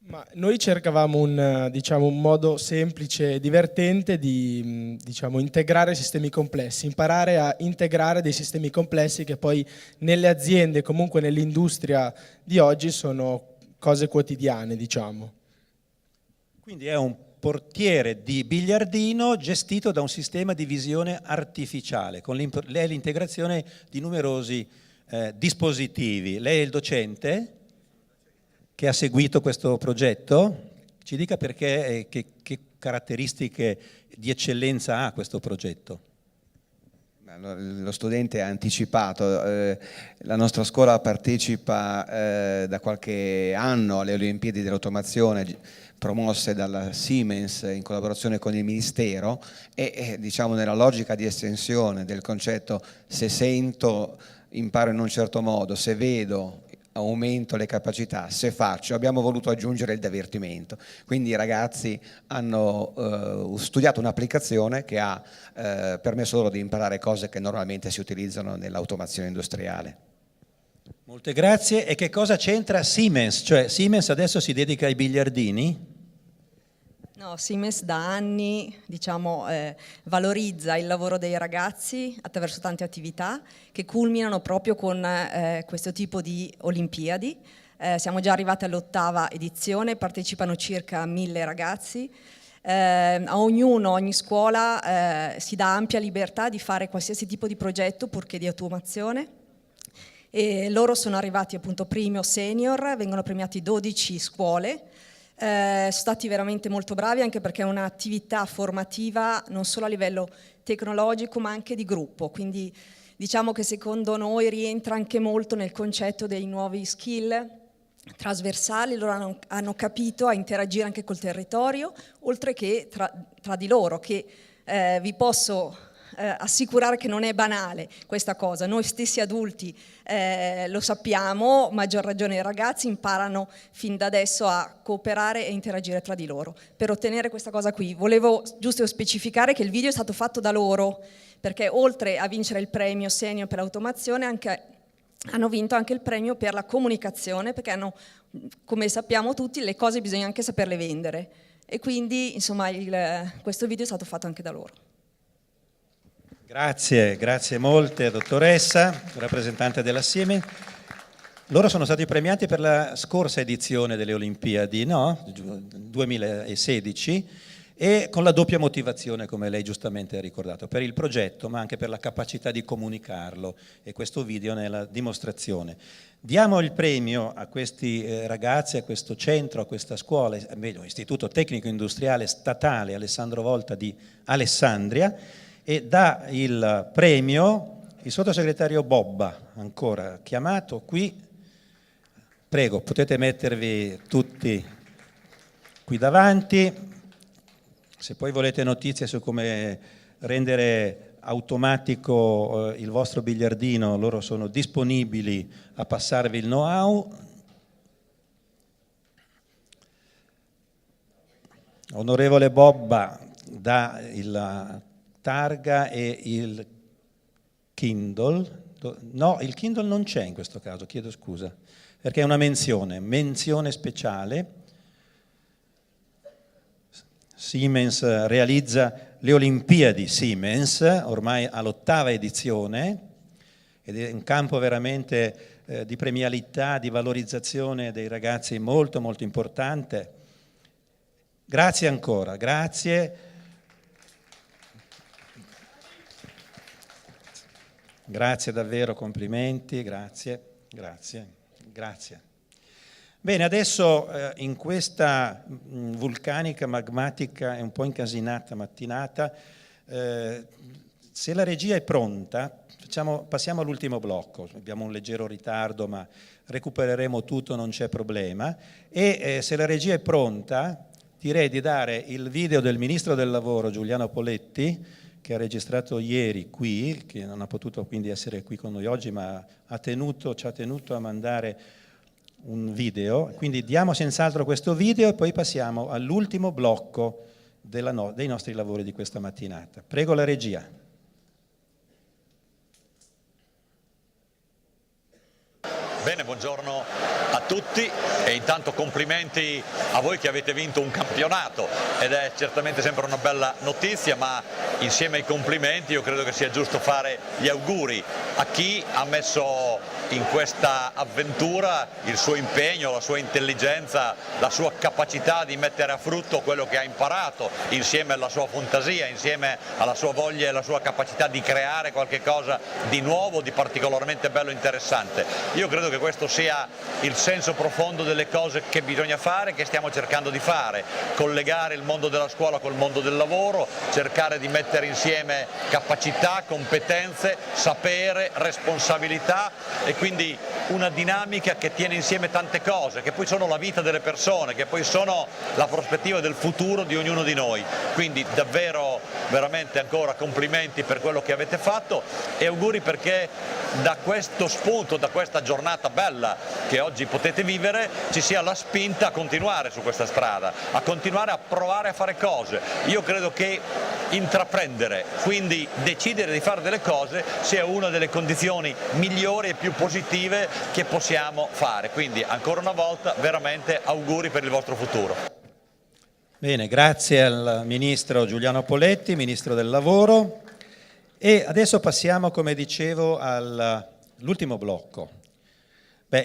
Ma noi cercavamo un modo semplice e divertente di integrare sistemi complessi, imparare a integrare dei sistemi complessi che poi nelle aziende, comunque nell'industria di oggi, sono cose quotidiane, diciamo. Quindi è un portiere di biliardino gestito da un sistema di visione artificiale, con l'integrazione di numerosi dispositivi. Lei è il docente che ha seguito questo progetto? Ci dica perché e che caratteristiche di eccellenza ha questo progetto. Lo studente ha anticipato, la nostra scuola partecipa da qualche anno alle Olimpiadi dell'automazione promosse dalla Siemens in collaborazione con il Ministero e diciamo nella logica di estensione del concetto se sento imparo in un certo modo, se vedo aumento le capacità, se faccio, abbiamo voluto aggiungere il divertimento. Quindi i ragazzi hanno studiato un'applicazione che ha permesso loro di imparare cose che normalmente si utilizzano nell'automazione industriale. Molte grazie. E che cosa c'entra Siemens? Cioè Siemens adesso si dedica ai biliardini? No, Siemens da anni valorizza il lavoro dei ragazzi attraverso tante attività che culminano proprio con questo tipo di Olimpiadi. Siamo già arrivati all'8ª edizione, partecipano circa 1000 ragazzi. A ogni scuola si dà ampia libertà di fare qualsiasi tipo di progetto purché di automazione. E loro sono arrivati appunto primi o senior, vengono premiati 12 scuole. Sono stati veramente molto bravi anche perché è un'attività formativa non solo a livello tecnologico ma anche di gruppo, quindi diciamo che secondo noi rientra anche molto nel concetto dei nuovi skill trasversali. Loro hanno capito a interagire anche col territorio oltre che tra di loro, che vi posso assicurare che non è banale questa cosa. Noi stessi adulti lo sappiamo, maggior ragione i ragazzi imparano fin da adesso a cooperare e interagire tra di loro. Per ottenere questa cosa qui volevo giusto specificare che il video è stato fatto da loro, perché oltre a vincere il premio senior per l'automazione hanno vinto anche il premio per la comunicazione, perché come sappiamo tutti le cose bisogna anche saperle vendere, e quindi insomma questo video è stato fatto anche da loro. Grazie molte dottoressa, rappresentante della Siemens. Loro sono stati premiati per la scorsa edizione delle Olimpiadi, no? 2016, e con la doppia motivazione, come lei giustamente ha ricordato, per il progetto ma anche per la capacità di comunicarlo, e questo video ne è la dimostrazione. Diamo il premio a questi ragazzi, a questo centro, a questa scuola, meglio, Istituto Tecnico Industriale Statale Alessandro Volta di Alessandria, e dà il premio il sottosegretario Bobba, ancora chiamato qui. Prego, potete mettervi tutti qui davanti. Se poi volete notizie su come rendere automatico il vostro biliardino, loro sono disponibili a passarvi il know-how. Onorevole Bobba dà la targa e il Kindle. No, il Kindle non c'è in questo caso, chiedo scusa, perché è una menzione speciale. Siemens realizza le Olimpiadi Siemens, ormai all'8ª edizione, ed è un campo veramente di premialità, di valorizzazione dei ragazzi molto molto importante. Grazie ancora, grazie. Grazie davvero, complimenti, grazie, grazie, grazie. Bene, adesso in questa vulcanica, magmatica e un po' incasinata mattinata, se la regia è pronta, passiamo all'ultimo blocco. Abbiamo un leggero ritardo, ma recupereremo tutto, non c'è problema. E se la regia è pronta, direi di dare il video del Ministro del Lavoro, Giuliano Poletti, che ha registrato ieri qui, che non ha potuto quindi essere qui con noi oggi, ma ci ha tenuto a mandare un video, quindi diamo senz'altro questo video e poi passiamo all'ultimo blocco dei nostri lavori di questa mattinata. Prego la regia. Bene, buongiorno a tutti e intanto complimenti a voi che avete vinto un campionato, ed è certamente sempre una bella notizia, ma insieme ai complimenti io credo che sia giusto fare gli auguri a chi ha messo in questa avventura il suo impegno, la sua intelligenza, la sua capacità di mettere a frutto quello che ha imparato, insieme alla sua fantasia, insieme alla sua voglia e alla sua capacità di creare qualche cosa di nuovo, di particolarmente bello e interessante. Io credo che questo sia il senso profondo delle cose che bisogna fare, che stiamo cercando di fare: collegare il mondo della scuola col mondo del lavoro, cercare di mettere insieme capacità, competenze, sapere, responsabilità, e quindi una dinamica che tiene insieme tante cose, che poi sono la vita delle persone, che poi sono la prospettiva del futuro di ognuno di noi. Quindi davvero, veramente ancora complimenti per quello che avete fatto e auguri, perché da questo spunto, da questa giornata bella che oggi potete vivere, ci sia la spinta a continuare su questa strada, a continuare a provare a fare cose. Io credo che intraprendere, quindi decidere di fare delle cose, sia una delle condizioni migliori e più positive che possiamo fare. Quindi ancora una volta veramente auguri per il vostro futuro. Bene, grazie al Ministro Giuliano Poletti, Ministro del Lavoro. E adesso passiamo, come dicevo, all'ultimo blocco.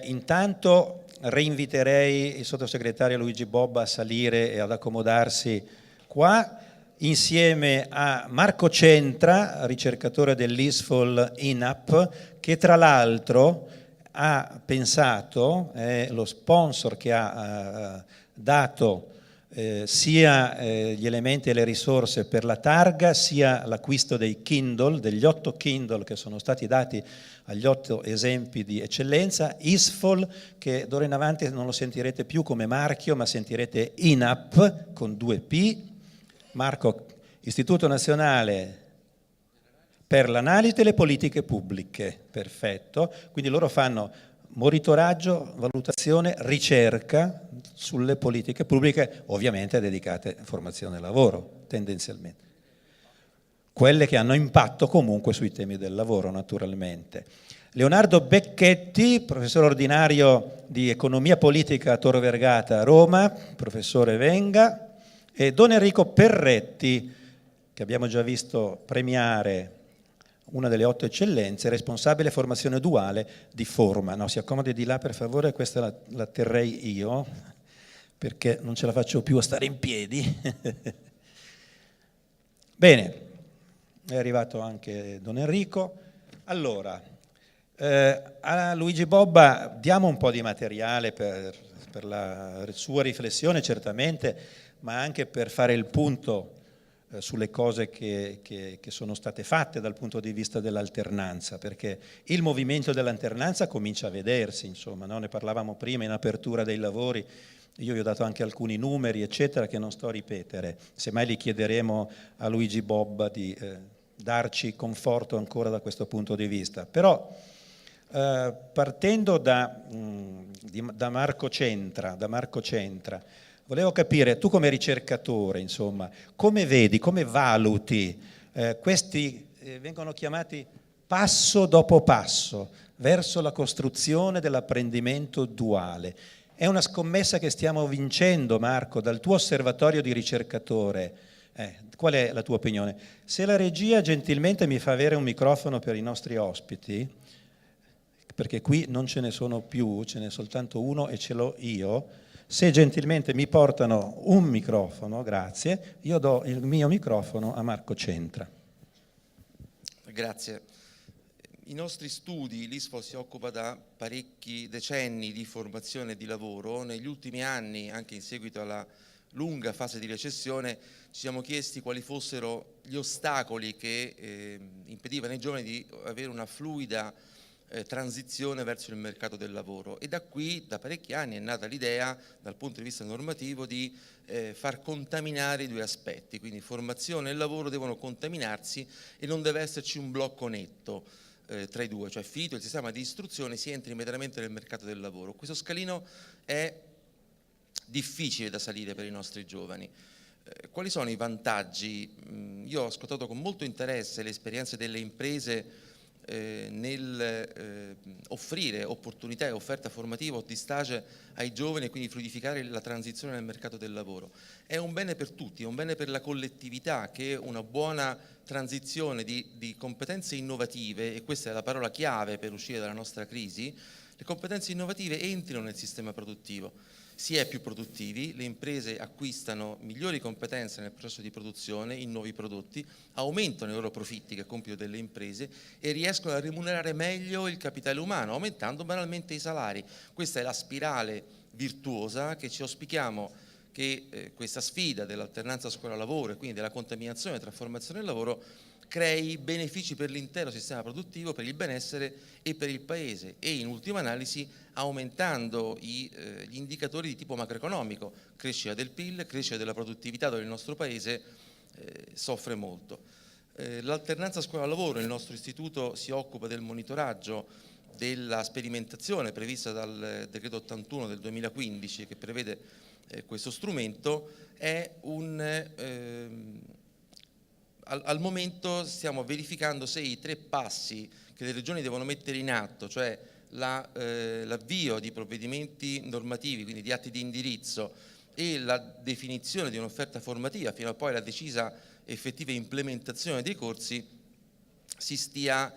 Intanto reinviterei il sottosegretario Luigi Bobba a salire e ad accomodarsi qua, insieme a Marco Centra, ricercatore dell'ISFOL INAP, che tra l'altro ha pensato, è lo sponsor che ha dato sia gli elementi e le risorse per la targa, sia l'acquisto dei Kindle, degli 8 Kindle che sono stati dati agli 8 esempi di eccellenza. ISFOL, che d'ora in avanti non lo sentirete più come marchio, ma sentirete INAP con 2 P. Marco, Istituto Nazionale per l'Analisi delle Politiche Pubbliche, perfetto. Quindi loro fanno monitoraggio, valutazione, ricerca sulle politiche pubbliche, ovviamente dedicate a formazione e lavoro, tendenzialmente. Quelle che hanno impatto comunque sui temi del lavoro, naturalmente. Leonardo Becchetti, professore ordinario di Economia Politica a Tor Vergata a Roma, professore Venga, e Don Enrico Perretti, che abbiamo già visto premiare una delle 8 eccellenze, responsabile formazione duale di Forma. No, si accomodi di là per favore, questa la terrei io, perché non ce la faccio più a stare in piedi. Bene, è arrivato anche Don Enrico. Allora, a Luigi Bobba diamo un po' di materiale per la sua riflessione certamente, ma anche per fare il punto sulle cose che sono state fatte dal punto di vista dell'alternanza, perché il movimento dell'alternanza comincia a vedersi, insomma, no? Ne parlavamo prima in apertura dei lavori, io gli ho dato anche alcuni numeri, eccetera, che non sto a ripetere, semmai li chiederemo a Luigi Bobba di darci conforto ancora da questo punto di vista. Però partendo da Marco Centra, volevo capire, tu come ricercatore, insomma, come vedi, come valuti questi, vengono chiamati passo dopo passo, verso la costruzione dell'apprendimento duale. È una scommessa che stiamo vincendo, Marco, dal tuo osservatorio di ricercatore. Qual è la tua opinione? Se la regia gentilmente mi fa avere un microfono per i nostri ospiti, perché qui non ce ne sono più, ce n'è soltanto uno e ce l'ho io. Se gentilmente mi portano un microfono, grazie, io do il mio microfono a Marco Centra. Grazie. I nostri studi, l'ISFO si occupa da parecchi decenni di formazione e di lavoro. Negli ultimi anni, anche in seguito alla lunga fase di recessione, ci siamo chiesti quali fossero gli ostacoli che impedivano ai giovani di avere una fluida transizione verso il mercato del lavoro, e da qui, da parecchi anni, è nata l'idea dal punto di vista normativo di far contaminare i due aspetti, quindi formazione e lavoro devono contaminarsi e non deve esserci un blocco netto tra i due, cioè finito il sistema di istruzione si entra immediatamente nel mercato del lavoro. Questo scalino è difficile da salire per i nostri giovani. Quali sono i vantaggi? Io ho ascoltato con molto interesse le esperienze delle imprese nel offrire opportunità e offerta formativa o di stage ai giovani e quindi fluidificare la transizione nel mercato del lavoro. È un bene per tutti, è un bene per la collettività che una buona transizione di competenze innovative, e questa è la parola chiave per uscire dalla nostra crisi, le competenze innovative entrino nel sistema produttivo. Si è più produttivi, le imprese acquistano migliori competenze nel processo di produzione, in nuovi prodotti, aumentano i loro profitti, che è compito delle imprese, e riescono a remunerare meglio il capitale umano, aumentando banalmente i salari. Questa è la spirale virtuosa che ci auspichiamo che questa sfida dell'alternanza scuola-lavoro e quindi della contaminazione tra formazione e lavoro crei benefici per l'intero sistema produttivo, per il benessere e per il Paese, e in ultima analisi aumentando gli indicatori di tipo macroeconomico, crescita del PIL, crescita della produttività, dove il nostro Paese soffre molto. L'alternanza scuola-lavoro, il nostro istituto si occupa del monitoraggio della sperimentazione prevista dal decreto 81 del 2015 che prevede questo strumento. È al momento stiamo verificando se i 3 passi che le regioni devono mettere in atto, cioè l'avvio di provvedimenti normativi, quindi di atti di indirizzo, e la definizione di un'offerta formativa fino a poi alla decisa effettiva implementazione dei corsi, si stia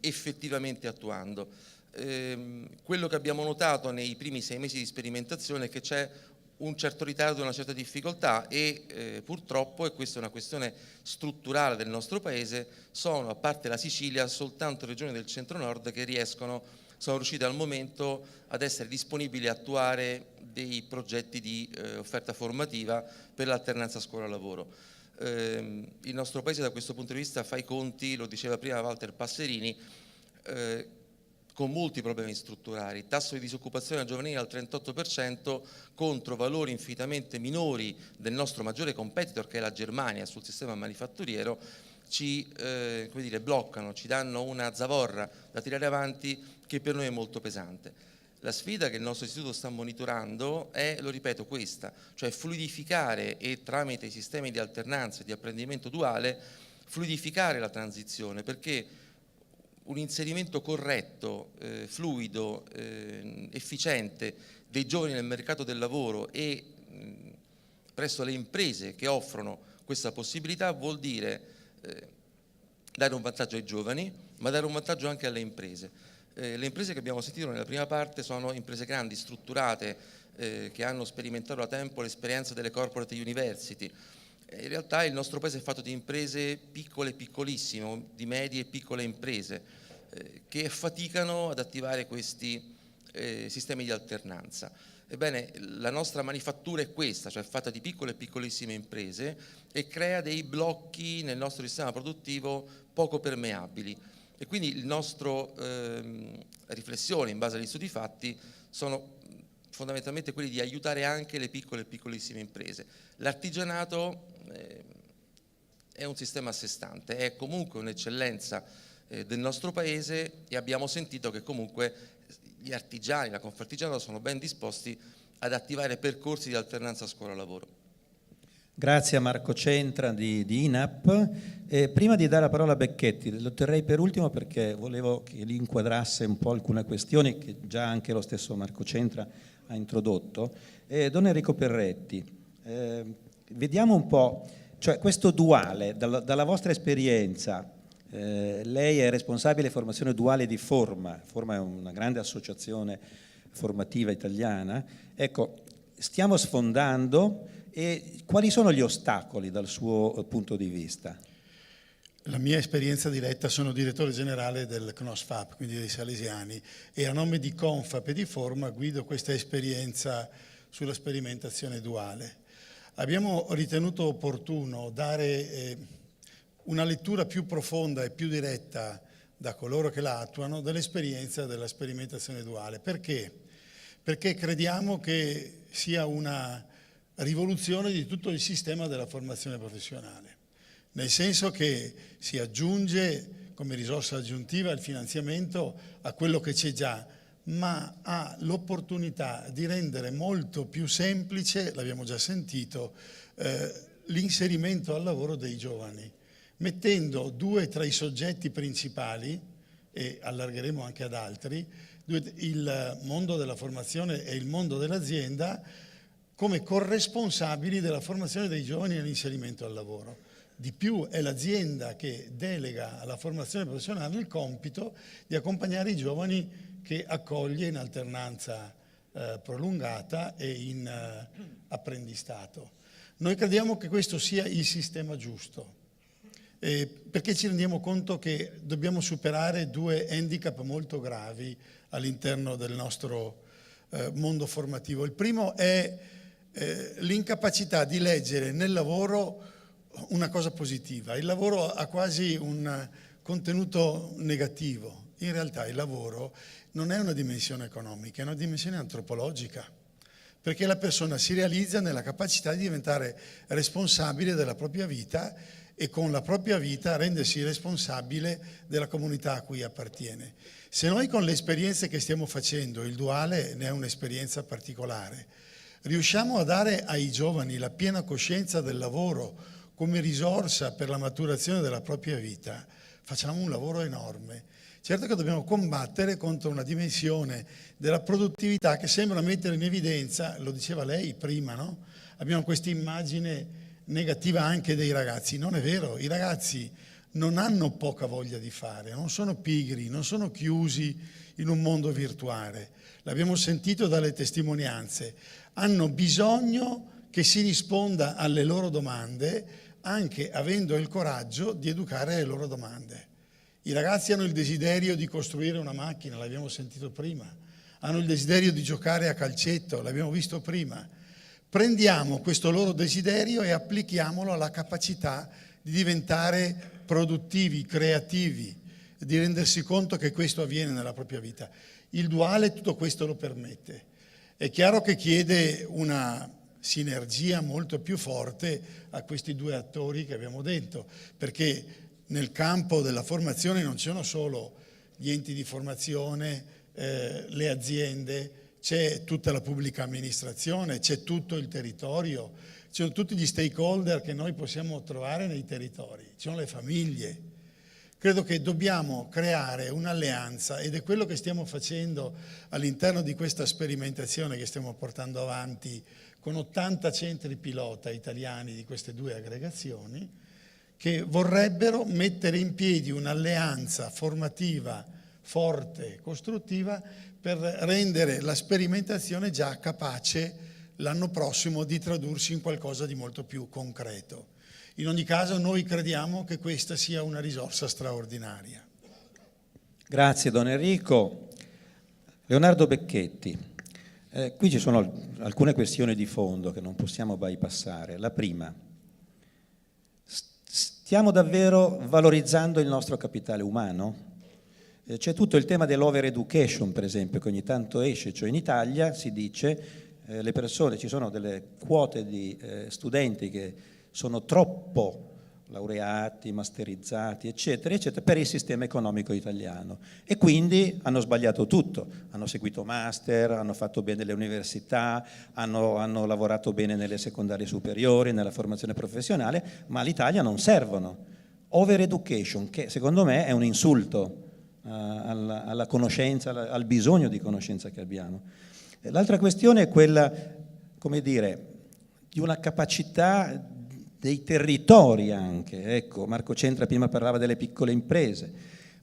effettivamente attuando. Quello che abbiamo notato nei primi 6 mesi di sperimentazione è che c'è un certo ritardo, una certa difficoltà, e purtroppo, e questa è una questione strutturale del nostro Paese, sono, a parte la Sicilia, soltanto regioni del centro-nord che sono riuscite al momento ad essere disponibili a attuare dei progetti di offerta formativa per l'alternanza scuola-lavoro. Il nostro Paese da questo punto di vista fa i conti, lo diceva prima Walter Passerini, con molti problemi strutturali, tasso di disoccupazione giovanile al 38% contro valori infinitamente minori del nostro maggiore competitor, che è la Germania, sul sistema manifatturiero, ci bloccano, ci danno una zavorra da tirare avanti che per noi è molto pesante. La sfida che il nostro istituto sta monitorando è, lo ripeto, questa, cioè fluidificare, e tramite i sistemi di alternanza e di apprendimento duale, fluidificare la transizione, perché un inserimento corretto, fluido, efficiente dei giovani nel mercato del lavoro e presso le imprese che offrono questa possibilità vuol dire dare un vantaggio ai giovani, ma dare un vantaggio anche alle imprese. Le imprese che abbiamo sentito nella prima parte sono imprese grandi, strutturate, che hanno sperimentato da tempo l'esperienza delle corporate university. In realtà il nostro paese è fatto di imprese piccole e piccolissime, di medie e piccole imprese, che faticano ad attivare questi sistemi di alternanza. Ebbene, la nostra manifattura è questa, cioè fatta di piccole e piccolissime imprese, e crea dei blocchi nel nostro sistema produttivo poco permeabili. E quindi il nostro riflessione in base agli studi fatti sono fondamentalmente quelli di aiutare anche le piccole e piccolissime imprese. L'artigianato è un sistema a sé stante, è comunque un'eccellenza del nostro paese, e abbiamo sentito che comunque gli artigiani, la Confartigianato sono ben disposti ad attivare percorsi di alternanza scuola-lavoro. Grazie a Marco Centra di INAP. Prima di dare la parola a Becchetti, lo terrei per ultimo perché volevo che gli inquadrasse un po' alcune questioni che già anche lo stesso Marco Centra ha introdotto. Don Enrico Perretti, vediamo un po', cioè questo duale, dalla vostra esperienza, lei è responsabile formazione duale di Forma. Forma è una grande associazione formativa italiana. Ecco, stiamo sfondando, e quali sono gli ostacoli dal suo punto di vista? La mia esperienza diretta, sono direttore generale del CNOSFAP, quindi dei Salesiani, e a nome di Confap e di Forma guido questa esperienza sulla sperimentazione duale. Abbiamo ritenuto opportuno dare una lettura più profonda e più diretta da coloro che la attuano dell'esperienza della sperimentazione duale. Perché? Perché crediamo che sia una rivoluzione di tutto il sistema della formazione professionale, nel senso che si aggiunge come risorsa aggiuntiva il finanziamento a quello che c'è già, ma ha l'opportunità di rendere molto più semplice, l'abbiamo già sentito, l'inserimento al lavoro dei giovani, mettendo due tra i soggetti principali, e allargheremo anche ad altri, il mondo della formazione e il mondo dell'azienda, come corresponsabili della formazione dei giovani e dell'inserimento al lavoro. Di più è l'azienda che delega alla formazione professionale il compito di accompagnare i giovani che accoglie in alternanza prolungata e in apprendistato. Noi crediamo che questo sia il sistema giusto, perché ci rendiamo conto che dobbiamo superare due handicap molto gravi all'interno del nostro mondo formativo. Il primo è l'incapacità di leggere nel lavoro una cosa positiva. Il lavoro ha quasi un contenuto negativo. In realtà il lavoro non è una dimensione economica, è una dimensione antropologica, perché la persona si realizza nella capacità di diventare responsabile della propria vita e con la propria vita rendersi responsabile della comunità a cui appartiene. Se noi con le esperienze che stiamo facendo, il duale ne è un'esperienza particolare, riusciamo a dare ai giovani la piena coscienza del lavoro come risorsa per la maturazione della propria vita, facciamo un lavoro enorme. Certo che dobbiamo combattere contro una dimensione della produttività che sembra mettere in evidenza, lo diceva lei prima, no? Abbiamo questa immagine negativa anche dei ragazzi. Non è vero, i ragazzi non hanno poca voglia di fare, non sono pigri, non sono chiusi in un mondo virtuale. L'abbiamo sentito dalle testimonianze. Hanno bisogno che si risponda alle loro domande, anche avendo il coraggio di educare le loro domande. I ragazzi hanno il desiderio di costruire una macchina, l'abbiamo sentito prima. Hanno il desiderio di giocare a calcetto, l'abbiamo visto prima. Prendiamo questo loro desiderio e applichiamolo alla capacità di diventare produttivi, creativi, di rendersi conto che questo avviene nella propria vita. Il duale tutto questo lo permette. È chiaro che chiede una sinergia molto più forte a questi due attori che abbiamo detto, perché nel campo della formazione non ci sono solo gli enti di formazione, le aziende, c'è tutta la pubblica amministrazione, c'è tutto il territorio, ci sono tutti gli stakeholder che noi possiamo trovare nei territori, ci sono le famiglie. Credo che dobbiamo creare un'alleanza ed è quello che stiamo facendo all'interno di questa sperimentazione che stiamo portando avanti con 80 centri pilota italiani di queste due aggregazioni, che vorrebbero mettere in piedi un'alleanza formativa forte, costruttiva, per rendere la sperimentazione già capace l'anno prossimo di tradursi in qualcosa di molto più concreto. In ogni caso noi crediamo che questa sia una risorsa straordinaria. Grazie Don Enrico. Leonardo Becchetti, qui ci sono alcune questioni di fondo che non possiamo bypassare. La prima, stiamo davvero valorizzando il nostro capitale umano? C'è tutto il tema dell'over education, per esempio, che ogni tanto esce, cioè in Italia si dice le persone, ci sono delle quote di studenti che sono troppo laureati, masterizzati, eccetera, eccetera, per il sistema economico italiano. E quindi hanno sbagliato tutto, hanno seguito master, hanno fatto bene le università, hanno lavorato bene nelle secondarie superiori, nella formazione professionale, ma all'Italia non servono. Over education, che secondo me è un insulto alla conoscenza, al bisogno di conoscenza che abbiamo. L'altra questione è quella, come dire, di una capacità dei territori anche. Ecco, Marco Centra prima parlava delle piccole imprese,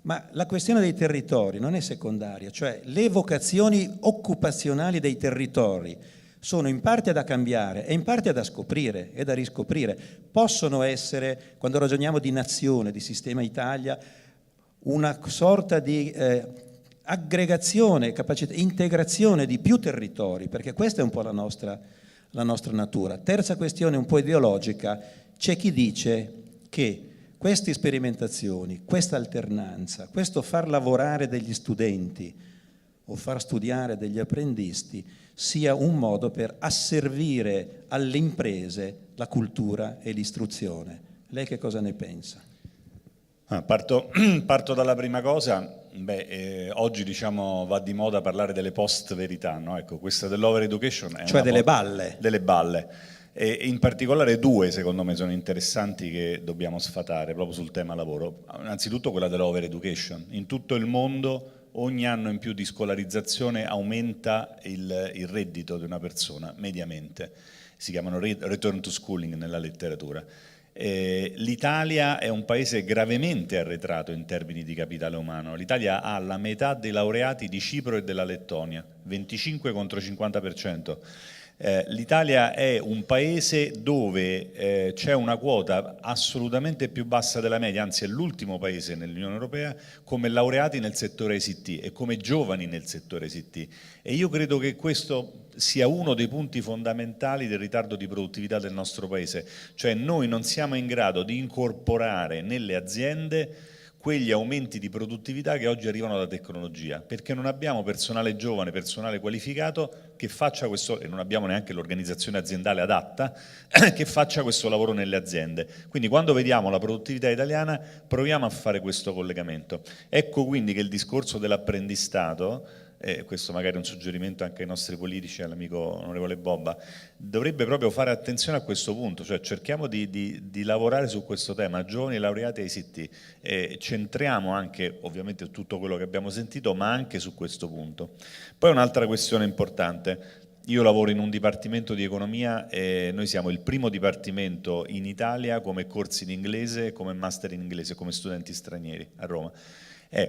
ma la questione dei territori non è secondaria, cioè le vocazioni occupazionali dei territori sono in parte da cambiare e in parte da scoprire e da riscoprire. Possono essere, quando ragioniamo di nazione, di sistema Italia, una sorta di aggregazione, capacità, integrazione di più territori, perché questa è un po' la nostra natura. Terza questione un po' ideologica, c'è chi dice che queste sperimentazioni, questa alternanza, questo far lavorare degli studenti o far studiare degli apprendisti sia un modo per asservire alle imprese la cultura e l'istruzione. Lei che cosa ne pensa? Parto dalla prima cosa. Oggi diciamo va di moda parlare delle post-verità, no? Ecco, questa dell'over education è cioè delle balle. Delle balle. E in particolare due, secondo me, sono interessanti che dobbiamo sfatare proprio sul tema lavoro. Innanzitutto quella dell'over education. In tutto il mondo ogni anno in più di scolarizzazione aumenta il reddito di una persona, mediamente. Si chiamano return to schooling nella letteratura. L'Italia è un paese gravemente arretrato in termini di capitale umano. L'Italia ha la metà dei laureati di Cipro e della Lettonia, 25 contro 50%. L'Italia è un paese dove c'è una quota assolutamente più bassa della media, anzi è l'ultimo paese nell'Unione Europea come laureati nel settore ICT e come giovani nel settore ICT. E io credo che questo sia uno dei punti fondamentali del ritardo di produttività del nostro paese, cioè noi non siamo in grado di incorporare nelle aziende quegli aumenti di produttività che oggi arrivano dalla tecnologia, perché non abbiamo personale giovane, personale qualificato che faccia questo, e non abbiamo neanche l'organizzazione aziendale adatta, che faccia questo lavoro nelle aziende. Quindi quando vediamo la produttività italiana proviamo a fare questo collegamento. Ecco quindi che il discorso dell'apprendistato, questo magari è un suggerimento anche ai nostri politici, all'amico onorevole Bobba, dovrebbe proprio fare attenzione a questo punto, cioè cerchiamo di lavorare su questo tema, giovani laureati a ICT, centriamo anche ovviamente tutto quello che abbiamo sentito, ma anche su questo punto. Poi un'altra questione importante, io lavoro in un dipartimento di economia e noi siamo il primo dipartimento in Italia come corsi in inglese, come master in inglese, come studenti stranieri a Roma.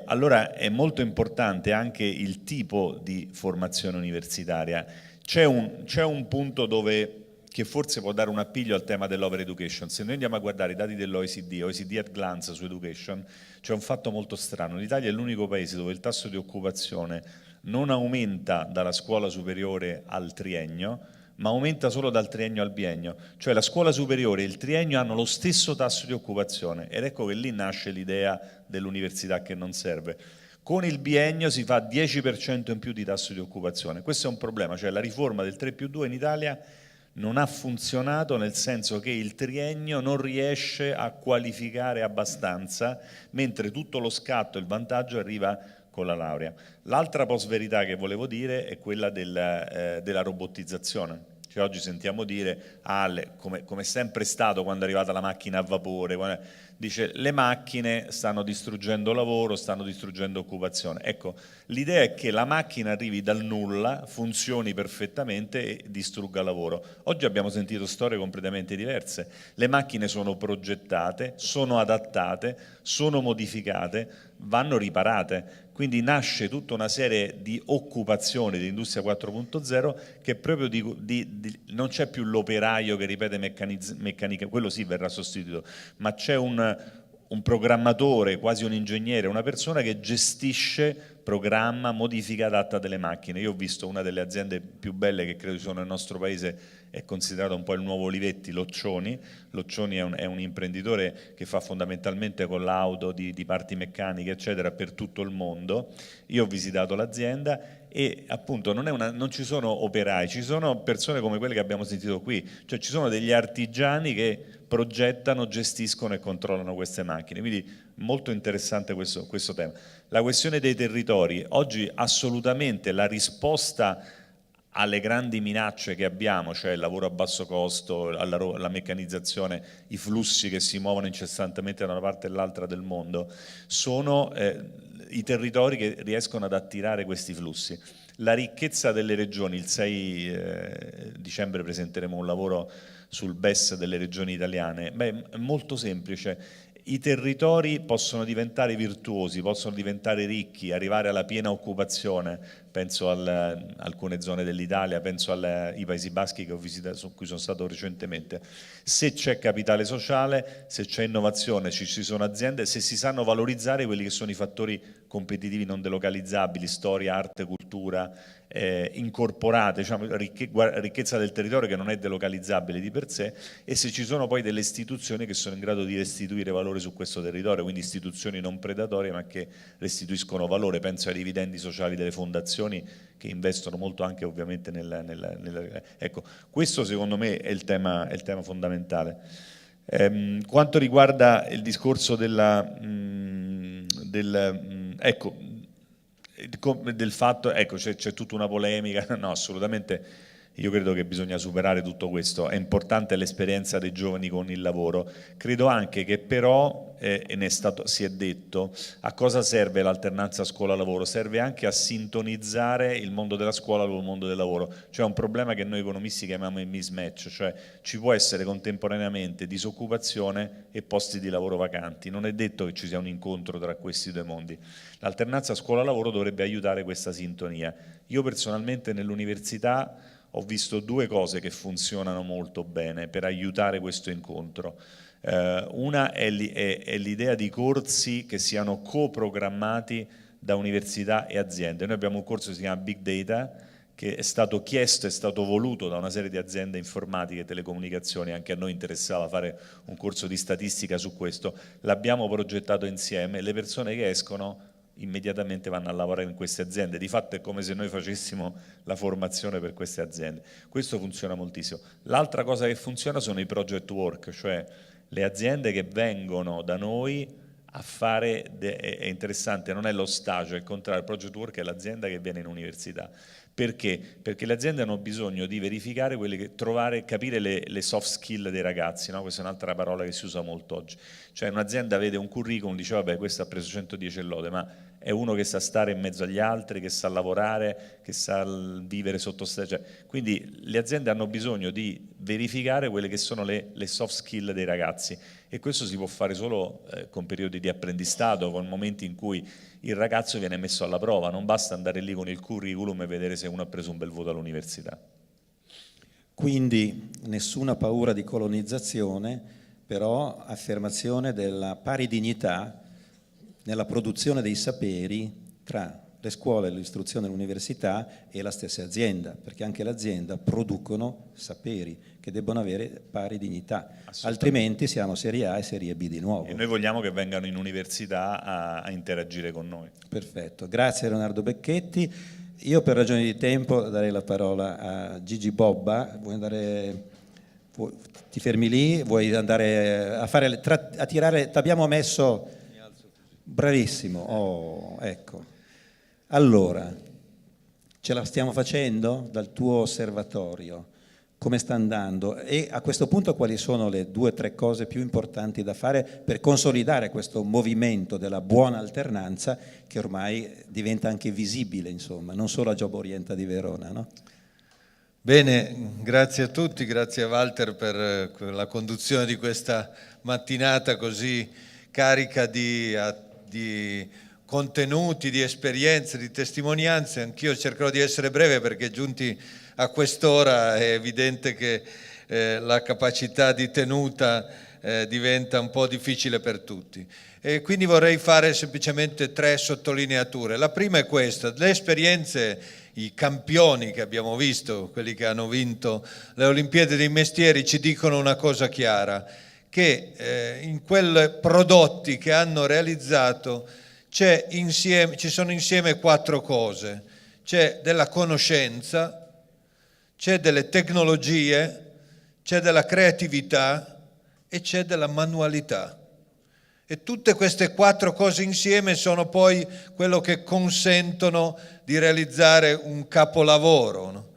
Allora è molto importante anche il tipo di formazione universitaria. C'è un punto che forse può dare un appiglio al tema dell'over education. Se noi andiamo a guardare i dati dell'OECD, OECD at glance su education, c'è un fatto molto strano. L'Italia è l'unico paese dove il tasso di occupazione non aumenta dalla scuola superiore al triennio, ma aumenta solo dal triennio al biennio, cioè la scuola superiore e il triennio hanno lo stesso tasso di occupazione ed ecco che lì nasce l'idea dell'università che non serve. Con il biennio si fa 10% in più di tasso di occupazione, questo è un problema, cioè la riforma del 3+2 in Italia non ha funzionato nel senso che il triennio non riesce a qualificare abbastanza, mentre tutto lo scatto e il vantaggio arriva con la laurea. L'altra post-verità che volevo dire è quella della robotizzazione. Cioè oggi sentiamo dire, come è sempre stato quando è arrivata la macchina a vapore, dice le macchine stanno distruggendo lavoro, stanno distruggendo occupazione. Ecco, l'idea è che la macchina arrivi dal nulla, funzioni perfettamente e distrugga lavoro. Oggi abbiamo sentito storie completamente diverse. Le macchine sono progettate, sono adattate, sono modificate, vanno riparate. quindi nasce tutta una serie di occupazioni di Industria 4.0 che proprio non c'è più l'operaio che ripete meccanica, quello sì verrà sostituito, ma c'è un programmatore, quasi un ingegnere, una persona che gestisce, programma, modifica, adatta delle macchine. Io ho visto una delle aziende più belle che credo ci sono nel nostro paese, è considerato un po' il nuovo Olivetti, Loccioni. Loccioni è un imprenditore che fa fondamentalmente con l'auto di parti meccaniche eccetera per tutto il mondo. Io ho visitato l'azienda e appunto non ci sono operai, ci sono persone come quelle che abbiamo sentito qui, cioè ci sono degli artigiani che progettano, gestiscono e controllano queste macchine, quindi molto interessante questo tema. La questione dei territori, oggi assolutamente la risposta alle grandi minacce che abbiamo, cioè il lavoro a basso costo, la meccanizzazione, i flussi che si muovono incessantemente da una parte e all'altra del mondo, sono i territori che riescono ad attirare questi flussi. La ricchezza delle regioni, il 6 dicembre presenteremo un lavoro sul BES delle regioni italiane, è molto semplice. I territori possono diventare virtuosi, possono diventare ricchi, arrivare alla piena occupazione, penso a alcune zone dell'Italia, penso ai Paesi Baschi che ho visitato, su cui sono stato recentemente. Se c'è capitale sociale, se c'è innovazione, ci sono aziende, se si sanno valorizzare quelli che sono i fattori competitivi non delocalizzabili, storia, arte, cultura, incorporate, diciamo, ricchezza del territorio che non è delocalizzabile di per sé, e se ci sono poi delle istituzioni che sono in grado di restituire valore su questo territorio, quindi istituzioni non predatorie ma che restituiscono valore, penso ai dividendi sociali delle fondazioni che investono molto anche ovviamente ecco, questo secondo me è il tema fondamentale. Quanto riguarda il discorso del fatto, ecco, c'è tutta una polemica, no, assolutamente. Io credo che bisogna superare tutto questo, è importante l'esperienza dei giovani con il lavoro, credo anche che però, si è detto, a cosa serve l'alternanza scuola-lavoro? Serve anche a sintonizzare il mondo della scuola con il mondo del lavoro, cioè un problema che noi economisti chiamiamo il mismatch, cioè ci può essere contemporaneamente disoccupazione e posti di lavoro vacanti, non è detto che ci sia un incontro tra questi due mondi. L'alternanza scuola-lavoro dovrebbe aiutare questa sintonia. Io personalmente nell'università ho visto due cose che funzionano molto bene per aiutare questo incontro. Una è l'idea di corsi che siano coprogrammati da università e aziende. Noi abbiamo un corso che si chiama Big Data, che è stato chiesto, è stato voluto da una serie di aziende informatiche e telecomunicazioni, anche a noi interessava fare un corso di statistica su questo, l'abbiamo progettato insieme, le persone che escono immediatamente vanno a lavorare in queste aziende, di fatto è come se noi facessimo la formazione per queste aziende, questo funziona moltissimo. L'altra cosa che funziona sono i project work, cioè le aziende che vengono da noi a fare, è interessante, non è lo stage, al contrario, il project work è l'azienda che viene in università. Perché? Perché le aziende hanno bisogno di verificare capire le soft skill dei ragazzi, no? Questa è un'altra parola che si usa molto oggi. Cioè un'azienda vede un curriculum, dice vabbè questo ha preso 110 lode, ma è uno che sa stare in mezzo agli altri, che sa lavorare, che sa vivere sotto cioè, quindi le aziende hanno bisogno di verificare quelle che sono le soft skill dei ragazzi e questo si può fare solo con periodi di apprendistato, con momenti in cui il ragazzo viene messo alla prova, non basta andare lì con il curriculum e vedere se uno ha preso un bel voto all'università. Quindi nessuna paura di colonizzazione, però affermazione della pari dignità nella produzione dei saperi tra le scuole, l'istruzione e l'università e la stessa azienda, perché anche l'azienda producono saperi che debbono avere pari dignità, altrimenti siamo serie A e serie B di nuovo. E noi vogliamo che vengano in università a interagire con noi. Perfetto, grazie Leonardo Becchetti. Io per ragioni di tempo darei la parola a Gigi Bobba. Ti fermi lì? Vuoi andare a tirare? T'abbiamo messo... Bravissimo, oh, ecco. Allora, ce la stiamo facendo dal tuo osservatorio? Come sta andando? E a questo punto quali sono le 2 o 3 cose più importanti da fare per consolidare questo movimento della buona alternanza che ormai diventa anche visibile, insomma, non solo a Job Orienta di Verona, no? Bene, grazie a tutti, grazie a Walter per la conduzione di questa mattinata così carica di contenuti, di esperienze, di testimonianze. Anch'io cercherò di essere breve perché giunti a quest'ora è evidente che la capacità di tenuta diventa un po' difficile per tutti. E quindi vorrei fare semplicemente 3 sottolineature. La prima è questa: le esperienze, i campioni che abbiamo visto, quelli che hanno vinto le Olimpiadi dei mestieri, ci dicono una cosa chiara, che in quei prodotti che hanno realizzato ci sono insieme 4 cose. C'è della conoscenza, c'è delle tecnologie, c'è della creatività e c'è della manualità. E tutte queste 4 cose insieme sono poi quello che consentono di realizzare un capolavoro, no?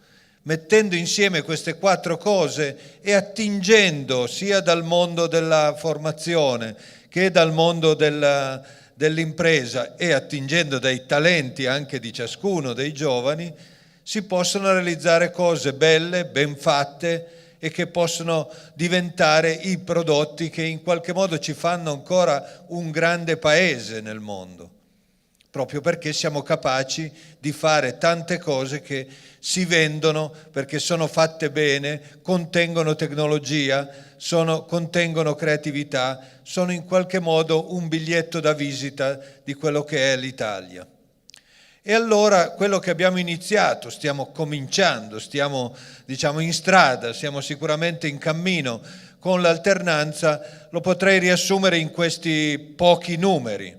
Mettendo insieme queste 4 cose e attingendo sia dal mondo della formazione che dal mondo dell'impresa e attingendo dai talenti anche di ciascuno dei giovani, si possono realizzare cose belle, ben fatte, e che possono diventare i prodotti che in qualche modo ci fanno ancora un grande paese nel mondo, proprio perché siamo capaci di fare tante cose che si vendono perché sono fatte bene, contengono tecnologia, contengono creatività, sono in qualche modo un biglietto da visita di quello che è l'Italia. E allora quello che abbiamo iniziato, stiamo cominciando, stiamo in strada, siamo sicuramente in cammino con l'alternanza, lo potrei riassumere in questi pochi numeri.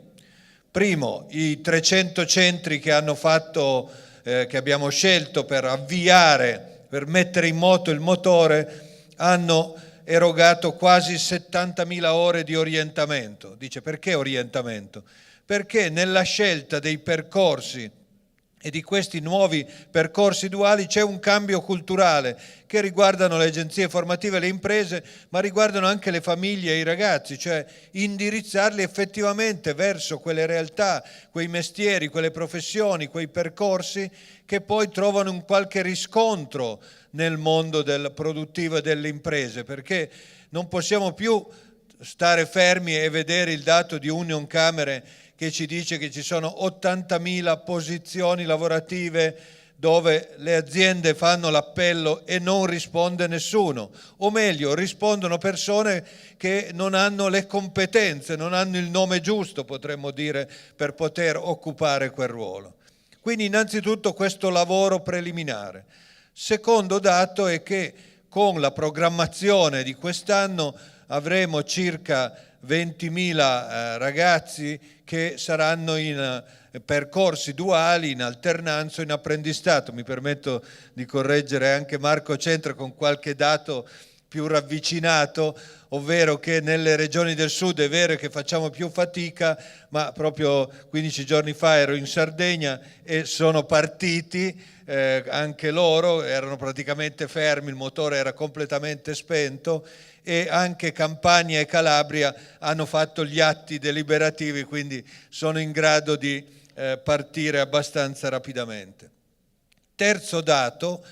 Primo, i 300 centri che abbiamo scelto per avviare, per mettere in moto il motore, hanno erogato quasi 70.000 ore di orientamento. Dice, perché orientamento? Perché nella scelta dei percorsi e di questi nuovi percorsi duali c'è un cambio culturale che riguardano le agenzie formative e le imprese, ma riguardano anche le famiglie e i ragazzi, cioè indirizzarli effettivamente verso quelle realtà, quei mestieri, quelle professioni, quei percorsi che poi trovano un qualche riscontro nel mondo del produttivo e delle imprese, perché non possiamo più stare fermi e vedere il dato di Unioncamere che ci dice che ci sono 80.000 posizioni lavorative dove le aziende fanno l'appello e non risponde nessuno, o meglio, rispondono persone che non hanno le competenze, non hanno il nome giusto, potremmo dire, per poter occupare quel ruolo. Quindi innanzitutto questo lavoro preliminare. Secondo dato è che con la programmazione di quest'anno avremo circa 20.000 ragazzi che saranno in percorsi duali, in alternanza, in apprendistato. Mi permetto di correggere anche Marco Centro con qualche dato più ravvicinato, ovvero che nelle regioni del sud è vero che facciamo più fatica, ma proprio 15 giorni fa ero in Sardegna e sono partiti, anche loro erano praticamente fermi, il motore era completamente spento, e anche Campania e Calabria hanno fatto gli atti deliberativi, quindi sono in grado di partire abbastanza rapidamente. Terzo dato,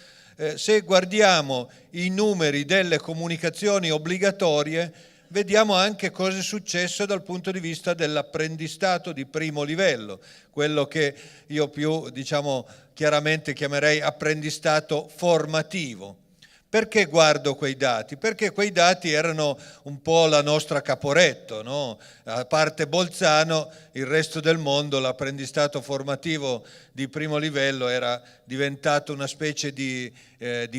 se guardiamo i numeri delle comunicazioni obbligatorie, vediamo anche cosa è successo dal punto di vista dell'apprendistato di primo livello, quello che io più, chiaramente chiamerei apprendistato formativo. Perché guardo quei dati? Perché quei dati erano un po' la nostra Caporetto, no? A parte Bolzano, il resto del mondo, l'apprendistato formativo di primo livello era diventato una specie di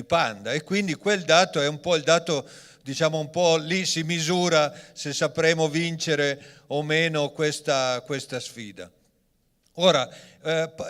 panda, e quindi quel dato è un po' il dato, un po' lì si misura se sapremo vincere o meno questa sfida. Ora,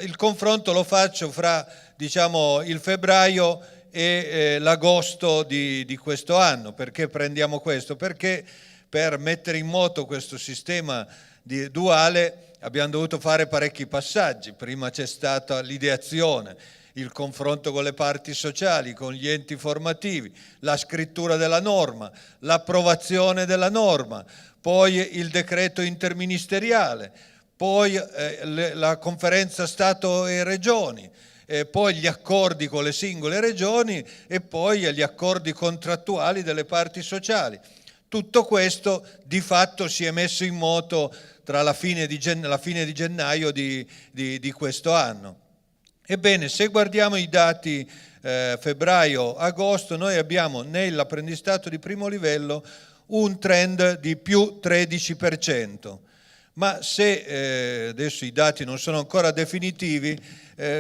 il confronto lo faccio fra il febbraio e l'agosto di questo anno. Perché prendiamo questo? Perché per mettere in moto questo sistema duale abbiamo dovuto fare parecchi passaggi. Prima c'è stata l'ideazione, il confronto con le parti sociali, con gli enti formativi, la scrittura della norma, l'approvazione della norma, poi il decreto interministeriale, poi la conferenza Stato e Regioni, poi gli accordi con le singole regioni e poi gli accordi contrattuali delle parti sociali. Tutto questo di fatto si è messo in moto tra la fine di gennaio di questo anno. Ebbene, se guardiamo i dati febbraio-agosto, noi abbiamo nell'apprendistato di primo livello un trend di più 13%. Ma se adesso i dati non sono ancora definitivi,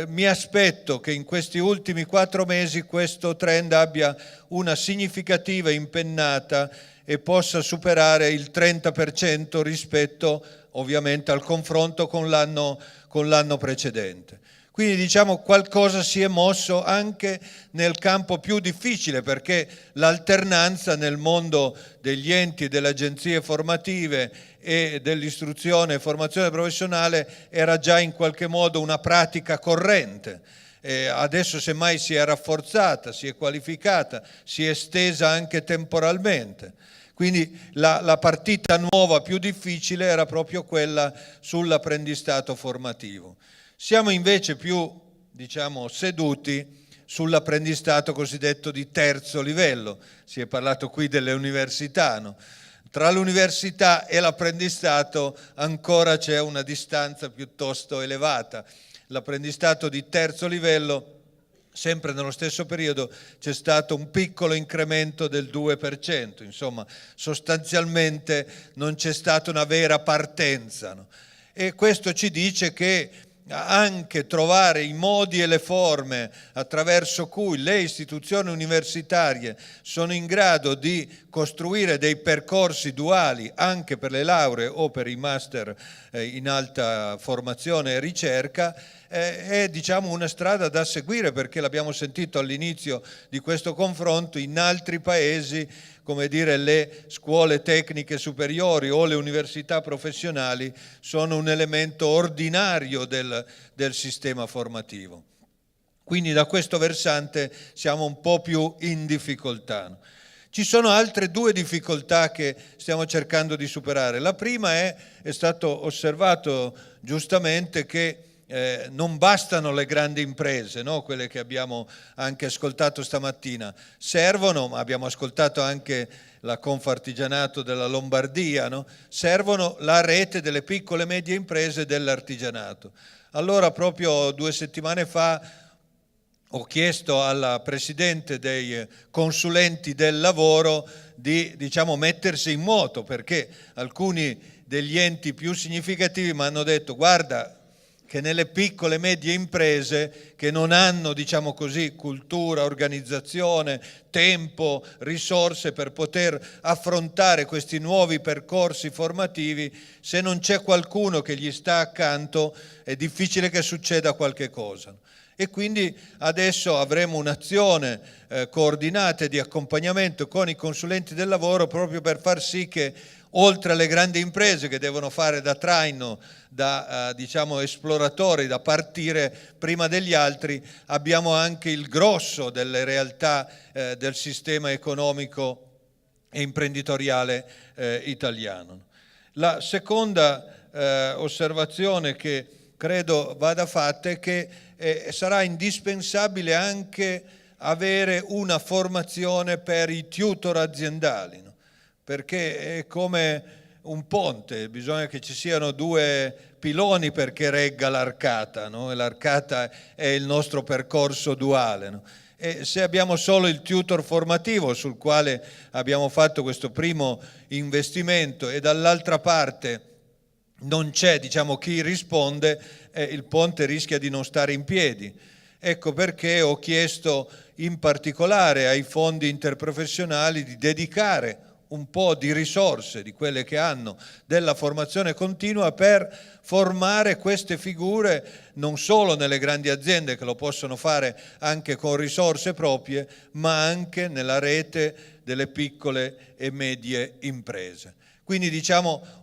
mi aspetto che in questi ultimi 4 mesi questo trend abbia una significativa impennata e possa superare il 30% rispetto ovviamente al confronto con l'anno precedente. Quindi diciamo qualcosa si è mosso anche nel campo più difficile, perché l'alternanza nel mondo degli enti e delle agenzie formative e dell'istruzione e formazione professionale era già in qualche modo una pratica corrente. Adesso semmai si è rafforzata, si è qualificata, si è estesa anche temporalmente. Quindi la partita nuova più difficile era proprio quella sull'apprendistato formativo. Siamo invece più, seduti sull'apprendistato cosiddetto di terzo livello. Si è parlato qui delle università, no? Tra l'università e l'apprendistato ancora c'è una distanza piuttosto elevata. L'apprendistato di terzo livello, sempre nello stesso periodo, c'è stato un piccolo incremento del 2%, insomma sostanzialmente non c'è stata una vera partenza, no? E questo ci dice che anche trovare i modi e le forme attraverso cui le istituzioni universitarie sono in grado di costruire dei percorsi duali anche per le lauree o per i master in alta formazione e ricerca è una strada da seguire, perché l'abbiamo sentito all'inizio di questo confronto, in altri paesi le scuole tecniche superiori o le università professionali sono un elemento ordinario del sistema formativo. Quindi da questo versante siamo un po' più in difficoltà. Ci sono altre 2 difficoltà che stiamo cercando di superare. La prima è stato osservato giustamente che non bastano le grandi imprese, no? Quelle che abbiamo anche ascoltato stamattina, servono, ma abbiamo ascoltato anche la Confartigianato della Lombardia, no? Servono la rete delle piccole e medie imprese dell'artigianato. Allora proprio 2 settimane fa ho chiesto alla Presidente dei consulenti del lavoro di mettersi in moto, perché alcuni degli enti più significativi mi hanno detto: guarda che nelle piccole e medie imprese che non hanno, cultura, organizzazione, tempo, risorse per poter affrontare questi nuovi percorsi formativi, se non c'è qualcuno che gli sta accanto è difficile che succeda qualche cosa. E quindi adesso avremo un'azione coordinata di accompagnamento con i consulenti del lavoro proprio per far sì che, oltre alle grandi imprese che devono fare da traino, da esploratori, da partire prima degli altri, abbiamo anche il grosso delle realtà del sistema economico e imprenditoriale italiano. La seconda osservazione che credo vada fatta è che sarà indispensabile anche avere una formazione per i tutor aziendali, no? Perché è come un ponte, bisogna che ci siano 2 piloni perché regga l'arcata, no? E l'arcata è il nostro percorso duale, no? E se abbiamo solo il tutor formativo sul quale abbiamo fatto questo primo investimento e dall'altra parte non c'è chi risponde, il ponte rischia di non stare in piedi. Ecco perché ho chiesto in particolare ai fondi interprofessionali di dedicare un po' di risorse, di quelle che hanno, della formazione continua per formare queste figure non solo nelle grandi aziende, che lo possono fare anche con risorse proprie, ma anche nella rete delle piccole e medie imprese. Quindi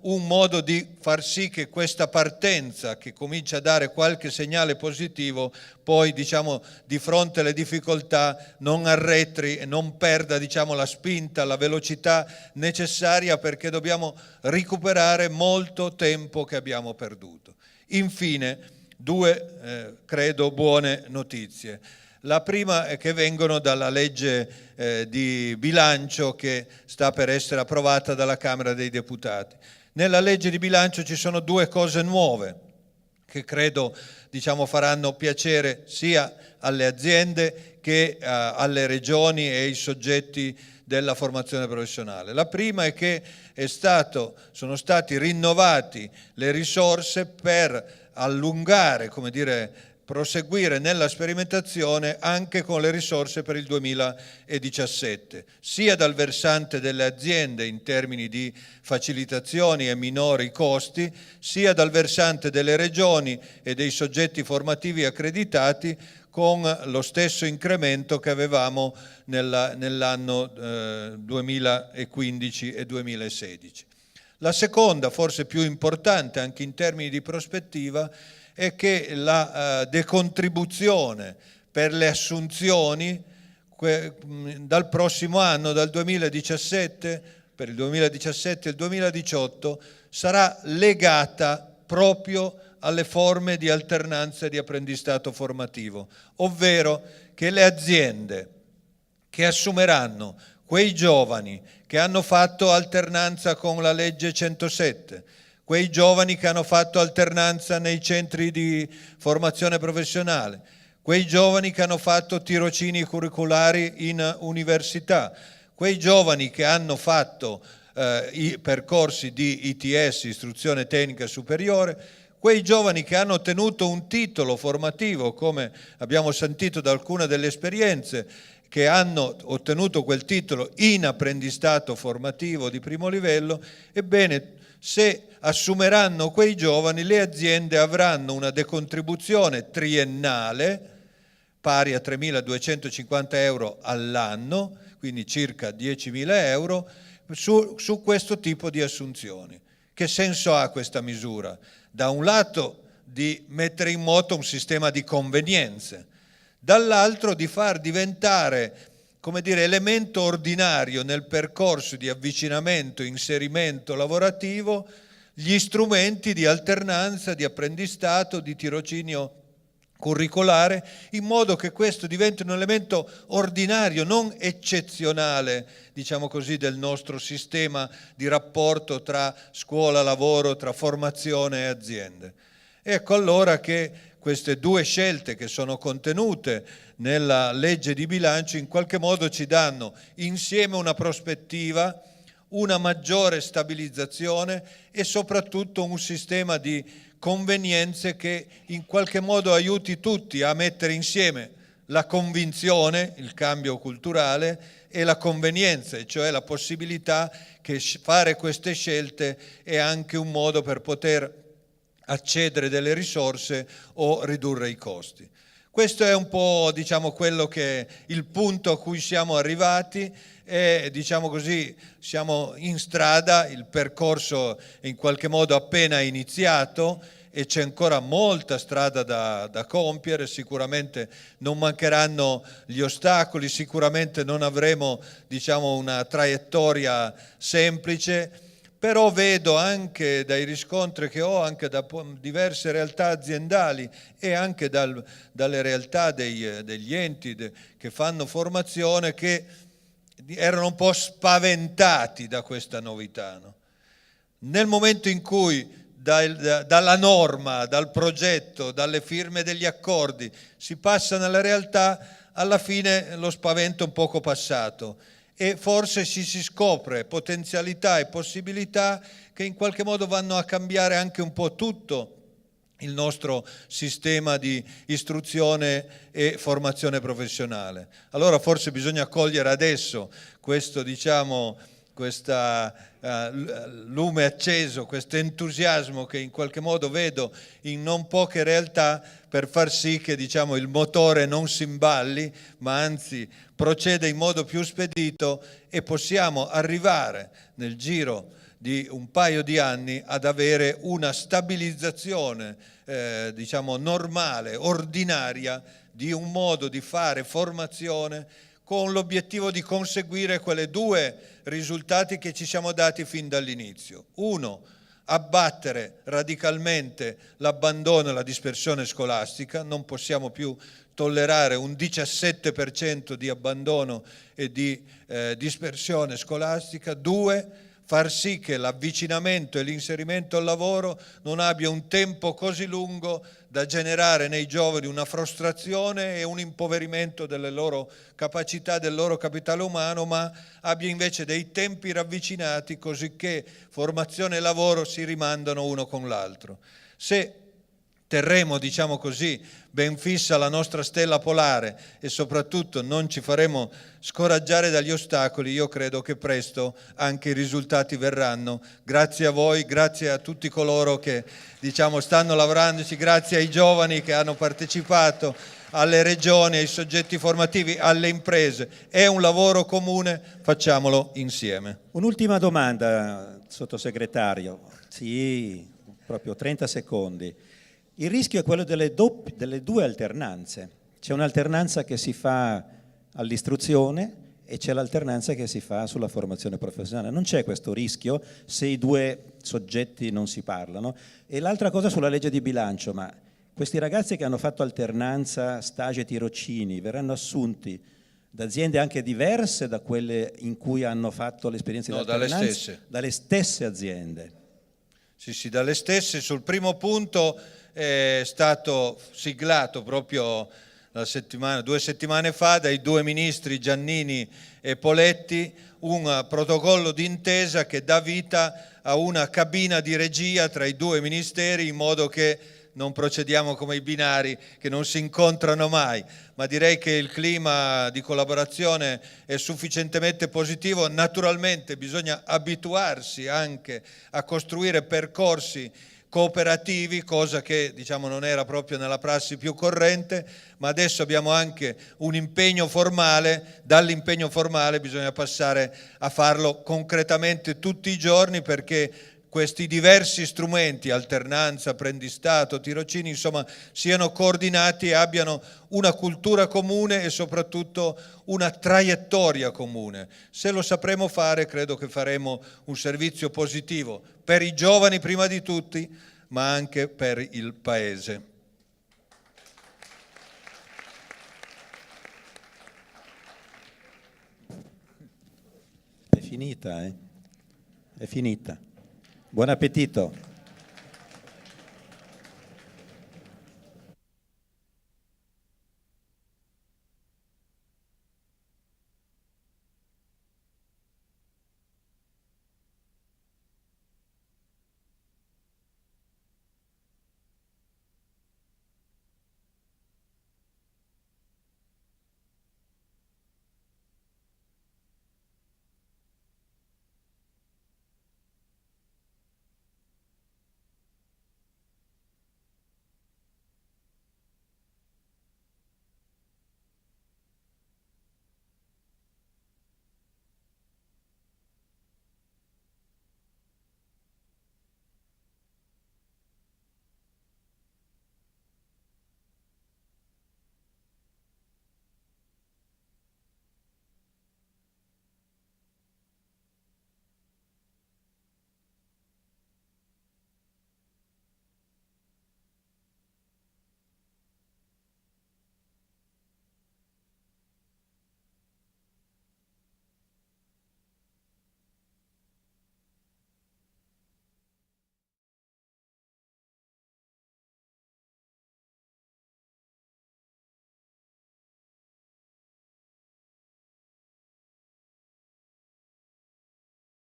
un modo di far sì che questa partenza, che comincia a dare qualche segnale positivo, poi di fronte alle difficoltà non arretri e non perda la spinta, la velocità necessaria, perché dobbiamo recuperare molto tempo che abbiamo perduto. Infine, 2 credo buone notizie. La prima è che vengono dalla legge di bilancio che sta per essere approvata dalla Camera dei Deputati. Nella legge di bilancio ci sono due cose nuove che credo faranno piacere sia alle aziende che alle regioni e ai soggetti della formazione professionale. La prima è che sono stati rinnovati le risorse per allungare, proseguire nella sperimentazione anche con le risorse per il 2017, sia dal versante delle aziende in termini di facilitazioni e minori costi, sia dal versante delle regioni e dei soggetti formativi accreditati con lo stesso incremento che avevamo nell'anno 2015 e 2016. La seconda, forse più importante anche in termini di prospettiva, è che la decontribuzione per le assunzioni dal prossimo anno, dal 2017, per il 2017 e il 2018, sarà legata proprio alle forme di alternanza e di apprendistato formativo, ovvero che le aziende che assumeranno quei giovani che hanno fatto alternanza con la legge 107, quei giovani che hanno fatto alternanza nei centri di formazione professionale, quei giovani che hanno fatto tirocini curriculari in università, quei giovani che hanno fatto i percorsi di ITS, istruzione tecnica superiore, quei giovani che hanno ottenuto un titolo formativo, come abbiamo sentito da alcune delle esperienze, che hanno ottenuto quel titolo in apprendistato formativo di primo livello, ebbene, se assumeranno quei giovani, le aziende avranno una decontribuzione triennale pari a 3.250 euro all'anno, quindi circa 10.000 euro, su questo tipo di assunzioni. Che senso ha questa misura? Da un lato di mettere in moto un sistema di convenienze, dall'altro di far diventare elemento ordinario nel percorso di avvicinamento, inserimento lavorativo, gli strumenti di alternanza, di apprendistato, di tirocinio curricolare, in modo che questo diventi un elemento ordinario, non eccezionale, del nostro sistema di rapporto tra scuola, lavoro, tra formazione e aziende. Ecco allora che queste due scelte che sono contenute nella legge di bilancio in qualche modo ci danno insieme una prospettiva, una maggiore stabilizzazione e soprattutto un sistema di convenienze che in qualche modo aiuti tutti a mettere insieme la convinzione, il cambio culturale, e la convenienza, cioè la possibilità che fare queste scelte è anche un modo per poter accedere delle risorse o ridurre i costi. Questo è un po' quello che è il punto a cui siamo arrivati e siamo in strada, il percorso è in qualche modo appena iniziato e c'è ancora molta strada da compiere, sicuramente non mancheranno gli ostacoli, sicuramente non avremo una traiettoria semplice, però vedo anche dai riscontri che ho, anche da diverse realtà aziendali e anche dalle realtà degli enti che fanno formazione, che erano un po' spaventati da questa novità. No? Nel momento in cui dalla norma, dal progetto, dalle firme degli accordi si passa nella realtà, alla fine lo spavento è un poco passato e forse si scopre potenzialità e possibilità che in qualche modo vanno a cambiare anche un po' tutto il nostro sistema di istruzione e formazione professionale. Allora forse bisogna cogliere adesso questo lume acceso, questo entusiasmo che in qualche modo vedo in non poche realtà, per far sì che il motore non si imballi, ma anzi proceda in modo più spedito e possiamo arrivare nel giro di un paio di anni ad avere una stabilizzazione normale, ordinaria, di un modo di fare formazione con l'obiettivo di conseguire quelle due risultati che ci siamo dati fin dall'inizio. Uno, abbattere radicalmente l'abbandono e la dispersione scolastica, non possiamo più tollerare un 17% di abbandono e di dispersione scolastica. 2, far sì che l'avvicinamento e l'inserimento al lavoro non abbia un tempo così lungo da generare nei giovani una frustrazione e un impoverimento delle loro capacità, del loro capitale umano, ma abbia invece dei tempi ravvicinati così che formazione e lavoro si rimandano uno con l'altro. Se terremo, diciamo così, ben fissa la nostra stella polare e soprattutto non ci faremo scoraggiare dagli ostacoli, io credo che presto anche i risultati verranno. Grazie a voi, grazie a tutti coloro che stanno lavorandoci, grazie ai giovani che hanno partecipato, alle regioni, ai soggetti formativi, alle imprese. È un lavoro comune, facciamolo insieme. Un'ultima domanda, sottosegretario. Sì, proprio 30 secondi. Il rischio è quello delle due alternanze. C'è un'alternanza che si fa all'istruzione e c'è l'alternanza che si fa sulla formazione professionale. Non c'è questo rischio se i due soggetti non si parlano? E l'altra cosa sulla legge di bilancio, ma questi ragazzi che hanno fatto alternanza, stage e tirocini, verranno assunti da aziende anche diverse da quelle in cui hanno fatto l'esperienza di alternanza? Dalle stesse. Dalle stesse aziende? Sì, dalle stesse. Sul primo punto è stato siglato proprio 2 settimane fa dai 2 ministri Giannini e Poletti un protocollo d'intesa che dà vita a una cabina di regia tra i 2 ministeri, in modo che non procediamo come i binari che non si incontrano mai, ma direi che il clima di collaborazione è sufficientemente positivo. Naturalmente bisogna abituarsi anche a costruire percorsi cooperativi, cosa che non era proprio nella prassi più corrente, ma adesso abbiamo anche un impegno formale. Dall'impegno formale bisogna passare a farlo concretamente tutti i giorni, perché questi diversi strumenti, alternanza, apprendistato, tirocini, insomma, siano coordinati e abbiano una cultura comune e soprattutto una traiettoria comune. Se lo sapremo fare, credo che faremo un servizio positivo per i giovani prima di tutti, ma anche per il Paese. È finita, È finita. Buon appetito.